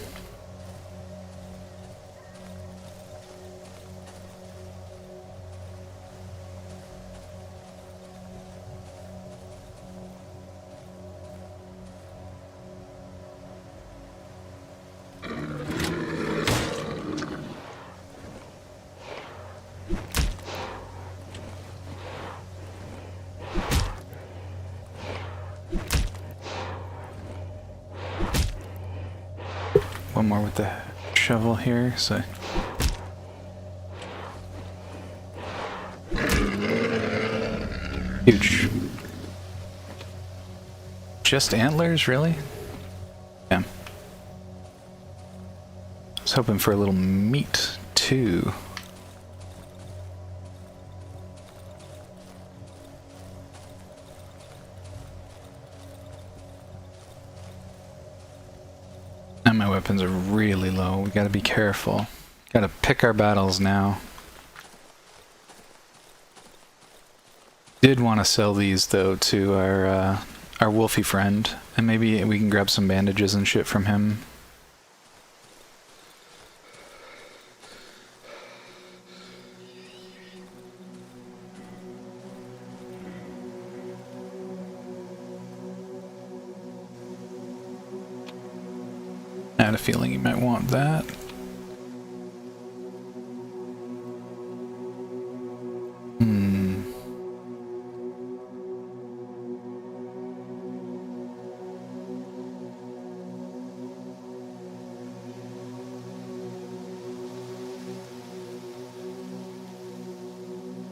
One more with the shovel here, so... Huge. Just antlers, really? Yeah. I was hoping for a little meat, too. And my weapons are really low. We gotta be careful. Gotta pick our battles now. Did want to sell these though to our wolfy friend, and maybe we can grab some bandages and shit from him. I had a feeling you might want that.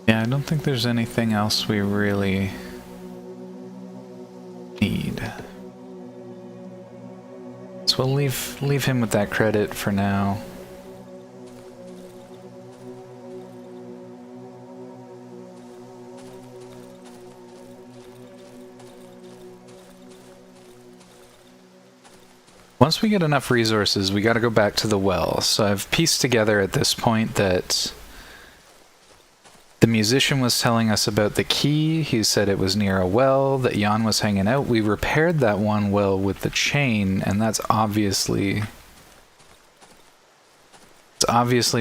Yeah, I don't think there's anything else we really need. So we'll leave him with that credit for now. Once we get enough resources, we gotta go back to the well. So I've pieced together at this point that the musician was telling us about the key. He said it was near a well, that Jan was hanging out. We repaired that one well with the chain, and that's obviously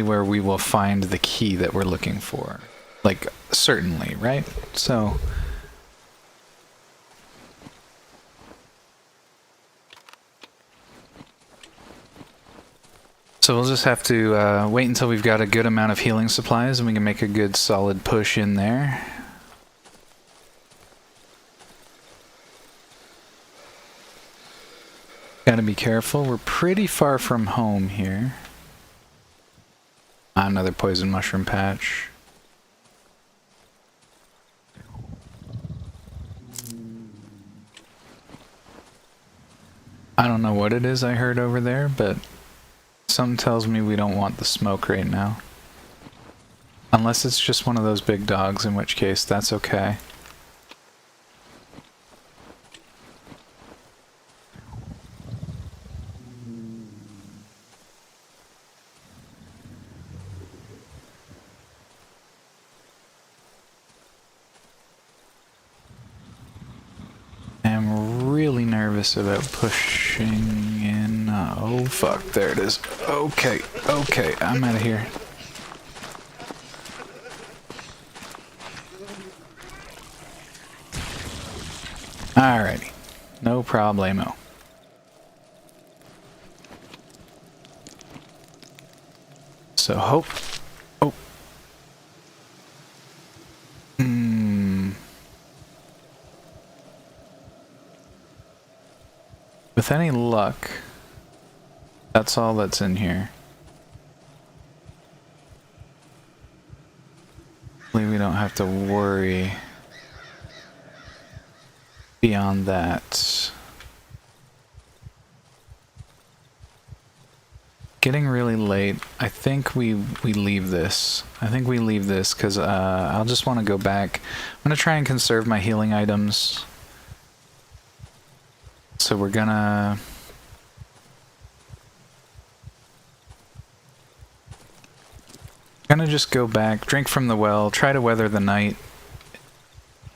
where we will find the key that we're looking for. Like, certainly, right? So we'll just have to wait until we've got a good amount of healing supplies and we can make a good solid push in there. Gotta be careful, we're pretty far from home here. Another poison mushroom patch. I don't know what it is I heard over there, but something tells me we don't want the smoke right now. Unless it's just one of those big dogs, in which case that's okay. I'm really nervous about pushing in. Oh fuck, there it is. Okay, okay, I'm out of here. Alrighty, no problemo. So hope. Oh. With any luck, that's all that's in here. Hopefully we don't have to worry beyond that. getting really late. I think we leave this. I think we leave this because I'll just want to go back. I'm gonna try and conserve my healing items. So we're gonna just go back, drink from the well, try to weather the night.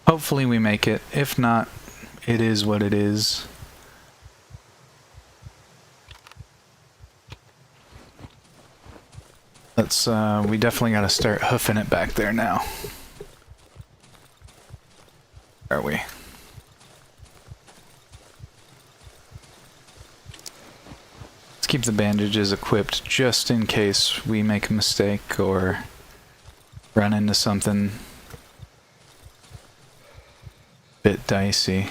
Hopefully we make it. If not, it is what it is. Let's, we definitely gotta start hoofing it back there now. Where are we? Let's keep the bandages equipped just in case we make a mistake or run into something a bit dicey.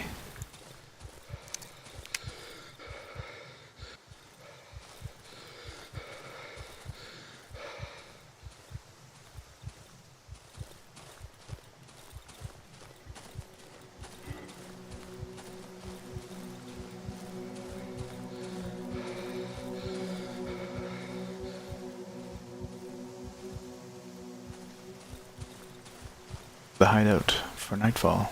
The hideout for nightfall.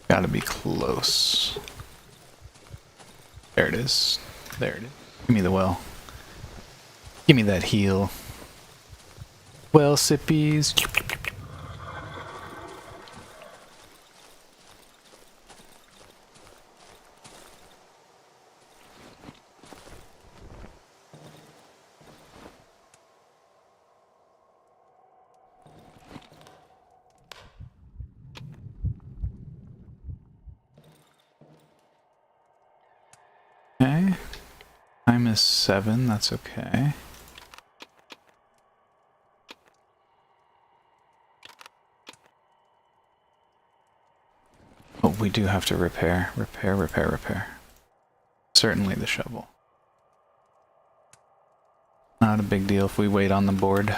Gotta be close. There it is. There it is. Give me the well. Give me that heal. Well, sippies. Okay. Time is 7, that's okay. Oh, we do have to repair. Repair. Certainly the shovel. Not a big deal if we wait on the board.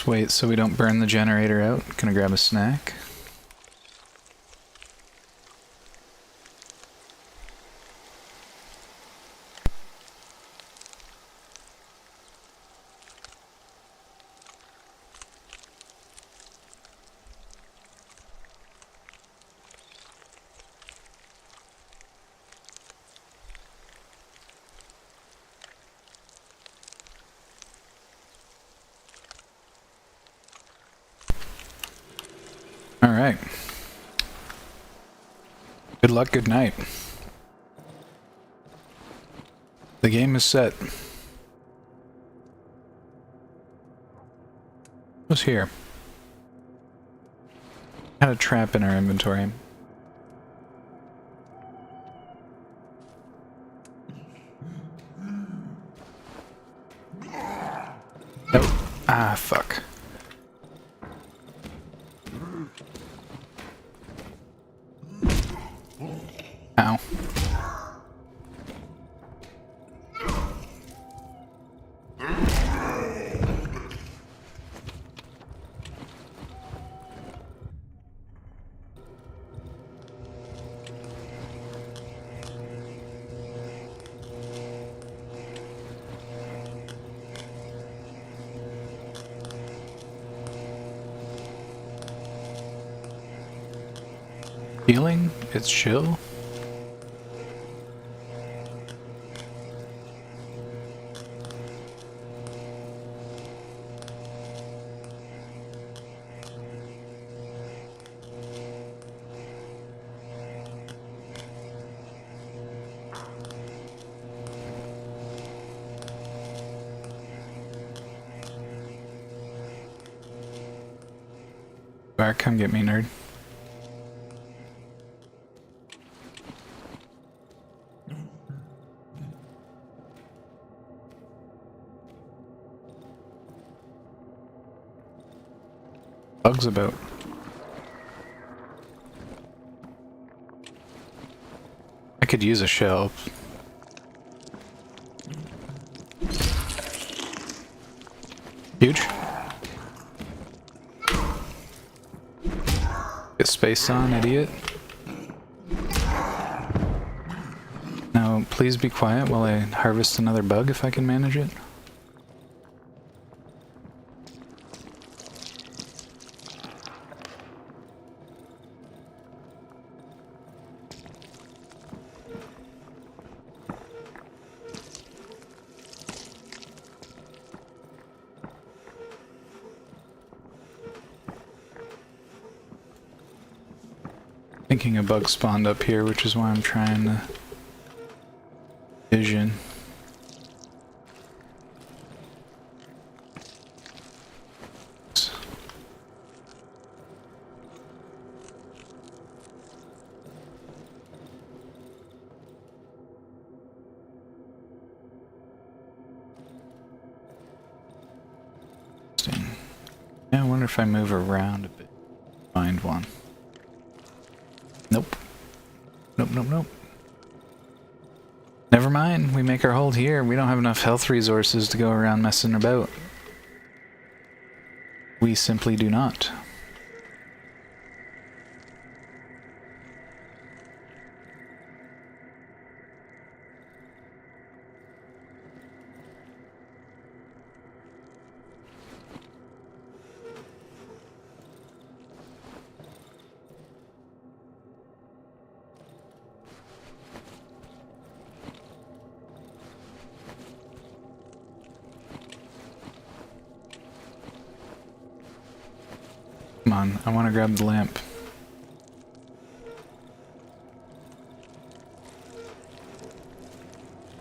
Wait so we don't burn the generator out. Gonna grab a snack. Alright. Good luck, good night. The game is set. What's here? Had a trap in our inventory. Nope. Ah, fuck. Ow. Healing? It's chill? Back, come get me, nerd. bugs about. I could use a shell. Huge. Get space on, idiot. Now, please be quiet while I harvest another bug if I can manage it. Thinking a bug spawned up here, which is why I'm trying to vision. Yeah, I wonder if I move around a bit, find one. Nope. Nope, nope, nope. Never mind, we make our hold here. We don't have enough health resources to go around messing about. We simply do not. Come on, I want to grab the lamp.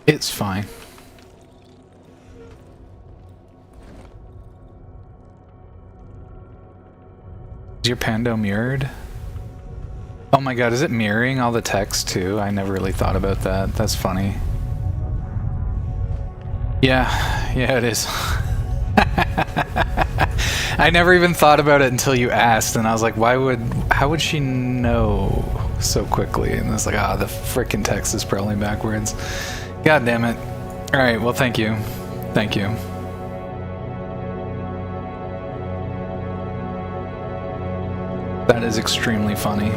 It's fine. Is your pando mirrored? Oh my god, is it mirroring all the text too? I never really thought about that. That's funny. Yeah, it is. I never even thought about it until you asked, and I was like, how would she know so quickly? And it's like, the frickin' text is probably backwards. God damn it. Alright, well, thank you. Thank you. That is extremely funny.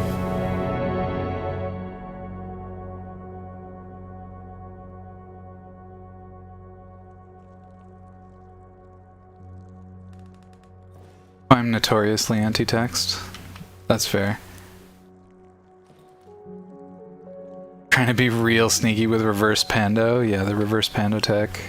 I'm notoriously anti-text. That's fair. Trying to be real sneaky with reverse pando. Yeah, the reverse pando tech.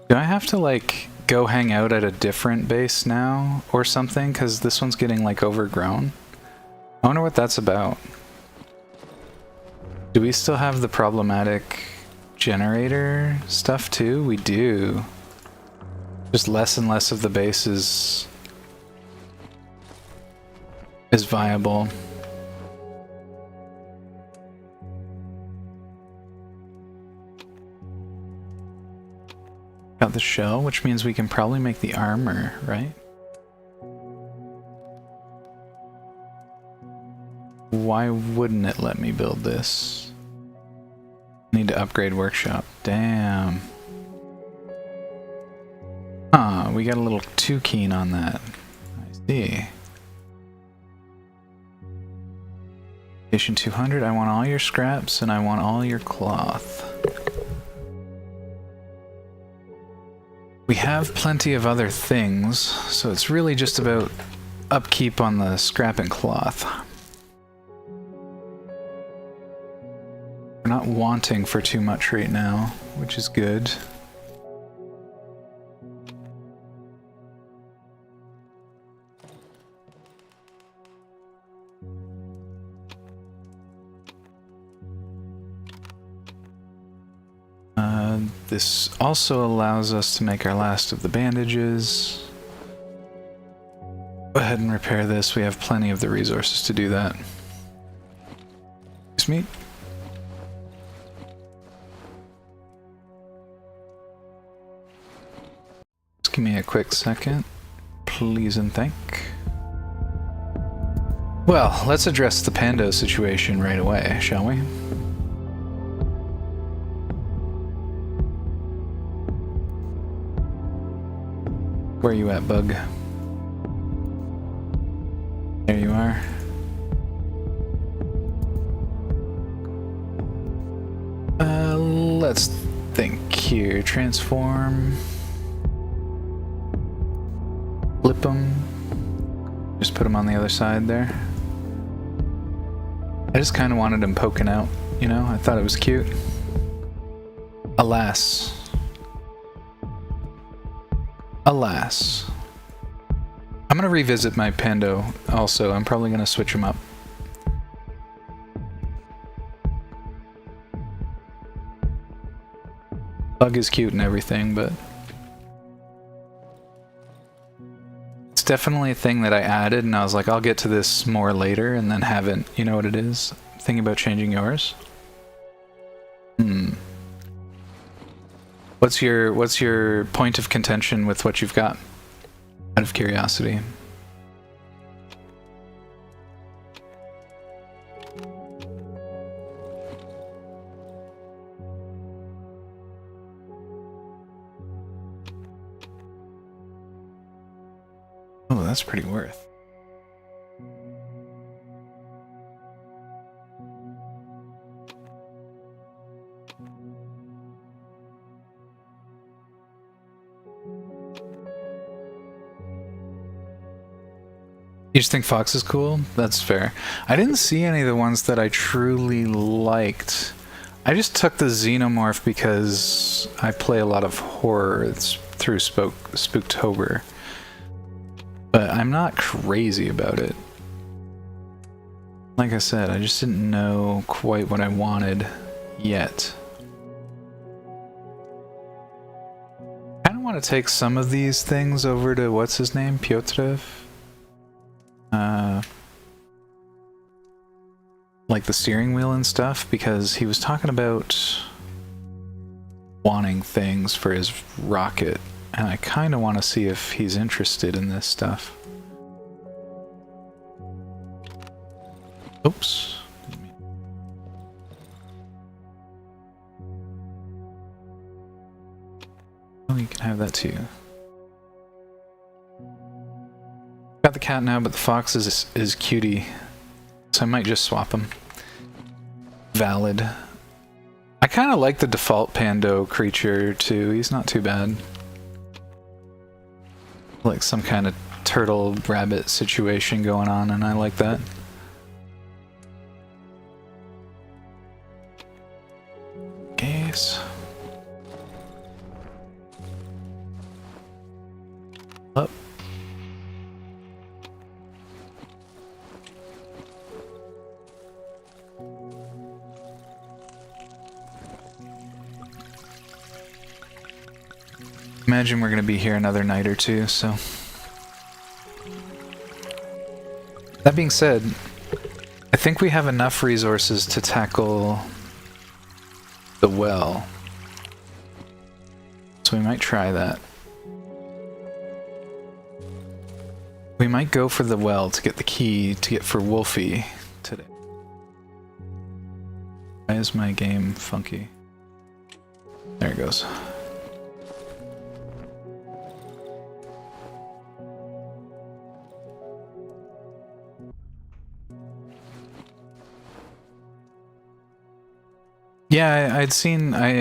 Do I have to, like, go hang out at a different base now or something? Because this one's getting, like, overgrown. I wonder what that's about. Do we still have the problematic generator stuff too? We do. Just less and less of the base is viable. Got the shell, which means we can probably make the armor, right? Why wouldn't it let me build this? Need to upgrade workshop. Damn. Huh, we got a little too keen on that. I see. Station 200, I want all your scraps and I want all your cloth. We have plenty of other things, so it's really just about upkeep on the scrap and cloth. We're not wanting for too much right now, which is good. This also allows us to make our last of the bandages. Go ahead and repair this. We have plenty of the resources to do that. Excuse me. Give me a quick second. Please and thank. Well, let's address the pando situation right away, shall we? Where are you at, bug? There you are. Let's think here. Transform. Flip them. Just put them on the other side there. I just kind of wanted him poking out, you know? I thought it was cute. Alas. Alas. I'm gonna revisit my pando also. I'm probably gonna switch them up. Bug is cute and everything, but it's definitely a thing that I added and I was like, I'll get to this more later, and then haven't. You know what it is? Thinking about changing yours? What's your point of contention with what you've got? Out of curiosity. Oh, that's pretty worth. You just think Fox is cool? That's fair. I didn't see any of the ones that I truly liked. I just took the Xenomorph because I play a lot of horror. It's through Spooktober. But I'm not crazy about it. Like I said, I just didn't know quite what I wanted yet. I kind of want to take some of these things over to, what's his name? Piotrev? Like the steering wheel and stuff, because he was talking about wanting things for his rocket, and I kind of want to see if he's interested in this stuff. Oops. Oh, you can have that too. Got the cat now, but the fox is cutie, so I might just swap them. Valid. I kind of like the default pando creature too. He's not too bad. Like some kind of turtle rabbit situation going on, and I like that. Guess. Up. Imagine we're gonna be here another night or two, so. That being said, I think we have enough resources to tackle the well. So we might try that. We might go for the well to get the key to get for Wolfie today. Why is my game funky? There it goes. Yeah, I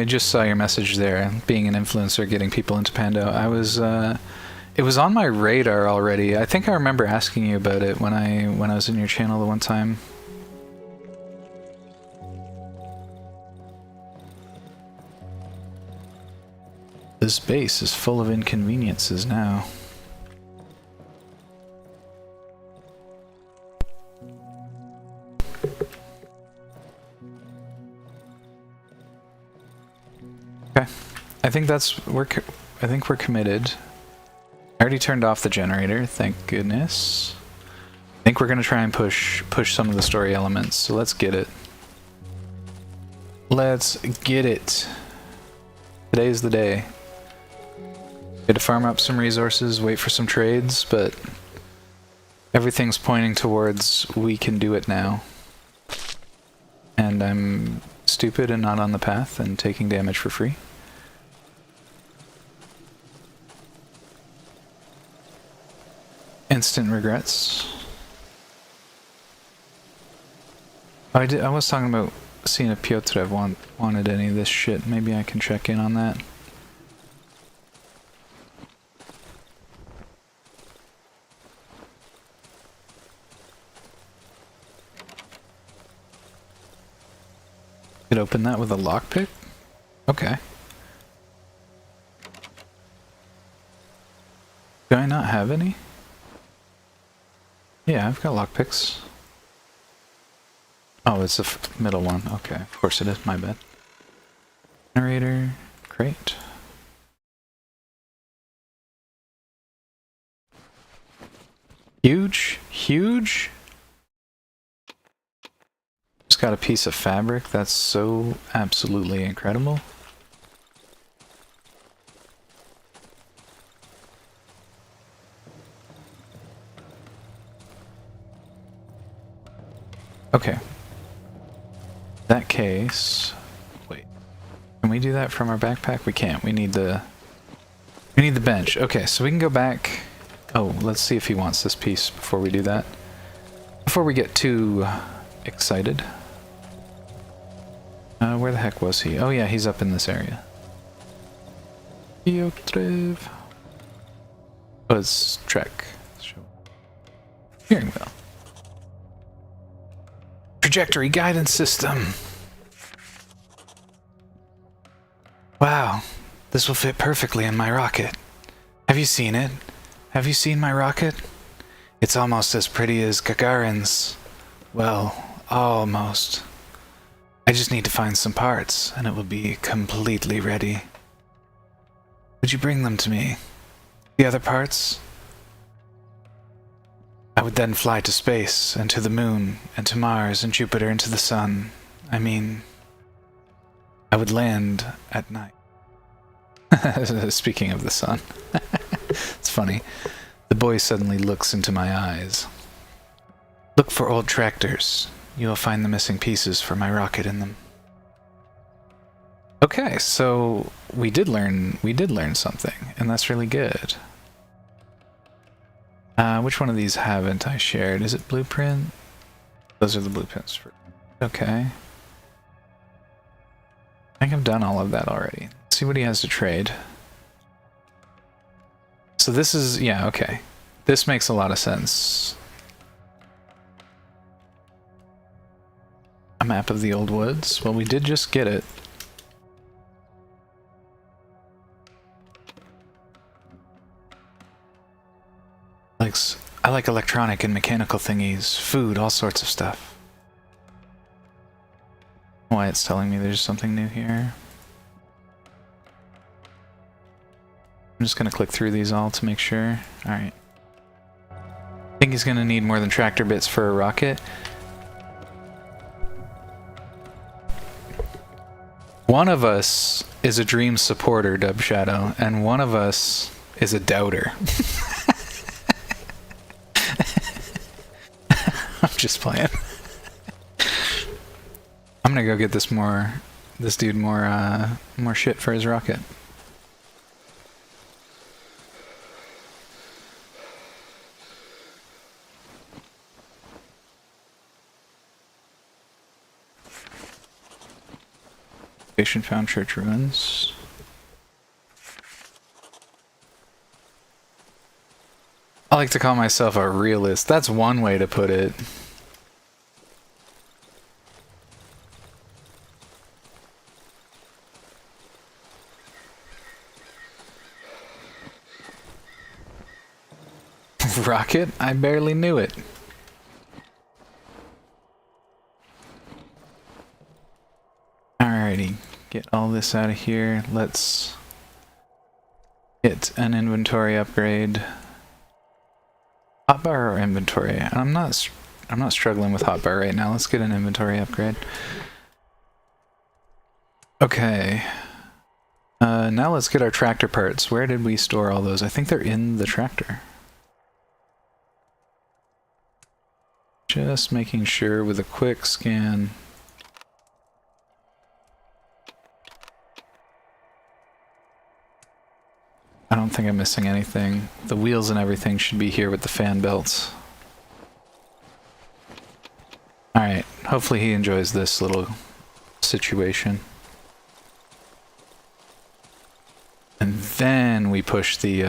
just saw your message there, being an influencer, getting people into Pando. It was on my radar already. I think I remember asking you about it when I was in your channel the one time. This base is full of inconveniences now. Okay, I think we're committed. I already turned off the generator, thank goodness. I think we're gonna try and push some of the story elements, so let's get it. Let's get it. Today's the day. had to farm up some resources, wait for some trades, but everything's pointing towards we can do it now. And I'm stupid and not on the path and taking damage for free. Instant regrets. Oh, I was talking about seeing if Piotr wanted any of this shit. Maybe I can check in on that. Could open that with a lockpick? Okay. Do I not have any? Yeah, I've got lockpicks. Oh, it's the middle one. Okay, of course it is. My bad. Generator. Crate. Huge? Huge? Just got a piece of fabric. That's so absolutely incredible. Okay. In that case, wait. Can we do that from our backpack? We can't. We need the bench. Okay, so we can go back. Oh, let's see if he wants this piece before we do that. Before we get too excited. Where the heck was he? Oh yeah, he's up in this area. Piotr. Oh, it's Trek. Steering wheel. Trajectory guidance system. Wow, this will fit perfectly in my rocket. Have you seen it? Have you seen my rocket? It's almost as pretty as Gagarin's. Well, almost. I just need to find some parts, and it will be completely ready. Would you bring them to me? The other parts? I would then fly to space, and to the moon, and to Mars, and Jupiter, and to the sun. I mean, I would land at night. Speaking of the sun. It's funny. The boy suddenly looks into my eyes. Look for old tractors. You will find the missing pieces for my rocket in them. Okay, so we did learn something, and that's really good. Which one of these haven't I shared? Is it blueprint? Those are the blueprints for... Okay. I think I've done all of that already. Let's see what he has to trade. So this is... yeah, okay. This makes a lot of sense. A map of the old woods. Well, we did just get it. I like electronic and mechanical thingies, food, all sorts of stuff. Why it's telling me there's something new here. I'm just gonna click through these all to make sure. Alright. I think he's gonna need more than tractor bits for a rocket. One of us is a dream supporter, Dub Shadow, and one of us is a doubter. I'm just playing. I'm gonna go get this dude more shit for his rocket. Location found church ruins. I like to call myself a realist. That's one way to put it. Rocket? I barely knew it. Alrighty, get all this out of here. Let's get an inventory upgrade. Hotbar or inventory? I'm not struggling with hotbar right now. Let's get an inventory upgrade. Okay. Now let's get our tractor parts. Where did we store all those? I think they're in the tractor. Just making sure with a quick scan. I don't think I'm missing anything. The wheels and everything should be here with the fan belts. Alright, hopefully he enjoys this little situation. And then we push the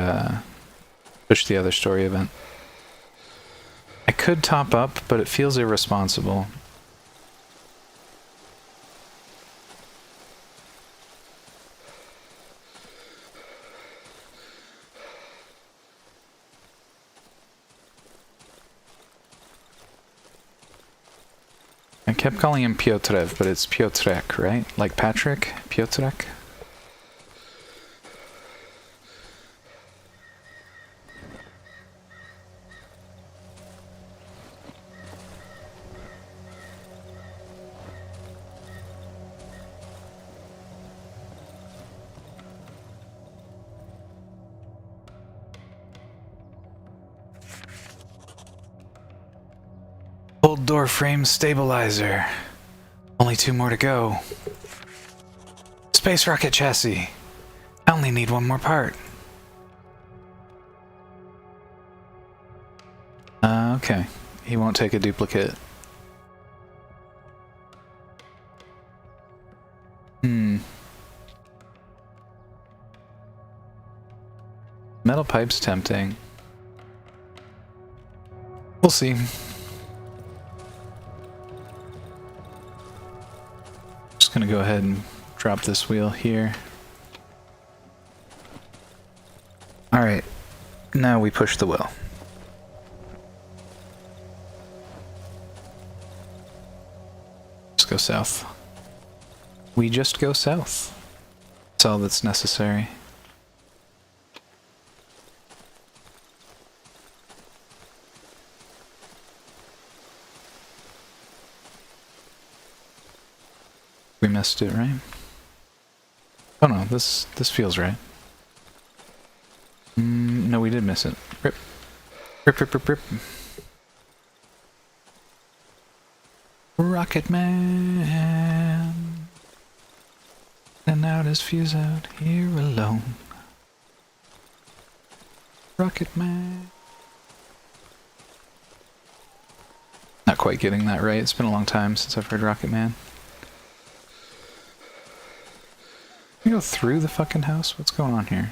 other story event. I could top up, but it feels irresponsible. I kept calling him Piotrev, but it's Piotrek, right? Like Patrick? Piotrek? Old door frame stabilizer. Only 2 more to go. Space rocket chassis. I only need 1 more part. Okay. He won't take a duplicate. Metal pipe's tempting. We'll see. Just gonna go ahead and drop this wheel here. Alright, now we push the wheel. Just go south. We just go south. That's all that's necessary. We missed it, right? Oh no, this feels right. No, we did miss it. Rip. Rip, rip, rip, rip. Rocket Man. And out his fuse out here alone. Rocket Man. Not quite getting that right. It's been a long time since I've heard Rocket Man. Can we go through the fucking house? What's going on here?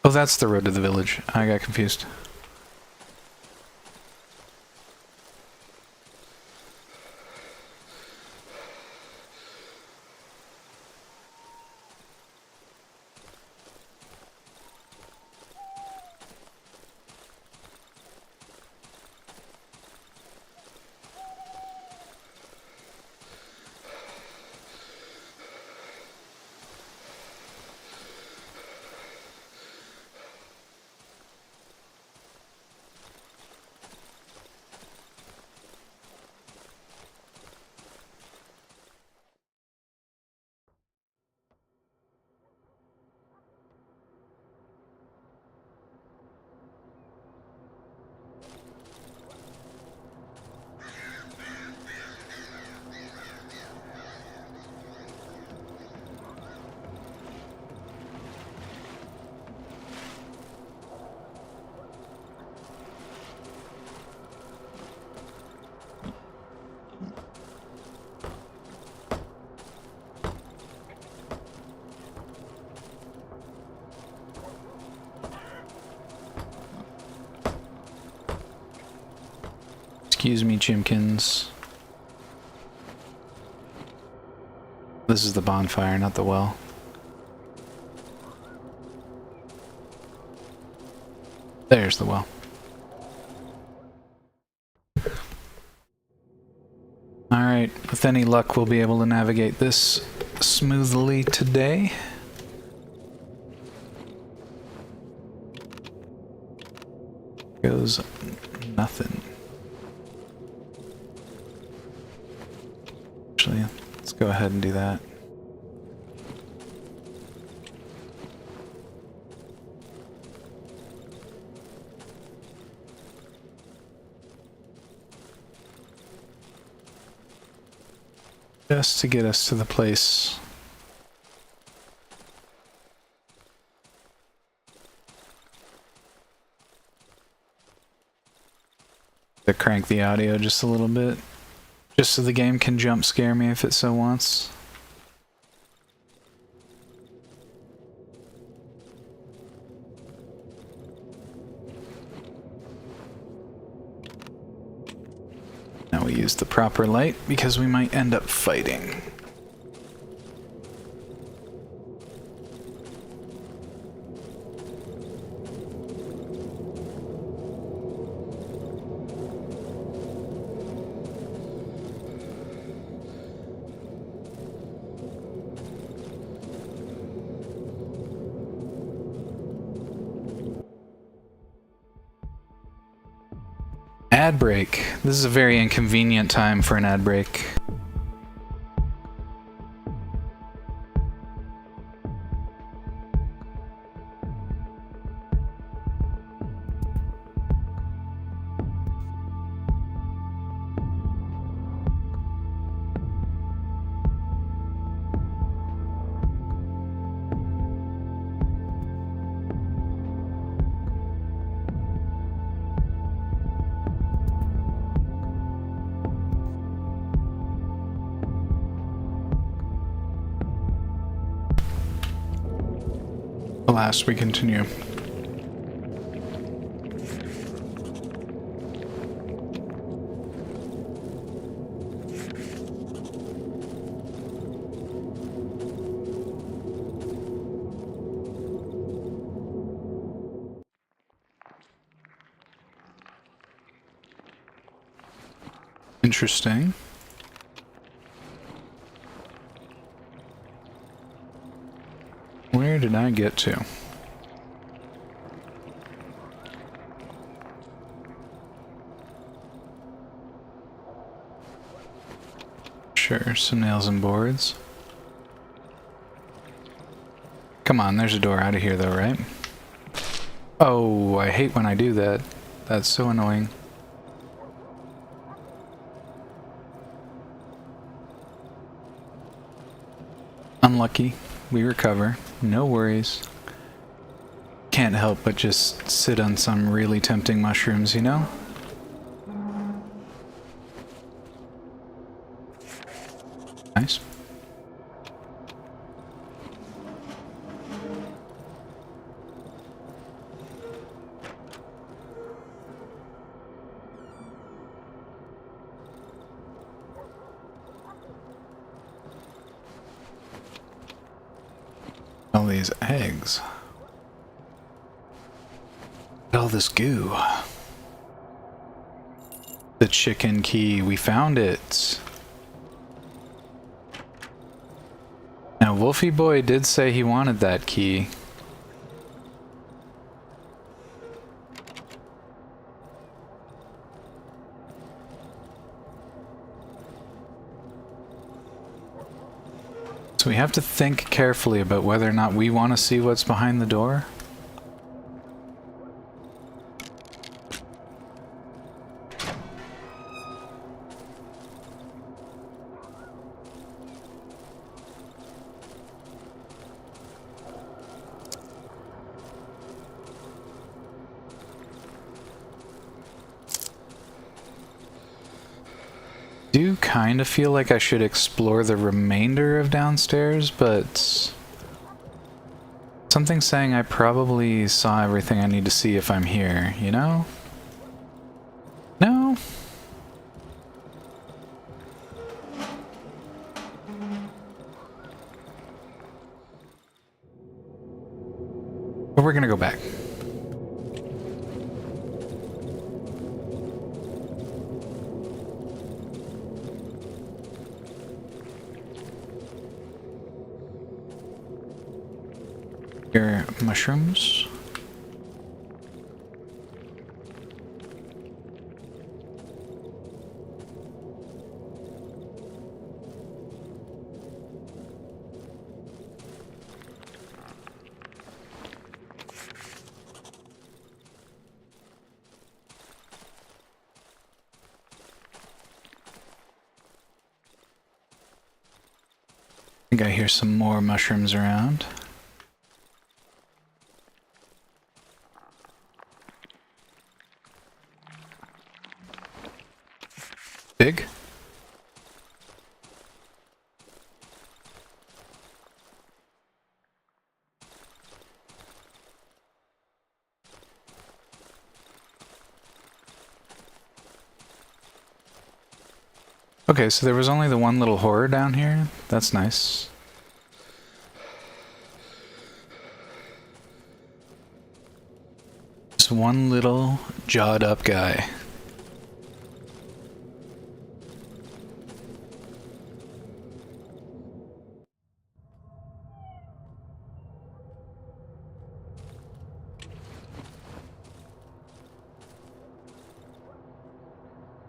Oh, that's the road to the village. I got confused. Excuse me, Jimkins. This is the bonfire, not the well. There's the well. Alright, with any luck we'll be able to navigate this smoothly today. Goes nothing. Actually, let's go ahead and do that. Just to get us to the place. To crank the audio just a little bit. Just so the game can jump scare me if it so wants. Now we use the proper light because we might end up fighting. Ad break. This is a very inconvenient time for an ad break. Alas, we continue. Interesting. Where did I get to? Sure, some nails and boards. Come on, there's a door out of here though, right? Oh, I hate when I do that. That's so annoying. Unlucky. We recover. No worries. Can't help but just sit on some really tempting mushrooms, you know? Nice. All these eggs. All this goo. The chicken key, we found it. Now, Wolfie Boy did say he wanted that key. So we have to think carefully about whether or not we want to see what's behind the door. Do kind of feel like I should explore the remainder of downstairs, but something's saying I probably saw everything I need to see if I'm here, you know? No? But we're gonna go back. Your mushrooms. think I hear some more mushrooms around. Big? Okay, so there was only the one little horror down here. That's nice. Just one little jawed up guy.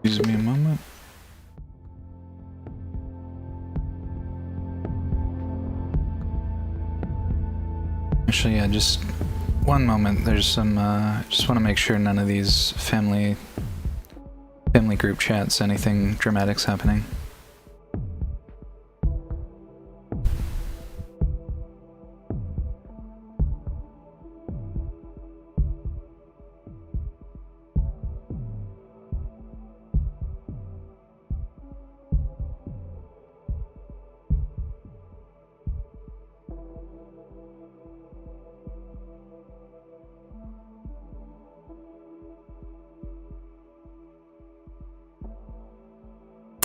Excuse me a moment. Actually, yeah, just one moment. There's some, just want to make sure none of these family group chats, anything dramatic's happening.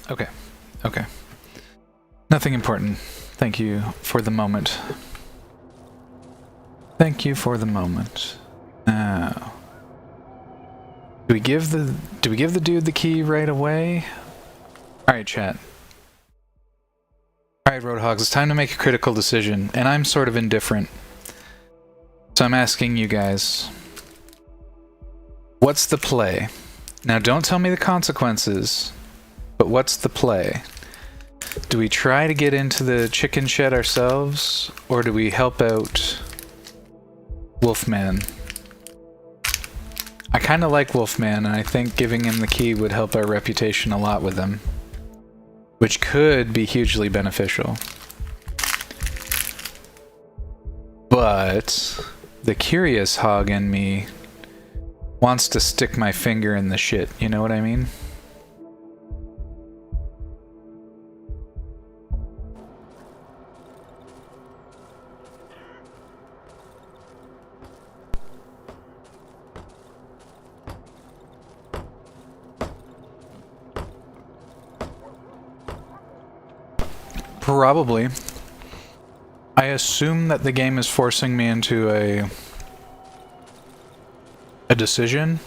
Okay, okay. Nothing important. Thank you for the moment. Thank you for the moment. Now, do we give the dude the key right away? All right, chat. All right, Roadhogs, it's time to make a critical decision, and I'm sort of indifferent. So I'm asking you guys, what's the play? Now, don't tell me the consequences. But what's the play? Do we try to get into the chicken shed ourselves, or do we help out Wolfman? I kind of like Wolfman, and I think giving him the key would help our reputation a lot with him, which could be hugely beneficial. But the curious hog in me wants to stick my finger in the shit, you know what I mean? Probably. I assume that the game is forcing me into a decision,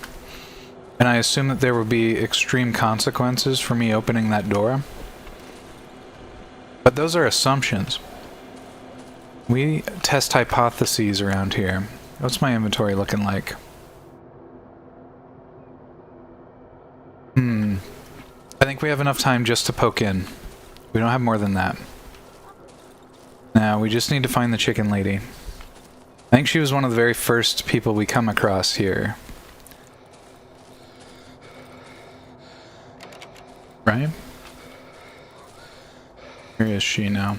and I assume that there will be extreme consequences for me opening that door. But those are assumptions. We test hypotheses around here. What's my inventory looking like? I think we have enough time just to poke in. We don't have more than that. Now, we just need to find the chicken lady. I think she was one of the very first people we come across here. Right? Where is she now?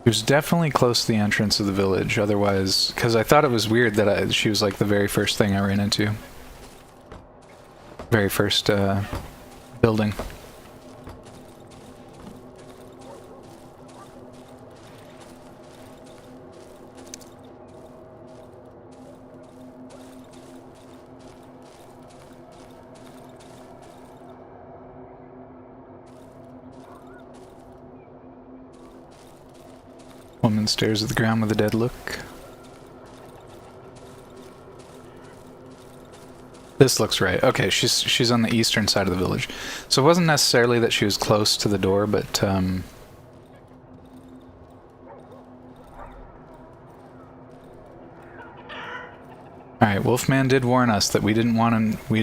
She was definitely close to the entrance of the village, otherwise... Because I thought it was weird that she was like the very first thing I ran into. Very first, building. Woman stares at the ground with a dead look. This looks right. Okay, she's on the eastern side of the village. So it wasn't necessarily that she was close to the door, but Alright, Wolfman did warn us that we didn't want to know. We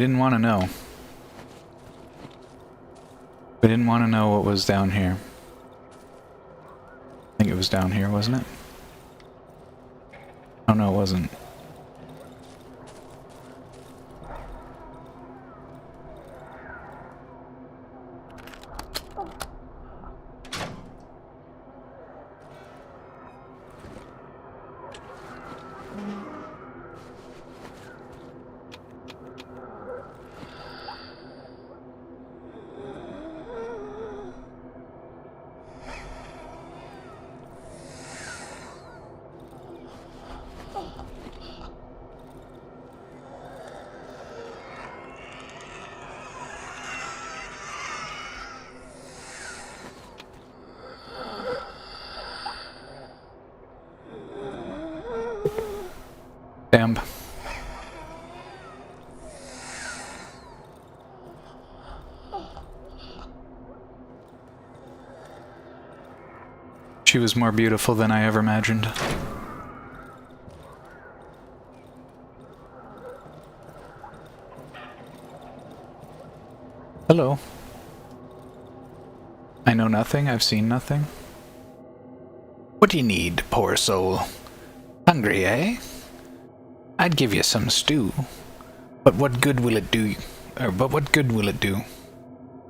didn't want to know what was down here. I think it was down here, wasn't it? Oh no, it wasn't. Damn. She was more beautiful than I ever imagined. Hello. I know nothing, I've seen nothing. What do you need, poor soul? Hungry, eh? I'd give you some stew. But what good will it do? But what good will it do?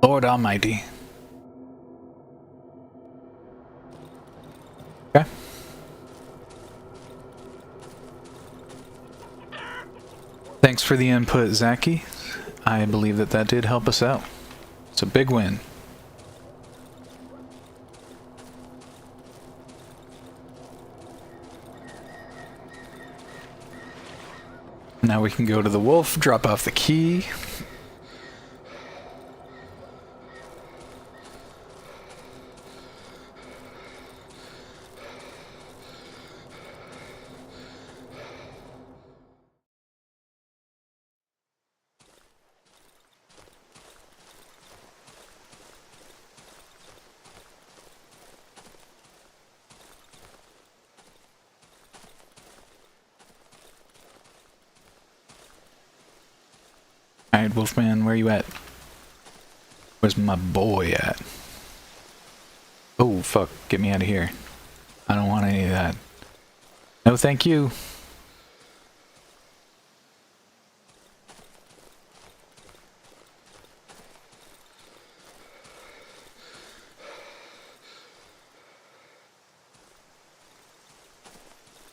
Lord Almighty. Okay. Thanks for the input, Zaki. I believe that that did help us out. It's a big win. Now we can go to the wolf, drop off the key. Alright, Wolfman, where you at? Where's my boy at? Oh, fuck. Get me out of here. I don't want any of that. No, thank you.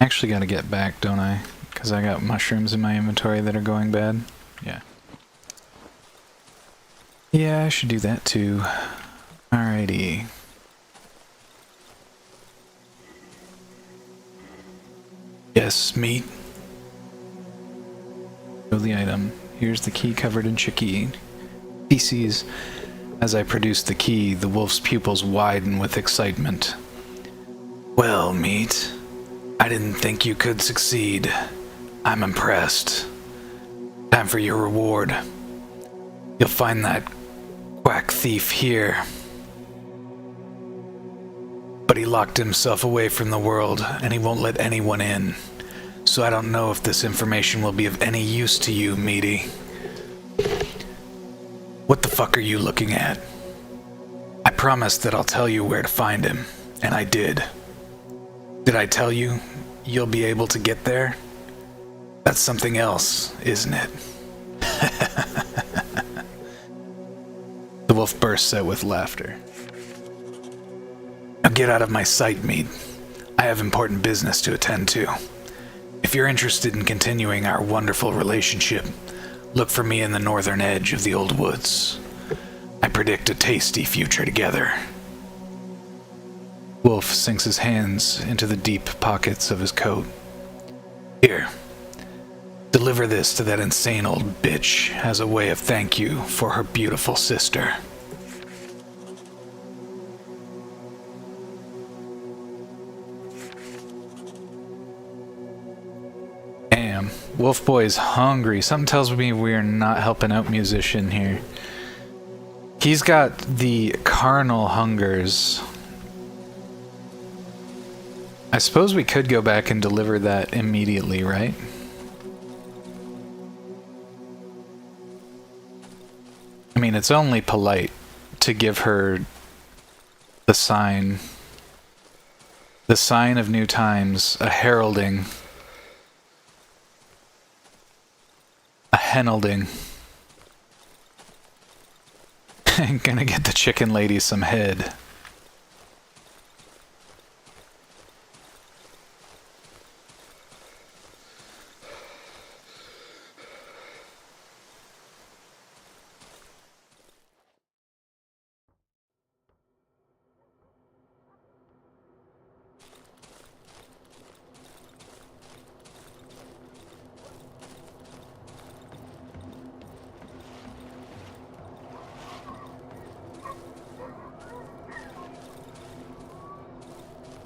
Actually gotta get back, don't I? Because I got mushrooms in my inventory that are going bad. Yeah. Yeah, I should do that too. Alrighty. Yes, meat. Show the item. Here's the key covered in chicky. Feces. As I produce the key, the wolf's pupils widen with excitement. Well, meat. I didn't think you could succeed. I'm impressed. Time for your reward. You'll find that quack thief here. But he locked himself away from the world, and he won't let anyone in. So I don't know if this information will be of any use to you, meaty. What the fuck are you looking at? I promised that I'll tell you where to find him, and I did. Did I tell you you'll be able to get there? That's something else, isn't it? The wolf bursts out with laughter. Now get out of my sight, meat. I have important business to attend to. If you're interested in continuing our wonderful relationship, look for me in the northern edge of the old woods. I predict a tasty future together. Wolf sinks his hands into the deep pockets of his coat. Here. Deliver this to that insane old bitch as a way of thank you for her beautiful sister. Damn, Wolf Boy's hungry. Something tells me we're not helping out musician here. He's got the carnal hungers. I suppose we could go back and deliver that immediately, right? I mean, it's only polite to give her the sign of new times, a heralding, a heralding. I'm gonna get the chicken lady some head.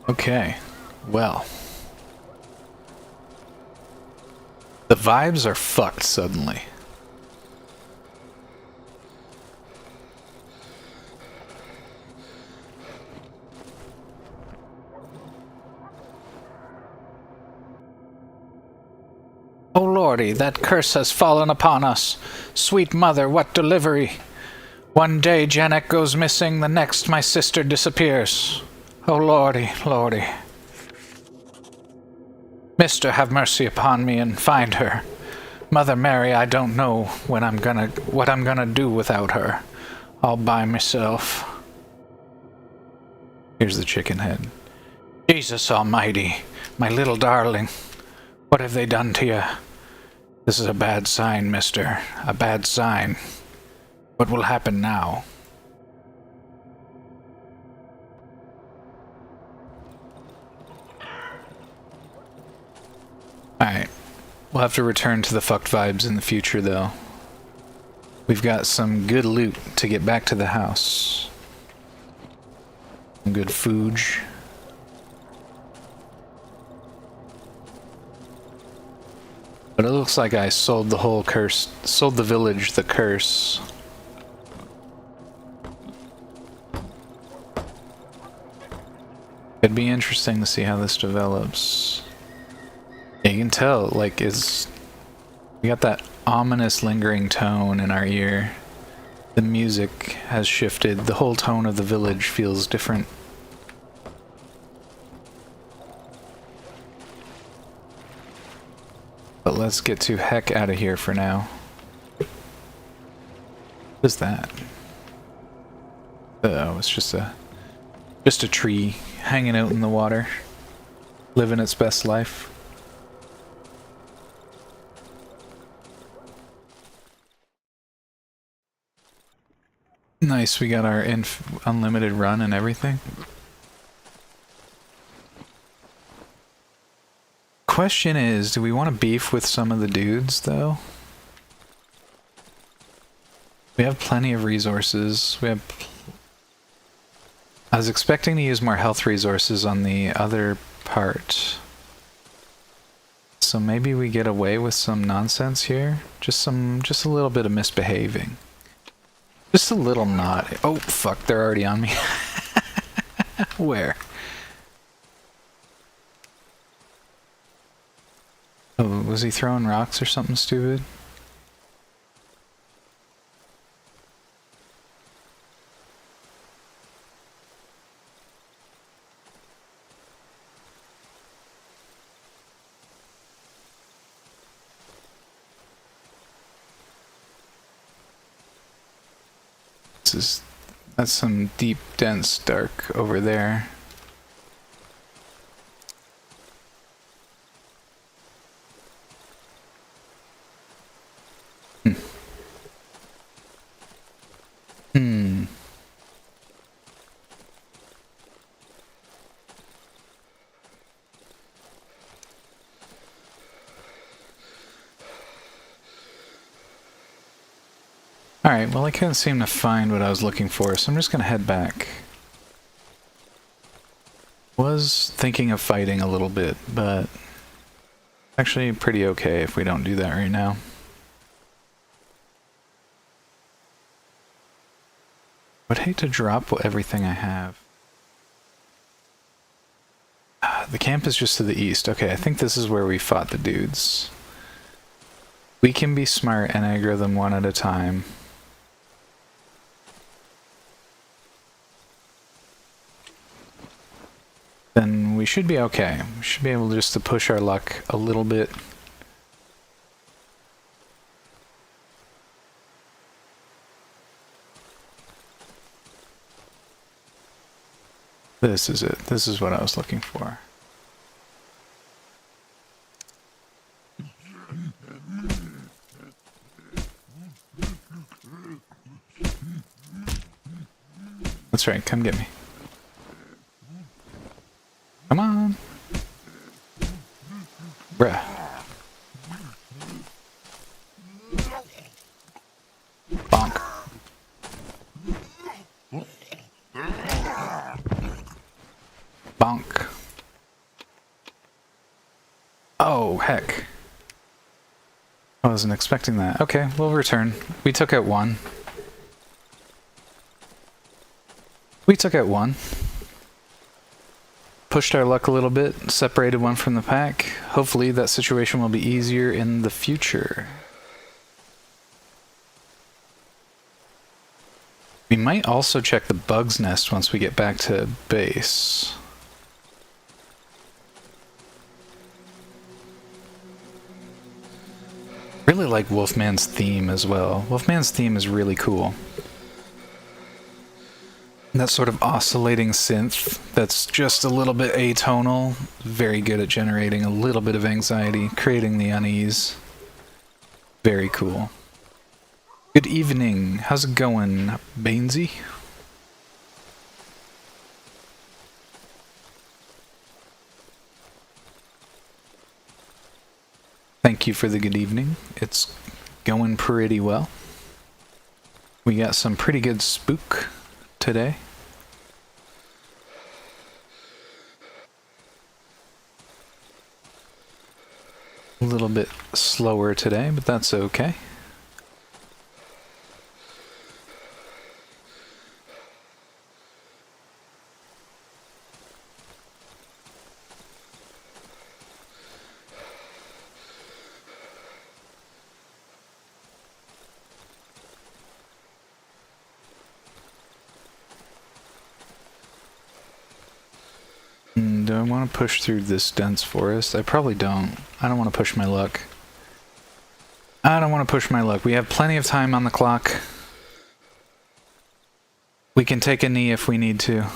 Okay, well. The vibes are fucked suddenly. Oh lordy, that curse has fallen upon us. Sweet mother, what delivery! One day Janek goes missing, the next my sister disappears. Oh lordy, lordy. Mister, have mercy upon me and find her. Mother Mary, I don't know what I'm gonna do without her. All by myself. Here's the chicken head. Jesus almighty, my little darling. What have they done to you? This is a bad sign, mister. A bad sign. What will happen now? Alright. We'll have to return to the fucked vibes in the future, though. We've got some good loot to get back to the house. Some good food. But it looks like I sold the whole curse, sold the village the curse. It'd be interesting to see how this develops. Yeah, you can tell, like, we got that ominous lingering tone in our ear. The music has shifted. The whole tone of the village feels different. But let's get to heck out of here for now. What is that? Oh, it's just a tree hanging out in the water, living its best life. Nice, we got our unlimited run and everything. Question is, do we want to beef with some of the dudes, though? We have plenty of resources. I was expecting to use more health resources on the other part. So maybe we get away with some nonsense here? Just a little bit of misbehaving. Just a little nod. Oh, fuck, they're already on me. Where? Oh, was he throwing rocks or something stupid? That's some deep, dense dark over there. Alright, well I couldn't seem to find what I was looking for, so I'm just gonna head back. Was thinking of fighting a little bit, but actually pretty okay if we don't do that right now. I'd hate to drop everything I have. The camp is just to the east. Okay, I think this is where we fought the dudes. We can be smart and aggro them one at a time. Then we should be okay. We should be able just to push our luck a little bit. This is it. This is what I was looking for. That's right, come get me. Come on. Bruh. Bonk. Bonk. Oh, heck. I wasn't expecting that. Okay, we'll return. We took out one. We took out one. Pushed our luck a little bit, separated one from the pack. Hopefully that situation will be easier in the future. We might also check the bug's nest once we get back to base. Really like Wolfman's theme as well. Wolfman's theme is really cool. That sort of oscillating synth that's just a little bit atonal, very good at generating a little bit of anxiety, creating the unease. Very cool. Good evening. How's it going, Bainesy? Thank you for the good evening. It's going pretty well. We got some pretty good spook today. A little bit slower today, but that's okay. Do I want to push through this dense forest? I probably don't. I don't want to push my luck. I don't want to push my luck. We have plenty of time on the clock. We can take a knee if we need to.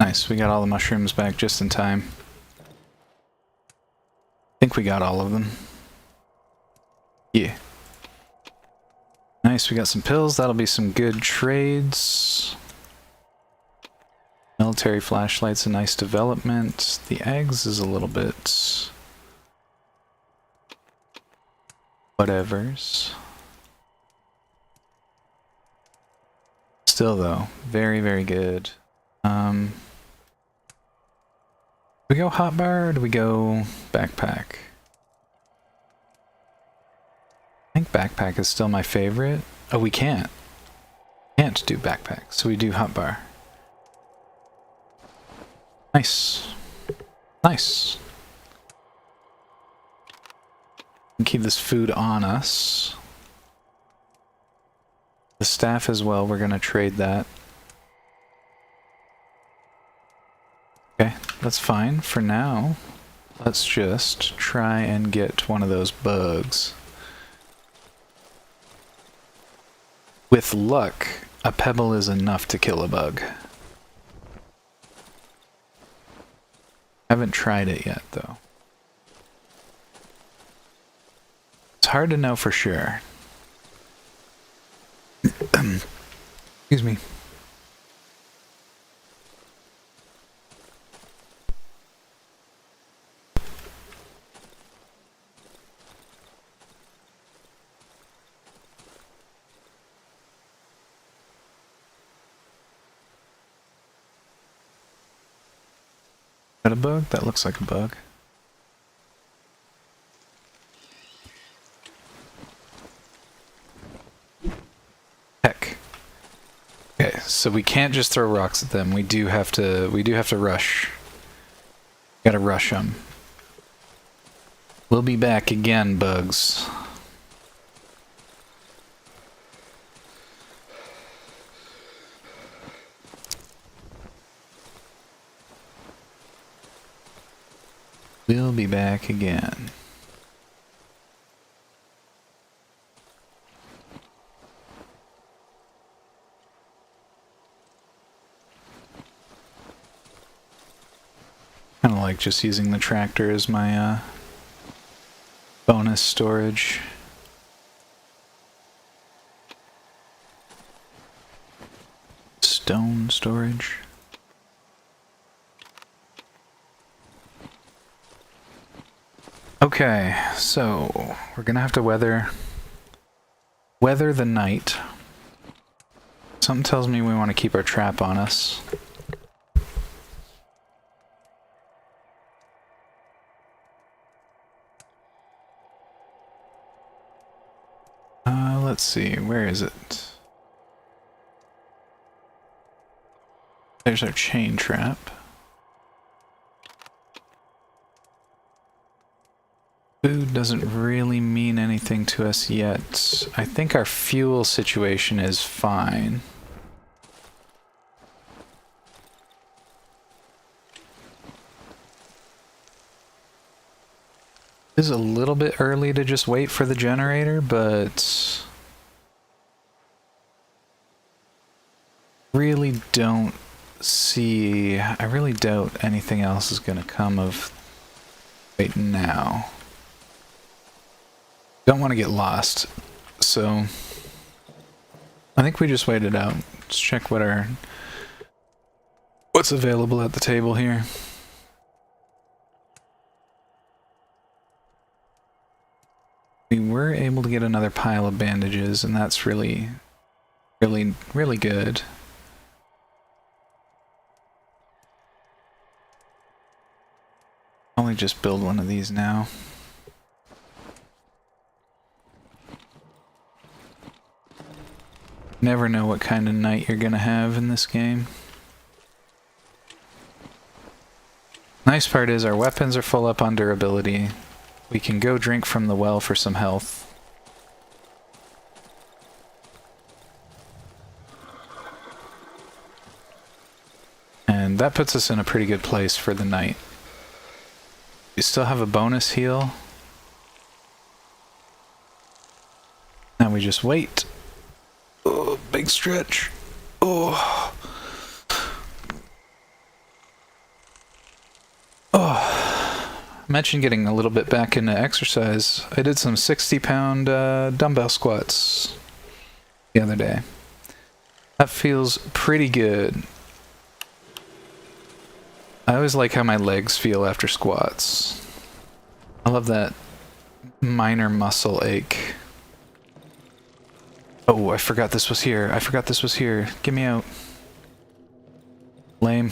Nice, we got all the mushrooms back just in time. I think we got all of them. Yeah. Nice, we got some pills. That'll be some good trades. Military flashlight's a nice development. The eggs is a little bit... whatevers. Still though, very, very good. Do we go hotbar or do we go backpack? I think backpack is still my favorite. Oh, we can't. Can't do backpack, so we do hotbar. Nice. Nice. And keep this food on us. The staff as well, we're gonna trade that. Okay, that's fine for now. Let's just try and get one of those bugs. With luck, a pebble is enough to kill a bug. Haven't tried it yet, though. It's hard to know for sure. Excuse me. Is that a bug? That looks like a bug. Heck. Okay, so we can't just throw rocks at them. We do have to rush. Gotta rush them. We'll be back again, bugs. We'll be back again. Kind of like just using the tractor as my bonus storage. stone storage. Okay, so we're gonna have to weather the night. Something tells me we want to keep our trap on us. Let's see, where is it? There's our chain trap. Food doesn't really mean anything to us yet. I think our fuel situation is fine. It is a little bit early to just wait for the generator, but really don't see, I really doubt anything else is going to come of right now. Don't want to get lost, so I think we just wait it out. Let's check what's available at the table here. We were able to get another pile of bandages, and that's really good. Only just build one of these now. Never know what kind of night you're gonna have in this game. Nice part is our weapons are full up on durability. We can go drink from the well for some health. And that puts us in a pretty good place for the night. We still have a bonus heal. Now we just wait. Oh, big stretch. Oh. Oh. I mentioned getting a little bit back into exercise. I did some 60-pound dumbbell squats the other day. That feels pretty good. I always like how my legs feel after squats. I love that minor muscle ache. Oh, I forgot this was here. I forgot this was here. Get me out. Lame.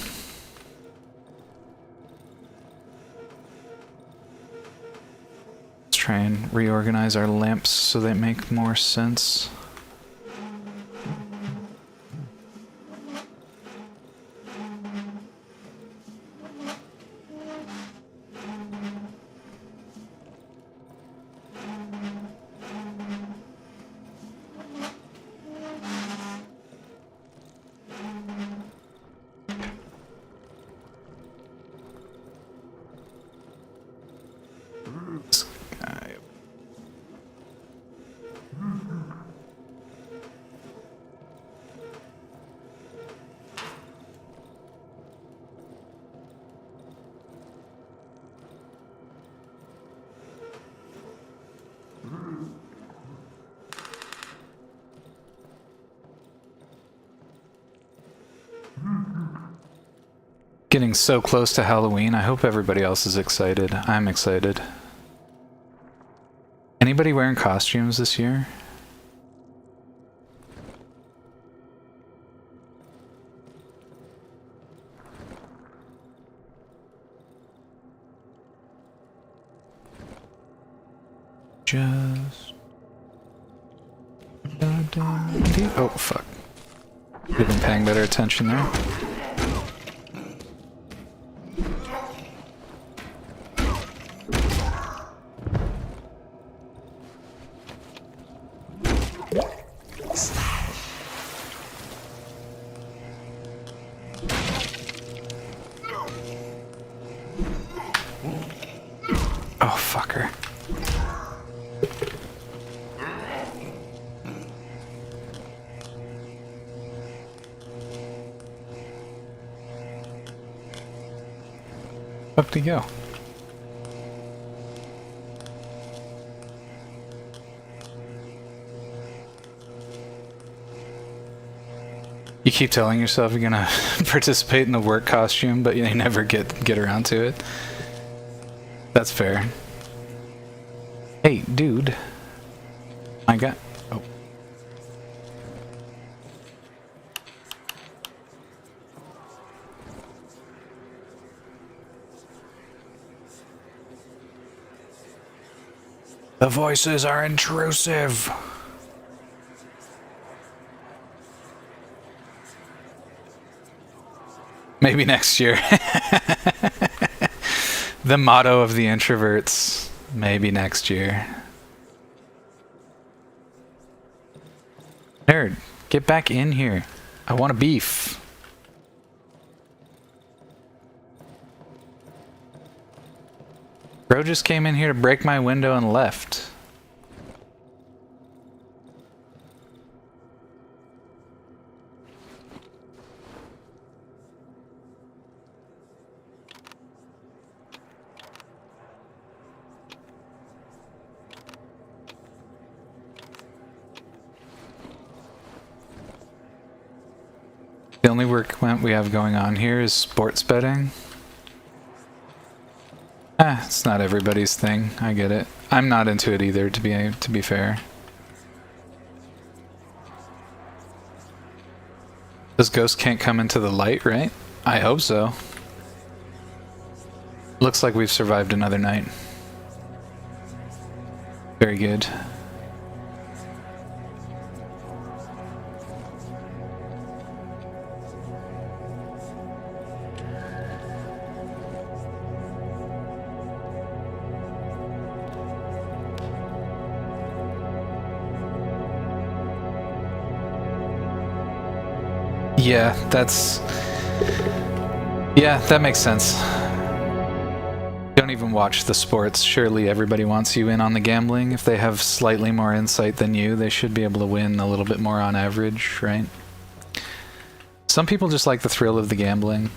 Let's try and reorganize our lamps so they make more sense. Getting so close to Halloween. I hope everybody else is excited. I'm excited. Anybody wearing costumes this year? Just... Oh, fuck. Should have been paying better attention there. Oh, fucker. Up to go. You keep telling yourself you're gonna participate in the work costume, but you never get around to it. That's fair. Hey, dude. I got... Oh. The voices are intrusive. Maybe next year. The motto of the introverts. Maybe next year. Nerd, get back in here. I want a beef. Bro just came in here to break my window and left. The only work we have going on here is sports betting. It's not everybody's thing. I get it. I'm not into it either, to be fair. This ghost can't come into the light, right? I hope so. Looks like we've survived another night. Very good. Yeah, that makes sense. Don't even watch the sports. Surely everybody wants you in on the gambling. If they have slightly more insight than you, they should be able to win a little bit more on average, right? Some people just like the thrill of the gambling.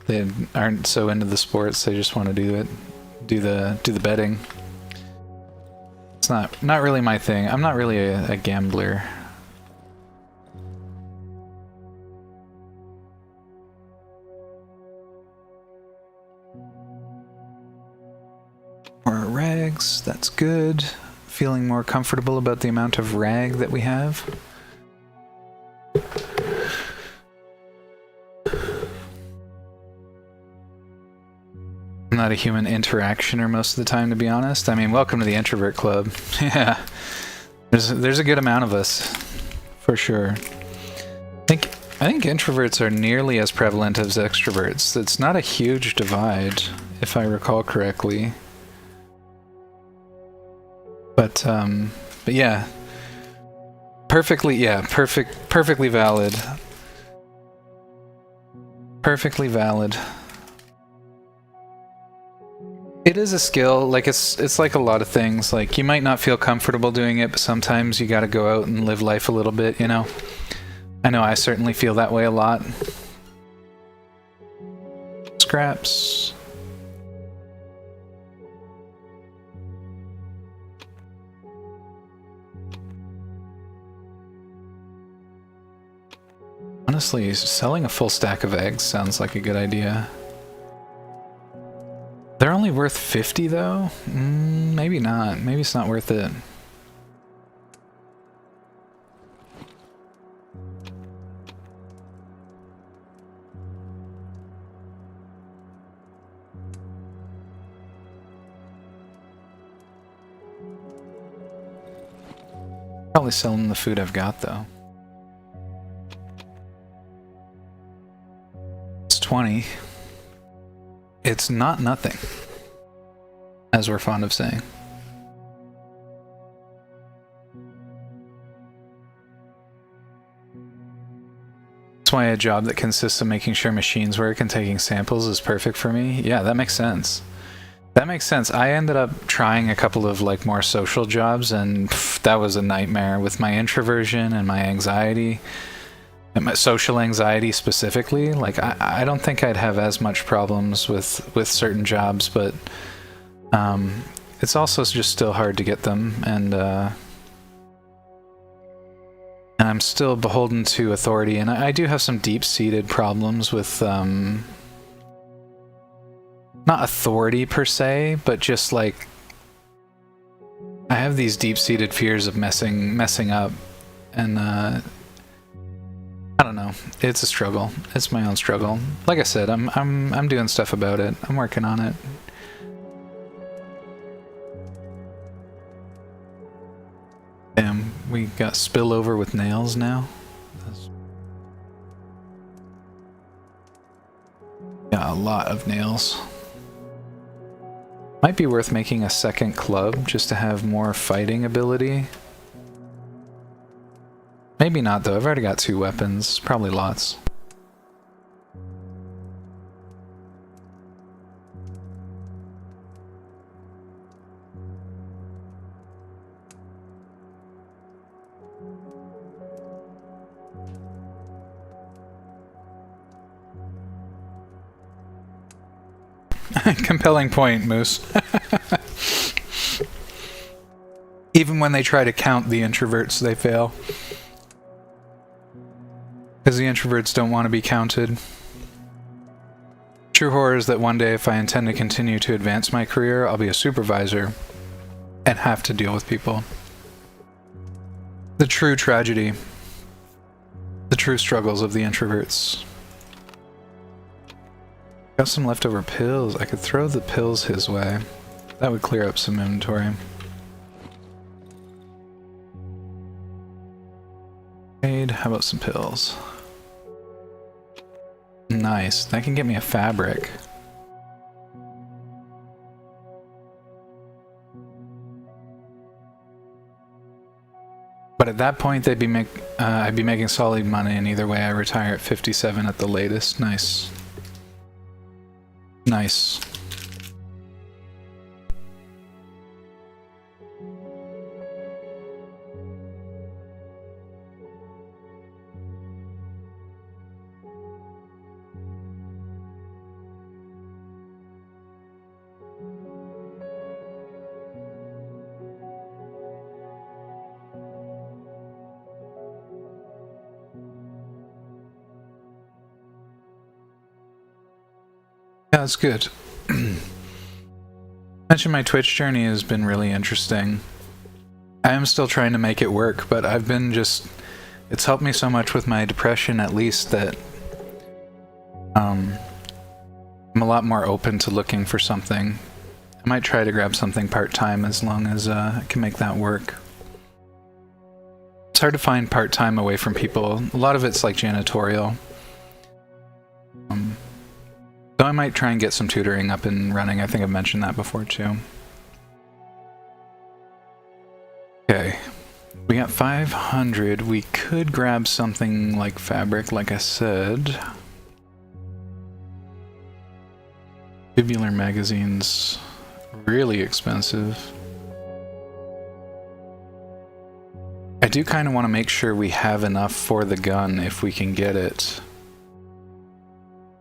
They aren't so into the sports. They just want to do the betting. It's not really my thing. I'm not really a gambler. More rags, that's good. Feeling more comfortable about the amount of rag that we have. I'm not a human interactioner most of the time, to be honest. I mean, welcome to the introvert club. Yeah, there's a good amount of us, for sure. I think introverts are nearly as prevalent as extroverts. It's not a huge divide, if I recall correctly. But yeah. Perfectly valid. Perfectly valid. It is a skill, like it's like a lot of things. Like, you might not feel comfortable doing it, but sometimes you gotta go out and live life a little bit, you know? I know I certainly feel that way a lot. Scraps. Honestly, selling a full stack of eggs sounds like a good idea. They're only worth 50 though? Maybe not. Maybe it's not worth it. Probably selling the food I've got though. 20. It's not nothing, as we're fond of saying. That's why a job that consists of making sure machines work and taking samples is perfect for me. Yeah, that makes sense. That makes sense. I ended up trying a couple of like more social jobs, and that was a nightmare with my introversion and my anxiety. And my social anxiety specifically, like I don't think I'd have as much problems with certain jobs, but it's also just still hard to get them, and And I'm still beholden to authority, and I do have some deep-seated problems with, not authority per se, but just like, I have these deep-seated fears of messing up, and I don't know. It's a struggle. It's my own struggle. Like I said, I'm doing stuff about it. I'm working on it. Damn, we got spillover with nails now. Got a lot of nails. Might be worth making a second club just to have more fighting ability. Maybe not though, I've already got 2 weapons, probably lots. Compelling point, Moose. Even when they try to count the introverts, they fail. Because the introverts don't want to be counted. True horror is that one day, if I intend to continue to advance my career, I'll be a supervisor and have to deal with people. The true tragedy. The true struggles of the introverts. Got some leftover pills. I could throw the pills his way. That would clear up some inventory. How about some pills? Nice. That can get me a fabric. But at that point, I'd be making solid money, and either way, I retire at 57 at the latest. Nice. Nice. Yeah, that's good. Mention my Twitch journey has been really interesting. I am still trying to make it work, but I've been just... It's helped me so much with my depression, at least, that I'm a lot more open to looking for something. I might try to grab something part-time as long as I can make that work. It's hard to find part-time away from people. A lot of it's like janitorial. So I might try and get some tutoring up and running. I think I've mentioned that before too. Okay, we got 500. We could grab something like fabric, like I said. Tubular magazines, really expensive. I do kind of want to make sure we have enough for the gun if we can get it.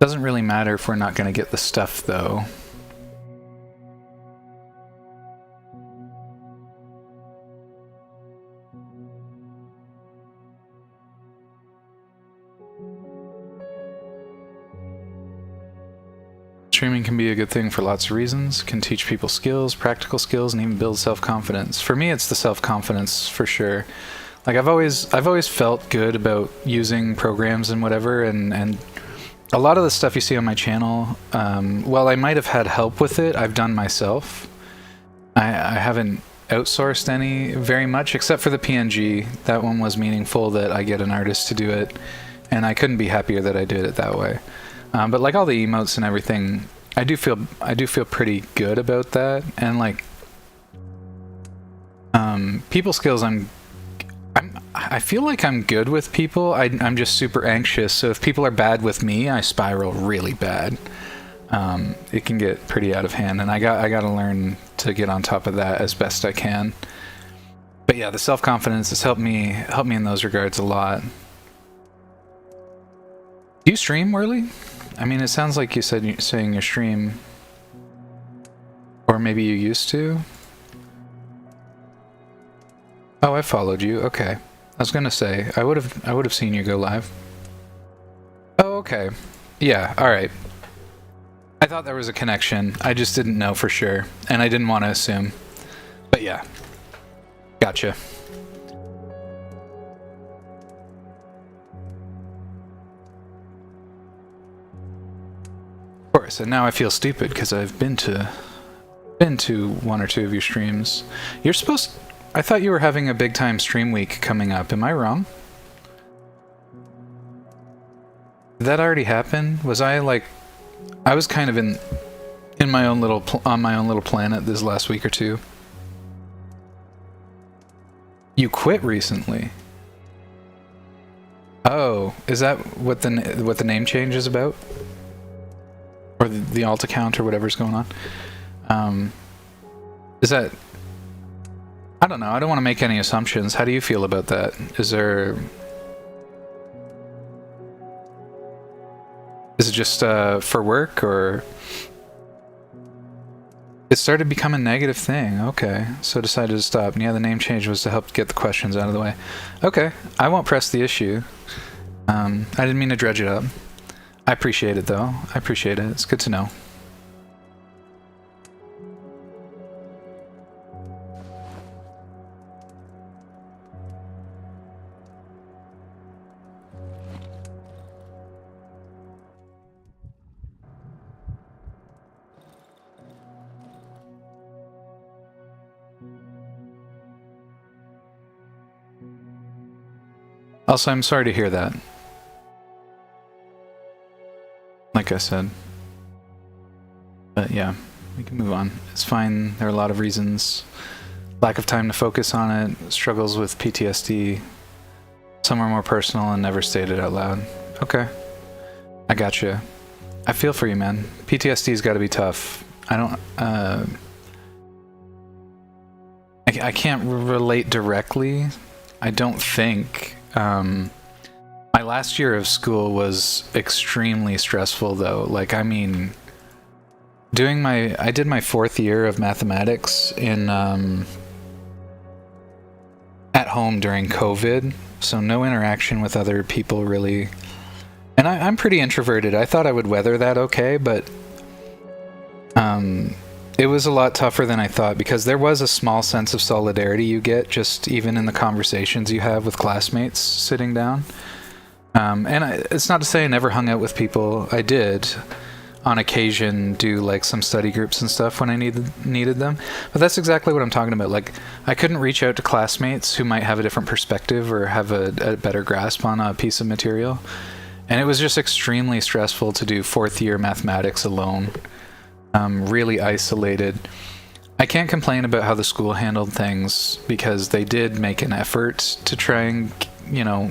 Doesn't really matter if we're not going to get the stuff, though. Streaming can be a good thing for lots of reasons. Can teach people skills, practical skills, and even build self-confidence. For me, it's the self-confidence for sure. Like I've always felt good about using programs and whatever, and a lot of the stuff you see on my channel, while I might have had help with it, I've done myself. I haven't outsourced any very much, except for the PNG. That one was meaningful that I get an artist to do it, and I couldn't be happier that I did it that way. But like all the emotes and everything, I do feel pretty good about that. And like people skills, I feel like I'm good with people. I'm just super anxious, so if people are bad with me, I spiral really bad. It can get pretty out of hand, and I gotta learn to get on top of that as best I can. But yeah, the self-confidence has helped me in those regards a lot. Do you stream, Whirly? I mean, it sounds like you said saying you stream, or maybe you used to. Oh, I followed you. Okay. I was gonna say I would have seen you go live. Oh, okay. Yeah. All right. I thought there was a connection. I just didn't know for sure, and I didn't want to assume. But yeah. Gotcha. Of course, and now I feel stupid because I've been to one or two of your streams. You're supposed... I thought you were having a big time stream week coming up. Am I wrong? Did that already happen? Was I like... I was kind of in my own little... on my own little planet this last week or two. You quit recently? Oh, is that what the name change is about? Or the alt account or whatever's going on? Is that... I don't know, I don't want to make any assumptions. How do you feel about that? Is there... Is it just for work, or... It started to become a negative thing. Okay, so decided to stop. And yeah, the name change was to help get the questions out of the way. Okay, I won't press the issue. I didn't mean to dredge it up. I appreciate it, though. I appreciate it. It's good to know. Also, I'm sorry to hear that. Like I said. But yeah, we can move on. It's fine. There are a lot of reasons. Lack of time to focus on it, struggles with PTSD, some are more personal and never stated out loud. Okay. I gotcha. I feel for you, man. PTSD's gotta be tough. I don't, I can't relate directly. I don't think. My last year of school was extremely stressful, though. Like, I mean, I did my 4th year of mathematics in, at home during COVID, so no interaction with other people, really. And I'm pretty introverted. I thought I would weather that okay, but, it was a lot tougher than I thought, because there was a small sense of solidarity you get just even in the conversations you have with classmates sitting down. It's not to say I never hung out with people. I did, on occasion, do like some study groups and stuff when I needed them. But that's exactly what I'm talking about. Like, I couldn't reach out to classmates who might have a different perspective or have a better grasp on a piece of material. And it was just extremely stressful to do 4th year mathematics alone. Really isolated. I can't complain about how the school handled things, because they did make an effort to try and, you know,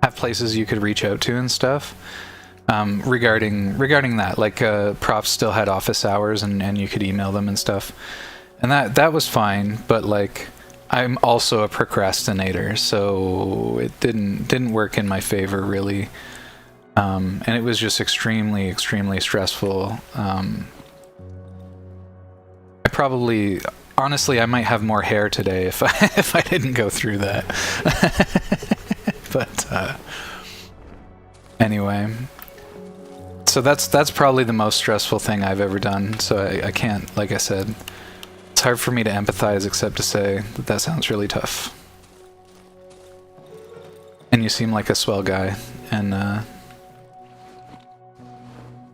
have places you could reach out to and stuff. Regarding that, like, props still had office hours and you could email them and stuff. And that was fine, but like, I'm also a procrastinator, so it didn't work in my favor, really. And it was just extremely, extremely stressful. Honestly, I might have more hair today if I didn't go through that. But anyway, so that's probably the most stressful thing I've ever done. So I can't, like I said, it's hard for me to empathize except to say that sounds really tough. And you seem like a swell guy, and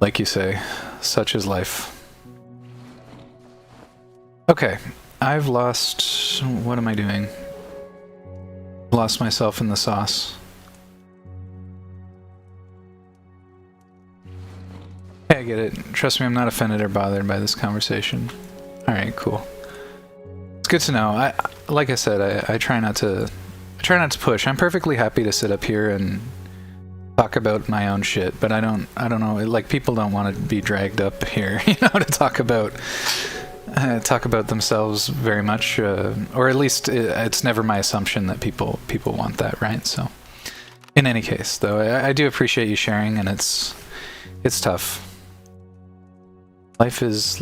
like you say, such is life. Okay, I've lost... what am I doing? Lost myself in the sauce. Hey, I get it. Trust me, I'm not offended or bothered by this conversation. Alright, cool. It's good to know. Like I said, I try not to push. I'm perfectly happy to sit up here and talk about my own shit, but I don't know, like, people don't want to be dragged up here, you know, to talk about themselves very much, or at least it's never my assumption that people want that, right? So in any case, though, I do appreciate you sharing, and it's tough. Life is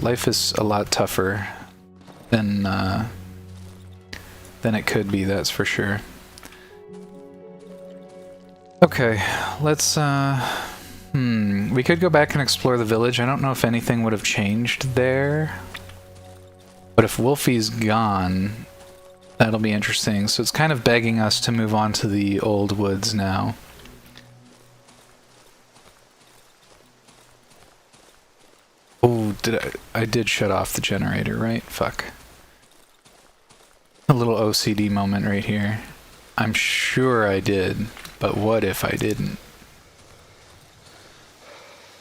a lot tougher than it could be, that's for sure. Okay, let's, we could go back and explore the village. I don't know if anything would have changed there. But if Wolfie's gone, that'll be interesting. So it's kind of begging us to move on to the old woods now. Oh, I did shut off the generator, right? Fuck. A little OCD moment right here. I'm sure I did, but what if I didn't?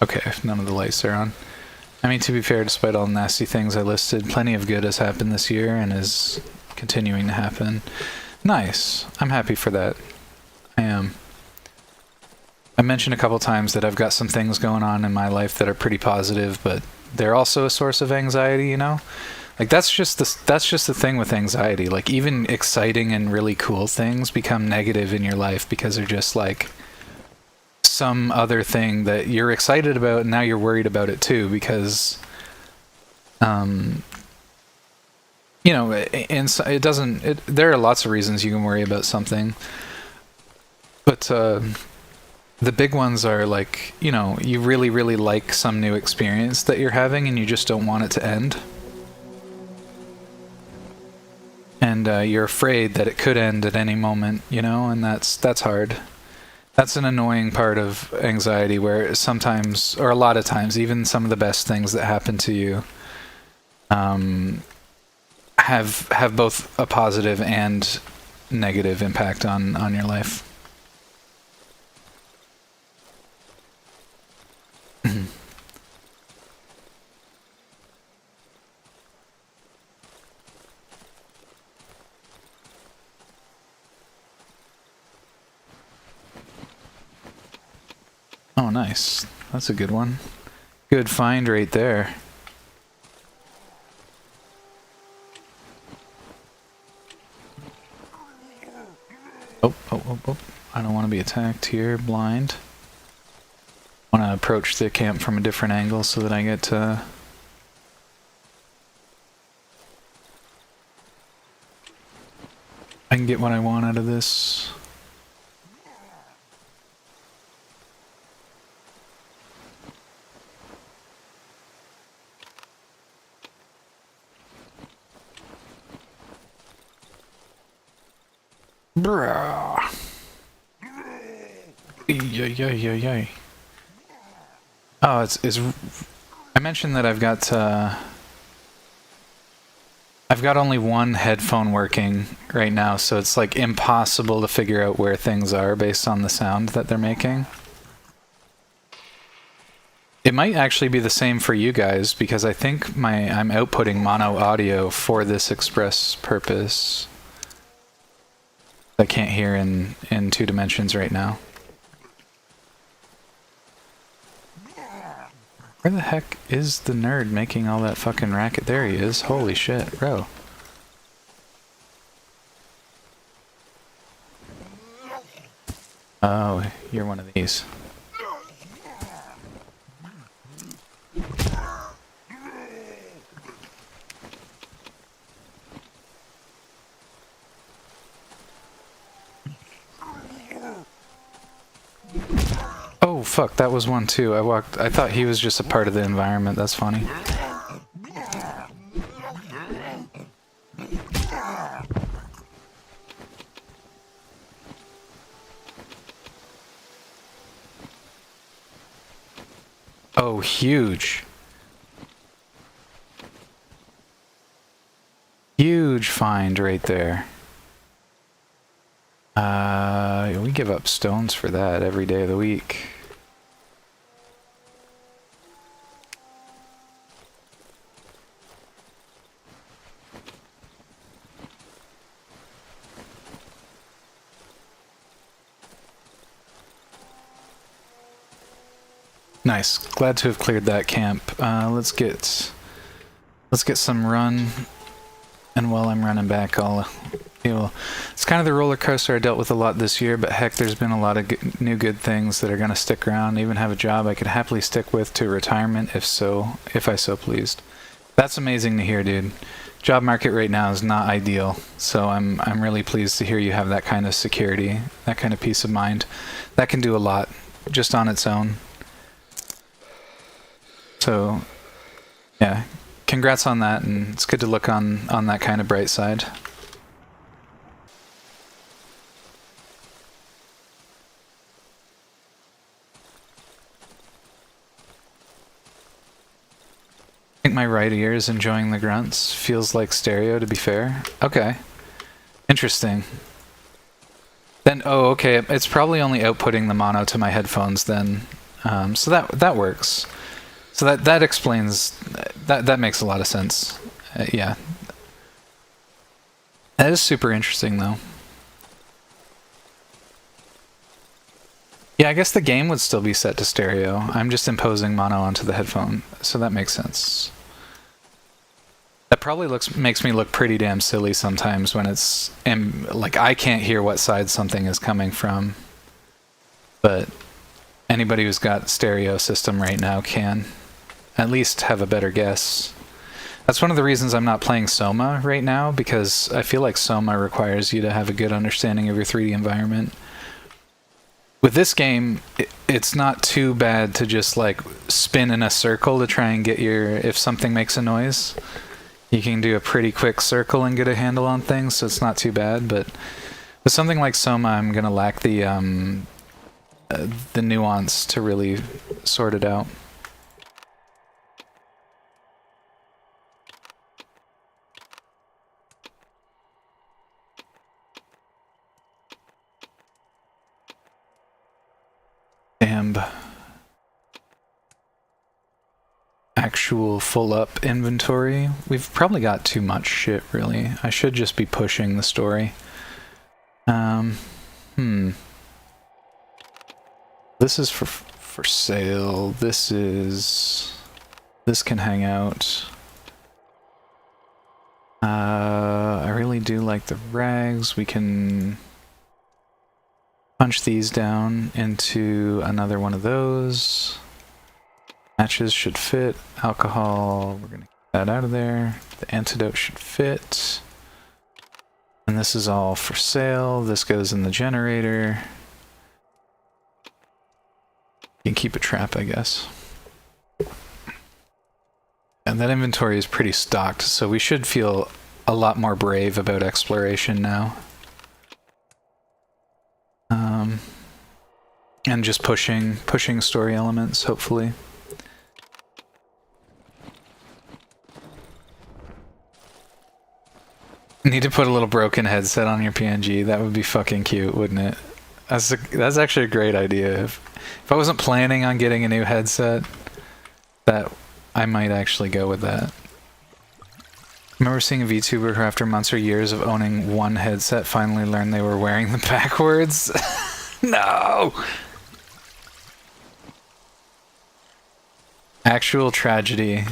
Okay, none of the lights are on. I mean, to be fair, despite all the nasty things I listed, plenty of good has happened this year and is continuing to happen. Nice. I'm happy for that. I am. I mentioned a couple times that I've got some things going on in my life that are pretty positive, but they're also a source of anxiety, you know? Like, that's just the thing with anxiety. Like, even exciting and really cool things become negative in your life because they're just like some other thing that you're excited about and now you're worried about it too because you know, there are lots of reasons you can worry about something, but the big ones are like, you know, you really like some new experience that you're having and you just don't want it to end, and you're afraid that it could end at any moment, you know, and that's hard. That's an annoying part of anxiety, where sometimes, or a lot of times, even some of the best things that happen to you have both a positive and negative impact on your life. Oh, nice. That's a good one. Good find right there. Oh. I don't want to be attacked here, blind. I want to approach the camp from a different angle so that I get to... I can get what I want out of this. Bruh. Yay. Oh, it's I mentioned that I've got only one headphone working right now, so it's like impossible to figure out where things are based on the sound that they're making. It might actually be the same for you guys, because I think I'm outputting mono audio for this express purpose. I can't hear in 2 dimensions right now. Where the heck is the nerd making all that fucking racket? There he is. Holy shit, bro. Oh, you're one of these. Oh fuck, that was one too. I thought he was just a part of the environment. That's funny. Oh, huge. Huge find right there. We give up stones for that every day of the week. Nice. Glad to have cleared that camp. Let's get some run, and while I'm running back, it's kind of the roller coaster I dealt with a lot this year, but heck, there's been a lot of new good things that are going to stick around. Even have a job I could happily stick with to retirement if I so pleased. That's amazing to hear, dude. job market right now is not ideal. So I'm really pleased to hear you have that kind of security, that kind of peace of mind. That can do a lot just on its own. So yeah, congrats on that, and it's good to look on that kind of bright side. I think my right ear is enjoying the grunts. Feels like stereo, to be fair. Okay. Interesting. Then, oh, okay, it's probably only outputting the mono to my headphones then. So that works. So that explains, that makes a lot of sense. Yeah. That is super interesting, though. Yeah, I guess the game would still be set to stereo. I'm just imposing mono onto the headphone, so that makes sense. That probably makes me look pretty damn silly sometimes when it's like I can't hear what side something is coming from. But anybody who's got stereo system right now can at least have a better guess. That's one of the reasons I'm not playing Soma right now, because I feel like Soma requires you to have a good understanding of your 3D environment. With this game, it's not too bad to just like spin in a circle to try and get if something makes a noise. You can do a pretty quick circle and get a handle on things, so it's not too bad. But with something like Soma, I'm gonna lack the nuance to really sort it out. Damn. Actual full up inventory. We've probably got too much shit, really. I should just be pushing the story. This is for sale. This can hang out. I really do like the rags. We can punch these down into another one of those. Matches should fit. Alcohol, we're gonna get that out of there. The antidote should fit. And this is all for sale. This goes in the generator. You can keep a trap, I guess. And that inventory is pretty stocked, so we should feel a lot more brave about exploration now. And just pushing story elements, hopefully. Need to put a little broken headset on your PNG. That would be fucking cute, wouldn't it? That's actually a great idea. If I wasn't planning on getting a new headset, that I might actually go with that. I remember seeing a VTuber who, after months or years of owning one headset, finally learned they were wearing them backwards. No! Actual tragedy.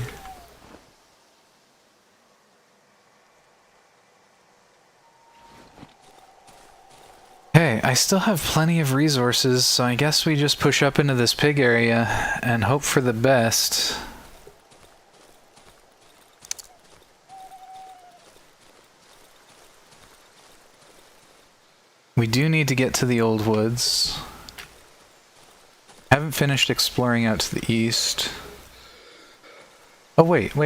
Okay, I still have plenty of resources, so I guess we just push up into this pig area and hope for the best. We do need to get to the old woods. Haven't finished exploring out to the east. Oh wait. Can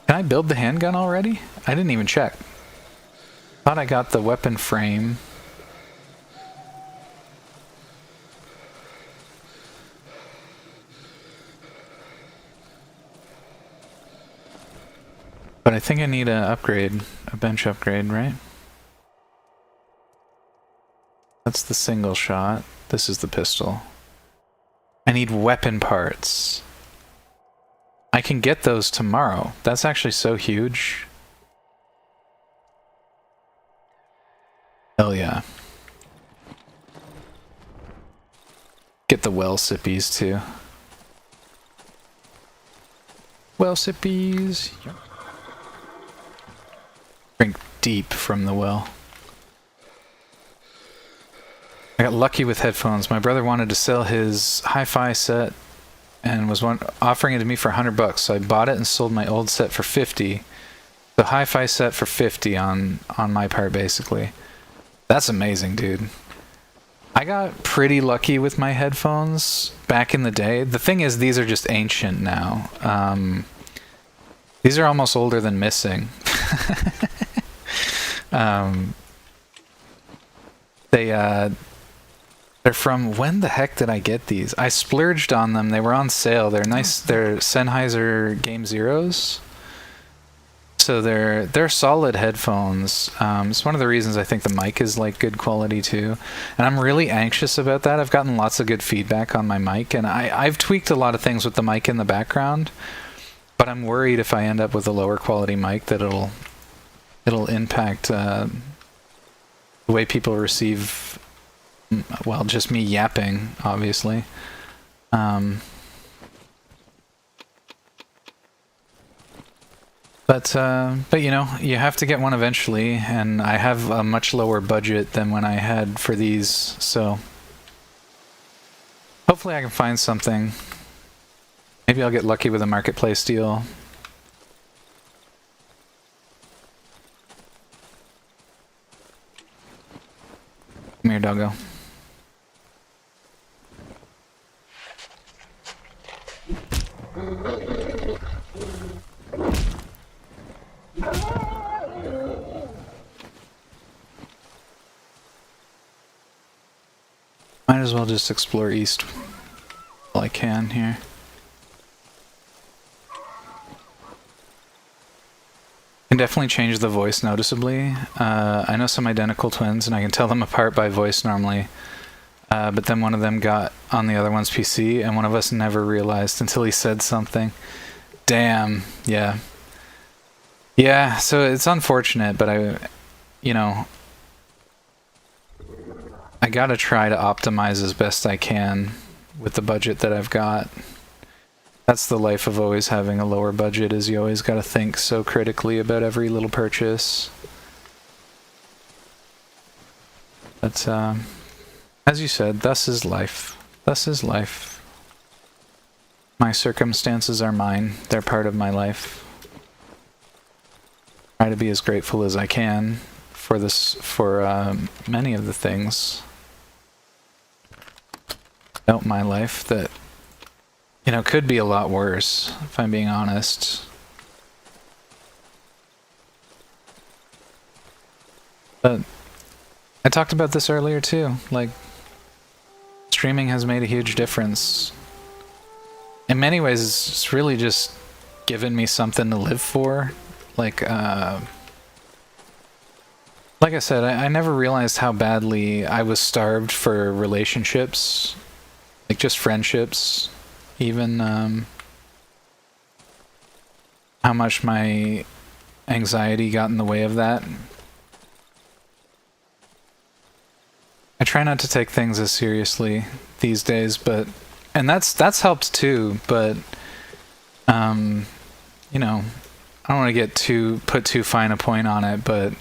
I build the handgun already? I didn't even check. Thought I got the weapon frame. But I think I need a upgrade, a bench upgrade, right? That's the single shot. This is the pistol. I need weapon parts. I can get those tomorrow. That's actually so huge. Hell yeah. Get the well sippies too. Well sippies. Drink deep from the well. I got lucky with headphones. My brother wanted to sell his hi-fi set and was offering it to me for $100. So I bought it and sold my old set for 50. The hi-fi set for 50 on my part, basically. That's amazing, dude. I got pretty lucky with my headphones back in the day. The thing is, these are just ancient now. These are almost older than missing. They're from, when the heck did I get these? I splurged on them. They were on sale. They're nice. They're Sennheiser Game Zeros. So they're solid headphones. It's one of the reasons I think the mic is like good quality too. And I'm really anxious about that. I've gotten lots of good feedback on my mic, and I've tweaked a lot of things with the mic in the background. But I'm worried if I end up with a lower quality mic that it'll impact the way people receive, well, just me yapping, obviously. But you know, you have to get one eventually, and I have a much lower budget than when I had for these, so hopefully I can find something. Maybe I'll get lucky with a marketplace deal. Come here, doggo. Might as well just explore east while I can here. Can definitely change the voice noticeably. I know some identical twins, and I can tell them apart by voice normally. But then one of them got on the other one's PC, and one of us never realized until he said something. Damn, yeah. Yeah, so it's unfortunate, but you know, I gotta try to optimize as best I can with the budget that I've got. That's the life of always having a lower budget, is you always gotta think so critically about every little purchase. But, as you said, thus is life. Thus is life. My circumstances are mine. They're part of my life. Try to be as grateful as I can for many of the things about my life that, you know, could be a lot worse, if I'm being honest. But I talked about this earlier too, like, streaming has made a huge difference. In many ways, it's really just given me something to live for. Like I said, I never realized how badly I was starved for relationships, like just friendships, even how much my anxiety got in the way of that. I try not to take things as seriously these days, and that's helped too, but you know, I don't want to put too fine a point on it, but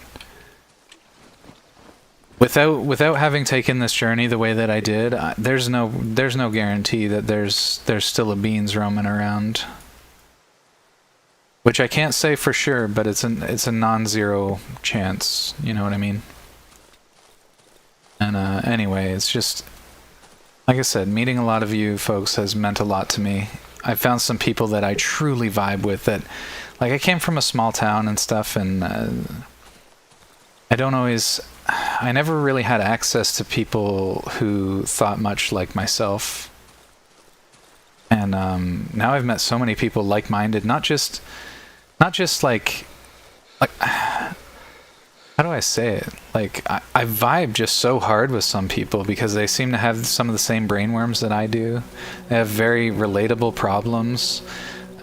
without having taken this journey the way that I did, there's no guarantee that there's still a Beans roaming around. Which I can't say for sure, but it's a non-zero chance, you know what I mean? And anyway, it's just, like I said, meeting a lot of you folks has meant a lot to me. I found some people that I truly vibe with, that, like, I came from a small town and stuff, and I never really had access to people who thought much like myself. And now I've met so many people like-minded, not just like, how do I say it? Like, I vibe just so hard with some people because they seem to have some of the same brainworms that I do. They have very relatable problems.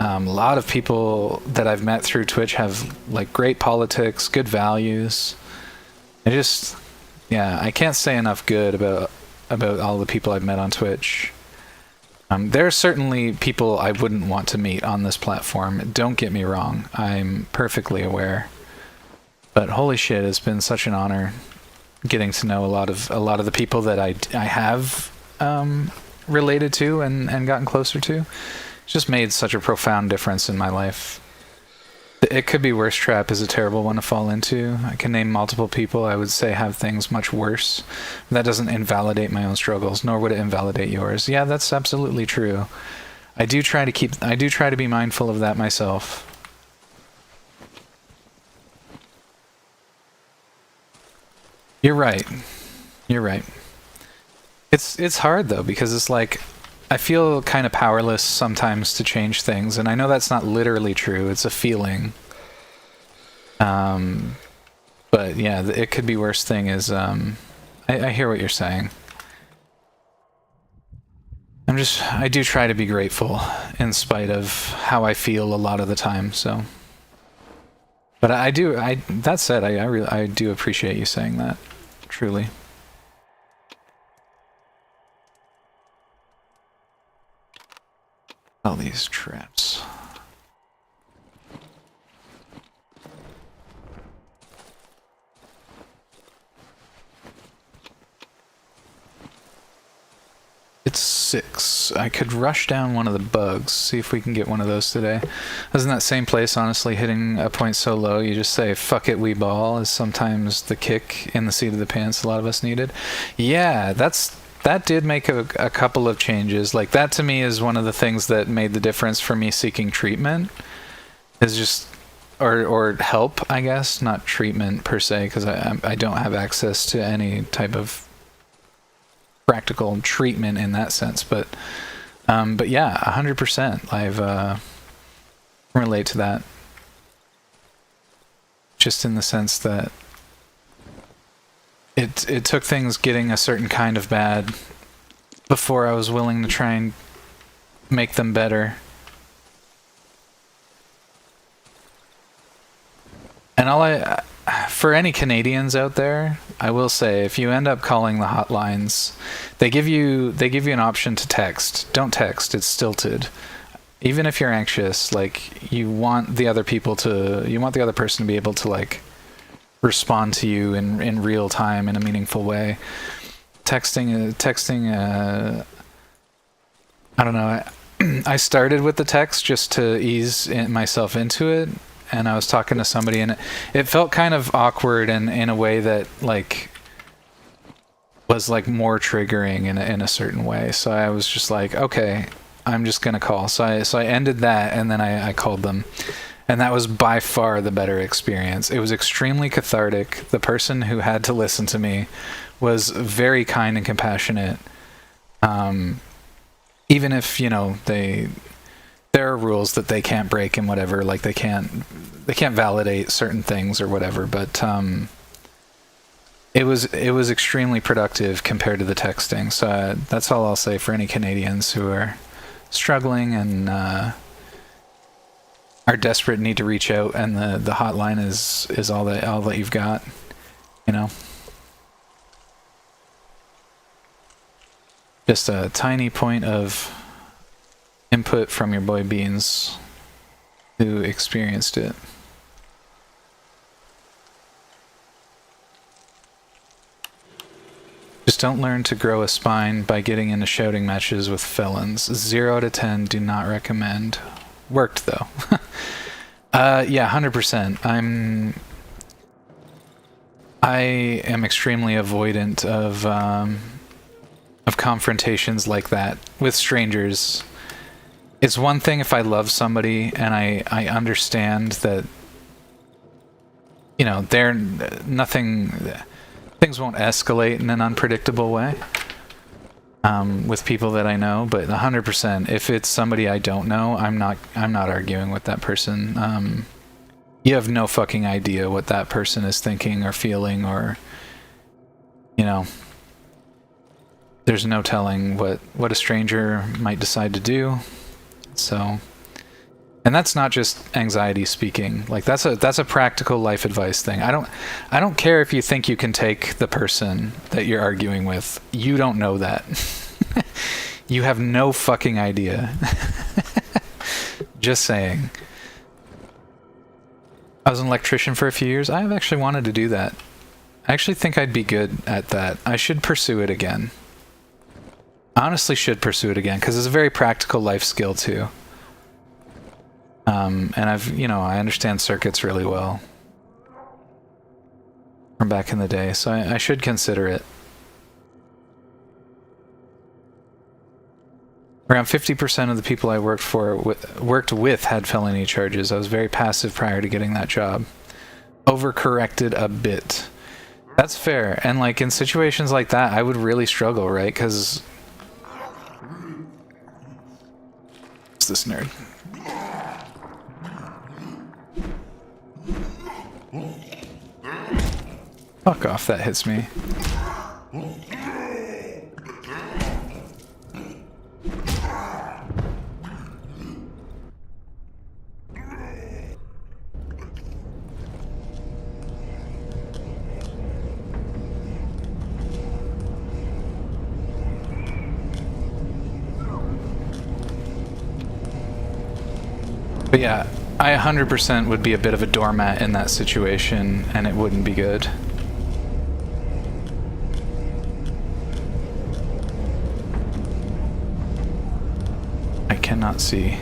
A lot of people that I've met through Twitch have, like, great politics, good values. I can't say enough good about all the people I've met on Twitch. There are certainly people I wouldn't want to meet on this platform. Don't get me wrong. I'm perfectly aware. But holy shit, it's been such an honor getting to know a lot of the people that I have related to and gotten closer to. It's just made such a profound difference in my life. It could be worse trap is a terrible one to fall into. I can name multiple people I would say have things much worse. That doesn't invalidate my own struggles, nor would it invalidate yours. Yeah, that's absolutely true. I do try to be mindful of that myself. You're right. You're right. It's hard though, because it's like I feel kind of powerless sometimes to change things, and I know that's not literally true. It's a feeling. But yeah, it could be worse thing is I hear what you're saying. I do try to be grateful in spite of how I feel a lot of the time, so. But that said, I do appreciate you saying that, truly. All these traps. It's 6. I could rush down one of the bugs, see if we can get one of those today. I was in that same place, honestly, hitting a point so low, you just say, fuck it, we ball, is sometimes the kick in the seat of the pants a lot of us needed. Yeah, that did make a couple of changes. Like, that to me is one of the things that made the difference for me seeking treatment. Is just, or help, I guess, not treatment per se, because I don't have access to any type of practical treatment in that sense, but yeah, 100%. I've relate to that, just in the sense that it took things getting a certain kind of bad before I was willing to try and make them better. And for any Canadians out there, I will say, if you end up calling the hotlines, they give you an option to text. Don't text, it's stilted. Even if you're anxious, like, you want the other person to be able to, like, respond to you in real time in a meaningful way. Texting, I don't know, I started with the text just to ease myself into it. And I was talking to somebody, and it felt kind of awkward in a way that, like, was, like, more triggering in a certain way. So I was just like, okay, I'm just gonna call. So I ended that, and then I called them. And that was by far the better experience. It was extremely cathartic. The person who had to listen to me was very kind and compassionate. Even if, you know, there are rules that they can't break and whatever, like they can't validate certain things or whatever, but it was extremely productive compared to the texting. So that's all I'll say for any Canadians who are struggling and are desperate, need to reach out, and the hotline is all that you've got, you know. Just a tiny point of input from your boy Beans, who experienced it. Just don't learn to grow a spine by getting into shouting matches with felons. 0 out of 10, do not recommend. Worked though. Yeah, 100%. I am extremely avoidant of confrontations like that with strangers. It's one thing if I love somebody and I understand that, you know, things won't escalate in an unpredictable way with people that I know, but 100%, if it's somebody I don't know, I'm not arguing with that person. You have no fucking idea what that person is thinking or feeling, or, you know, there's no telling what a stranger might decide to do. So, and that's not just anxiety speaking. Like, that's a practical life advice thing. I don't care if you think you can take the person that you're arguing with. You don't know that. You have no fucking idea. Just saying. I was an electrician for a few years. I've actually wanted to do that. I actually think I'd be good at that. I should pursue it again. I honestly should pursue it again because it's a very practical life skill too. And I understand circuits really well from back in the day, so I should consider it. Around 50% of the people I worked with had felony charges. I was very passive prior to getting that job. Overcorrected a bit. That's fair. And like in situations like that, I would really struggle, right? Because it's this nerd. Fuck off, that hits me. But yeah, I 100% would be a bit of a doormat in that situation, and it wouldn't be good. I cannot see.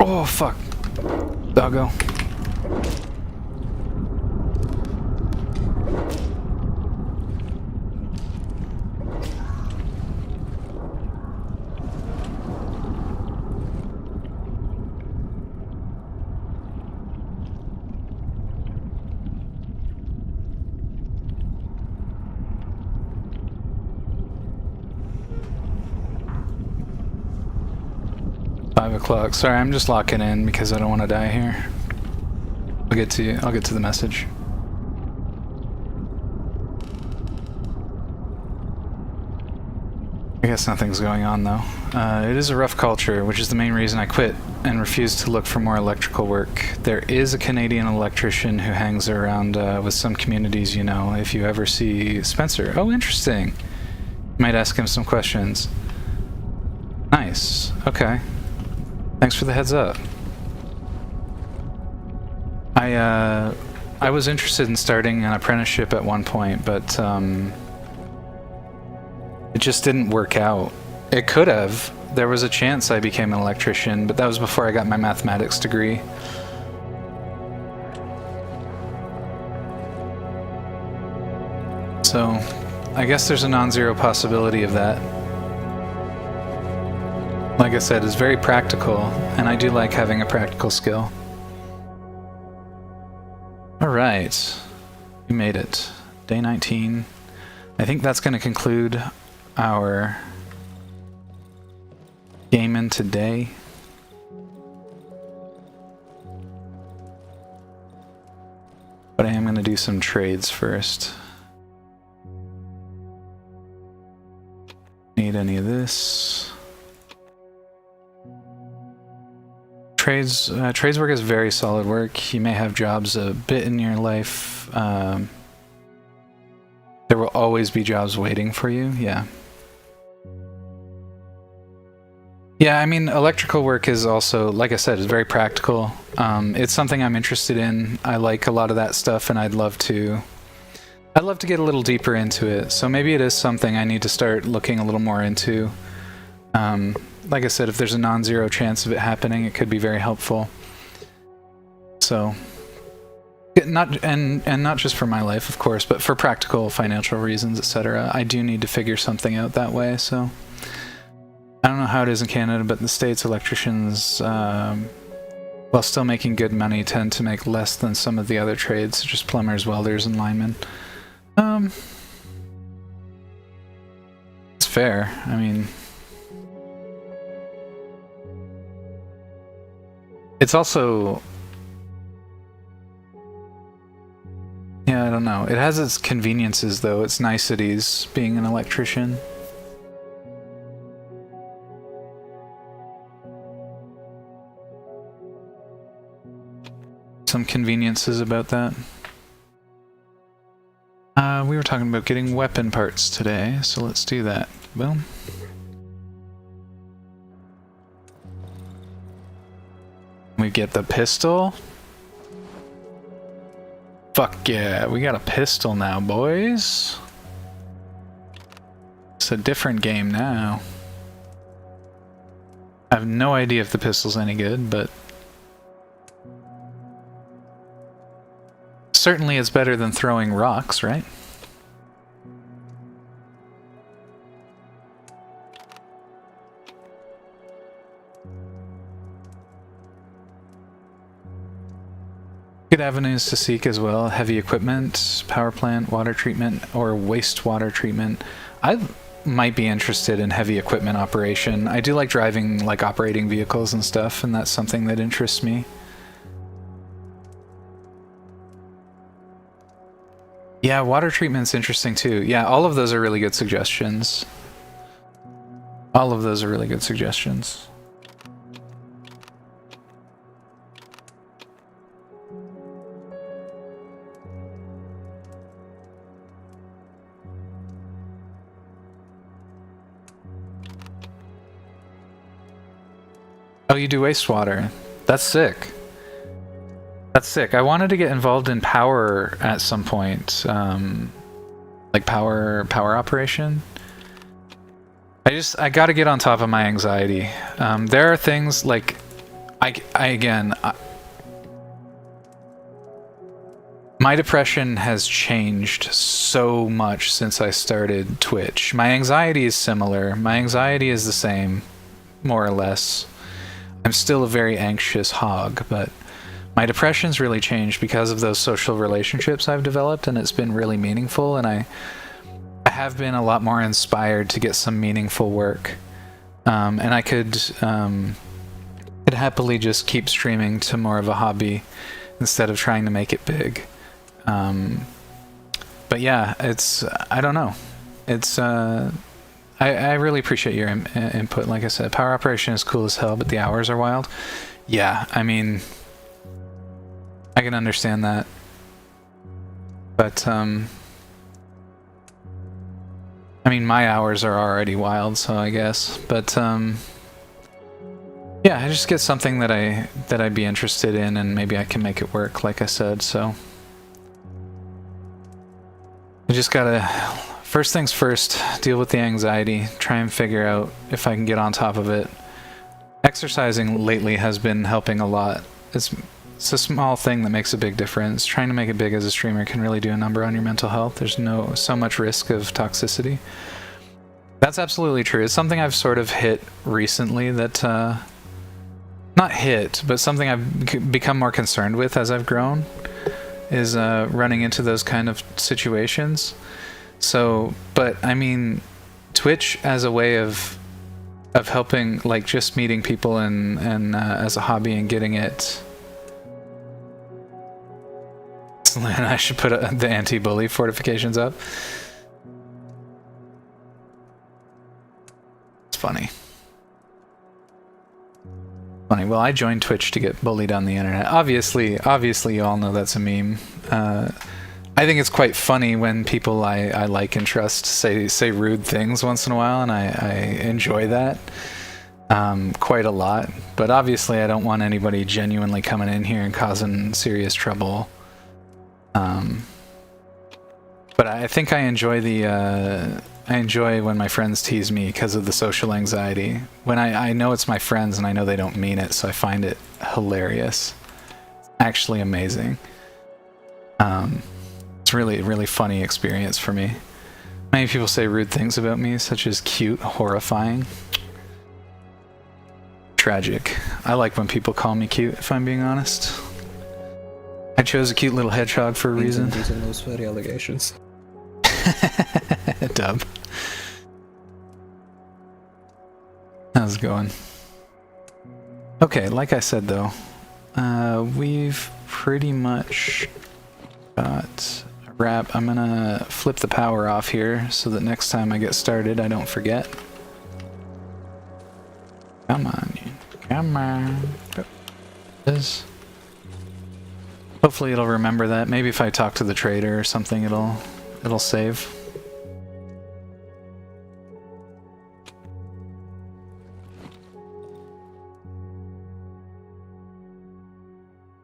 Oh, fuck. Doggo. O'clock. Sorry, I'm just locking in because I don't want to die here. I'll get to you. I'll get to the message. I guess nothing's going on though. It is a rough culture, which is the main reason I quit and refused to look for more electrical work. There is a Canadian electrician who hangs around with some communities, you know, if you ever see Spencer. Oh, interesting. You might ask him some questions. Nice. Okay. Thanks for the heads up. I was interested in starting an apprenticeship at one point, but it just didn't work out. It could have. There was a chance I became an electrician, but that was before I got my mathematics degree. So, I guess there's a non-zero possibility of that. Like I said, it's very practical, and I do like having a practical skill. Alright, we made it. Day 19. I think that's going to conclude our gaming today. But I am going to do some trades first. Need any of this? Trades work is very solid work. You may have jobs a bit in your life. There will always be jobs waiting for you, yeah. Yeah, I mean, electrical work is also, like I said, is very practical. It's something I'm interested in. I like a lot of that stuff, and I'd love to get a little deeper into it. So maybe it is something I need to start looking a little more into. Like I said, if there's a non-zero chance of it happening, it could be very helpful. So, not just for my life, of course, but for practical financial reasons, etc. I do need to figure something out that way. So, I don't know how it is in Canada, but in the States, electricians, while still making good money, tend to make less than some of the other trades, such as plumbers, welders, and linemen. It's fair. I mean, it's also, yeah, I don't know. It has its conveniences, though. Its niceties, being an electrician. some conveniences about that. We were talking about getting weapon parts today, so let's do that. Boom. We get the pistol. Fuck yeah, we got a pistol now, boys. It's a different game now. I have no idea if the pistol's any good, but certainly it's better than throwing rocks, right? Good avenues to seek as well. Heavy equipment, power plant, water treatment, or wastewater treatment. I might be interested in heavy equipment operation. I do like driving, like operating vehicles and stuff, and that's something that interests me. Yeah, water treatment's interesting too. Yeah, all of those are really good suggestions. All of those are really good suggestions. Oh, you do wastewater. That's sick. That's sick. I wanted to get involved in power at some point. Like power operation. I gotta get on top of my anxiety. There are things like, my depression has changed so much since I started Twitch. My anxiety is similar. My anxiety is the same, more or less. I'm still a very anxious hog, but my depression's really changed because of those social relationships I've developed, and it's been really meaningful, and I have been a lot more inspired to get some meaningful work. And I could happily just keep streaming to more of a hobby instead of trying to make it big. But yeah, I don't know. It's, I really appreciate your input. Like I said, power operation is cool as hell, but the hours are wild. Yeah, I mean, I can understand that. But, I mean, my hours are already wild, so I guess. But, yeah, I just get something that I'd be interested in, and maybe I can make it work, like I said, so. I just gotta, first things first, deal with the anxiety, try and figure out if I can get on top of it. Exercising lately has been helping a lot. It's a small thing that makes a big difference. Trying to make it big as a streamer can really do a number on your mental health. There's so much risk of toxicity. That's absolutely true. It's something I've sort of hit recently that, not hit, but something I've become more concerned with as I've grown, is running into those kind of situations. So, but I mean, Twitch as a way of helping, like just meeting people and as a hobby and getting it. I should put the anti-bully fortifications up. It's funny. Funny. Well, I joined Twitch to get bullied on the internet. Obviously you all know that's a meme. I think it's quite funny when people I like and trust say rude things once in a while, and I enjoy that quite a lot. But obviously I don't want anybody genuinely coming in here and causing serious trouble. But I think I enjoy I enjoy when my friends tease me because of the social anxiety. When I know it's my friends and I know they don't mean it, so I find it hilarious. Actually amazing. It's really, really funny experience for me. Many people say rude things about me, such as cute, horrifying. Tragic. I like when people call me cute, if I'm being honest. I chose a cute little hedgehog for a reason. These are those furry allegations. Dub. How's it going? Okay, like I said though, we've pretty much got a wrap. I'm gonna flip the power off here so that next time I get started I don't forget. Come on, come on. Hopefully it'll remember that. Maybe if I talk to the trader or something, it'll save.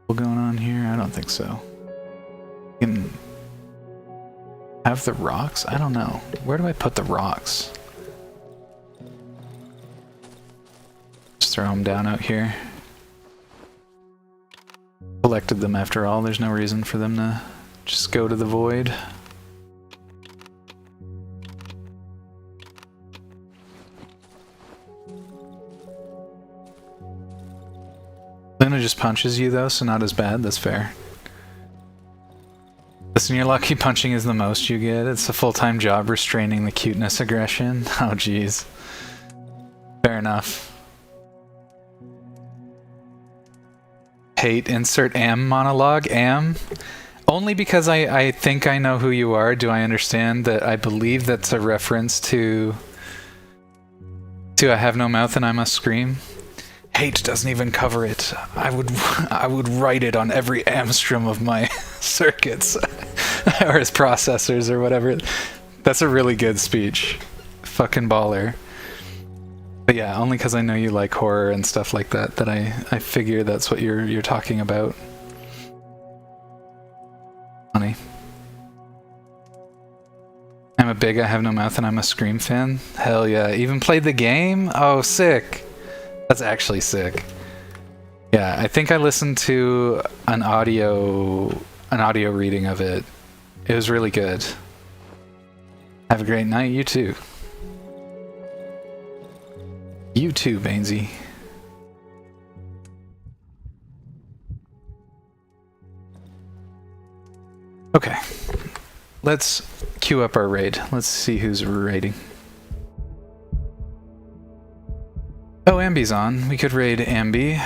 What's going on here? I don't think so. You can have the rocks? I don't know. Where do I put the rocks? Just throw them down out here. Collected them after all. There's no reason for them to just go to the void. Luna just punches you though, so not as bad. That's fair. Listen, your lucky punching is the most you get. It's a full-time job restraining the cuteness aggression. Oh jeez. Fair enough. Hate insert am monologue. Am? Only because I think I know who you are do I understand that I believe that's a reference to I have no mouth and I must scream. Hate doesn't even cover it. I would write it on every amstrom of my circuits or his processors or whatever. That's a really good speech. Fucking baller. But yeah, only because I know you like horror and stuff like that that I figure that's what you're talking about. Funny. I'm a big I have no mouth and I'm a Scream fan. Hell yeah. Even played the game? Oh, sick. That's actually sick. Yeah, I think I listened to an audio reading of it. It was really good. Have a great night, you too. You too, Bainesy. Okay. Let's queue up our raid. Let's see who's raiding. Oh, Ambi's on. We could raid Ambi.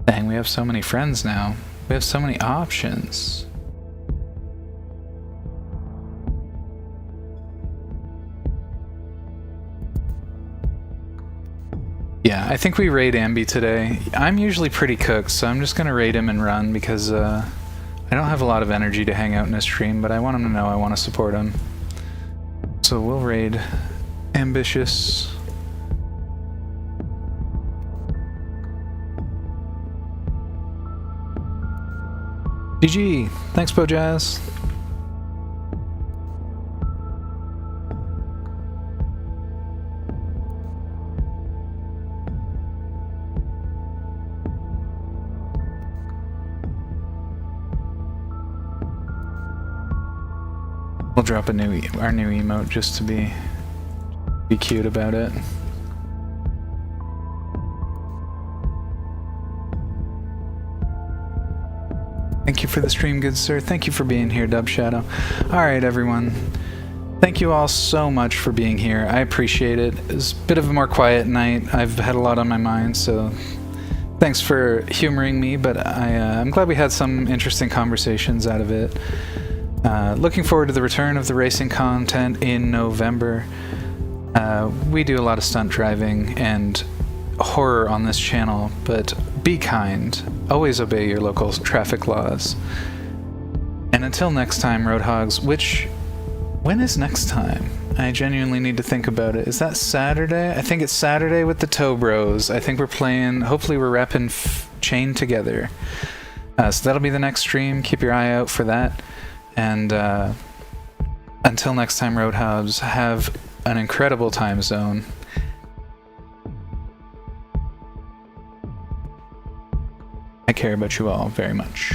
Dang, we have so many friends now. We have so many options. Yeah, I think we raid Ambi today. I'm usually pretty cooked, so I'm just gonna raid him and run because I don't have a lot of energy to hang out in a stream, but I want him to know I want to support him. So we'll raid Ambitious. GG! Thanks, Bojazz. We'll drop our new emote just to be cute about it. Thank you for the stream, good sir. Thank you for being here, Dub Shadow. Alright, everyone. Thank you all so much for being here. I appreciate it. It's a bit of a more quiet night. I've had a lot on my mind, so thanks for humoring me, but I'm glad we had some interesting conversations out of it. Looking forward to the return of the racing content in November. We do a lot of stunt driving and horror on this channel, but be kind. Always obey your local traffic laws. And until next time, Roadhogs, when is next time? I genuinely need to think about it. Is that Saturday? I think it's Saturday with the Toe Bros. I think we're playing, hopefully we're rapping Chain Together. So that'll be the next stream. Keep your eye out for that. And until next time, Roadhogs, have an incredible time zone. I care about you all very much.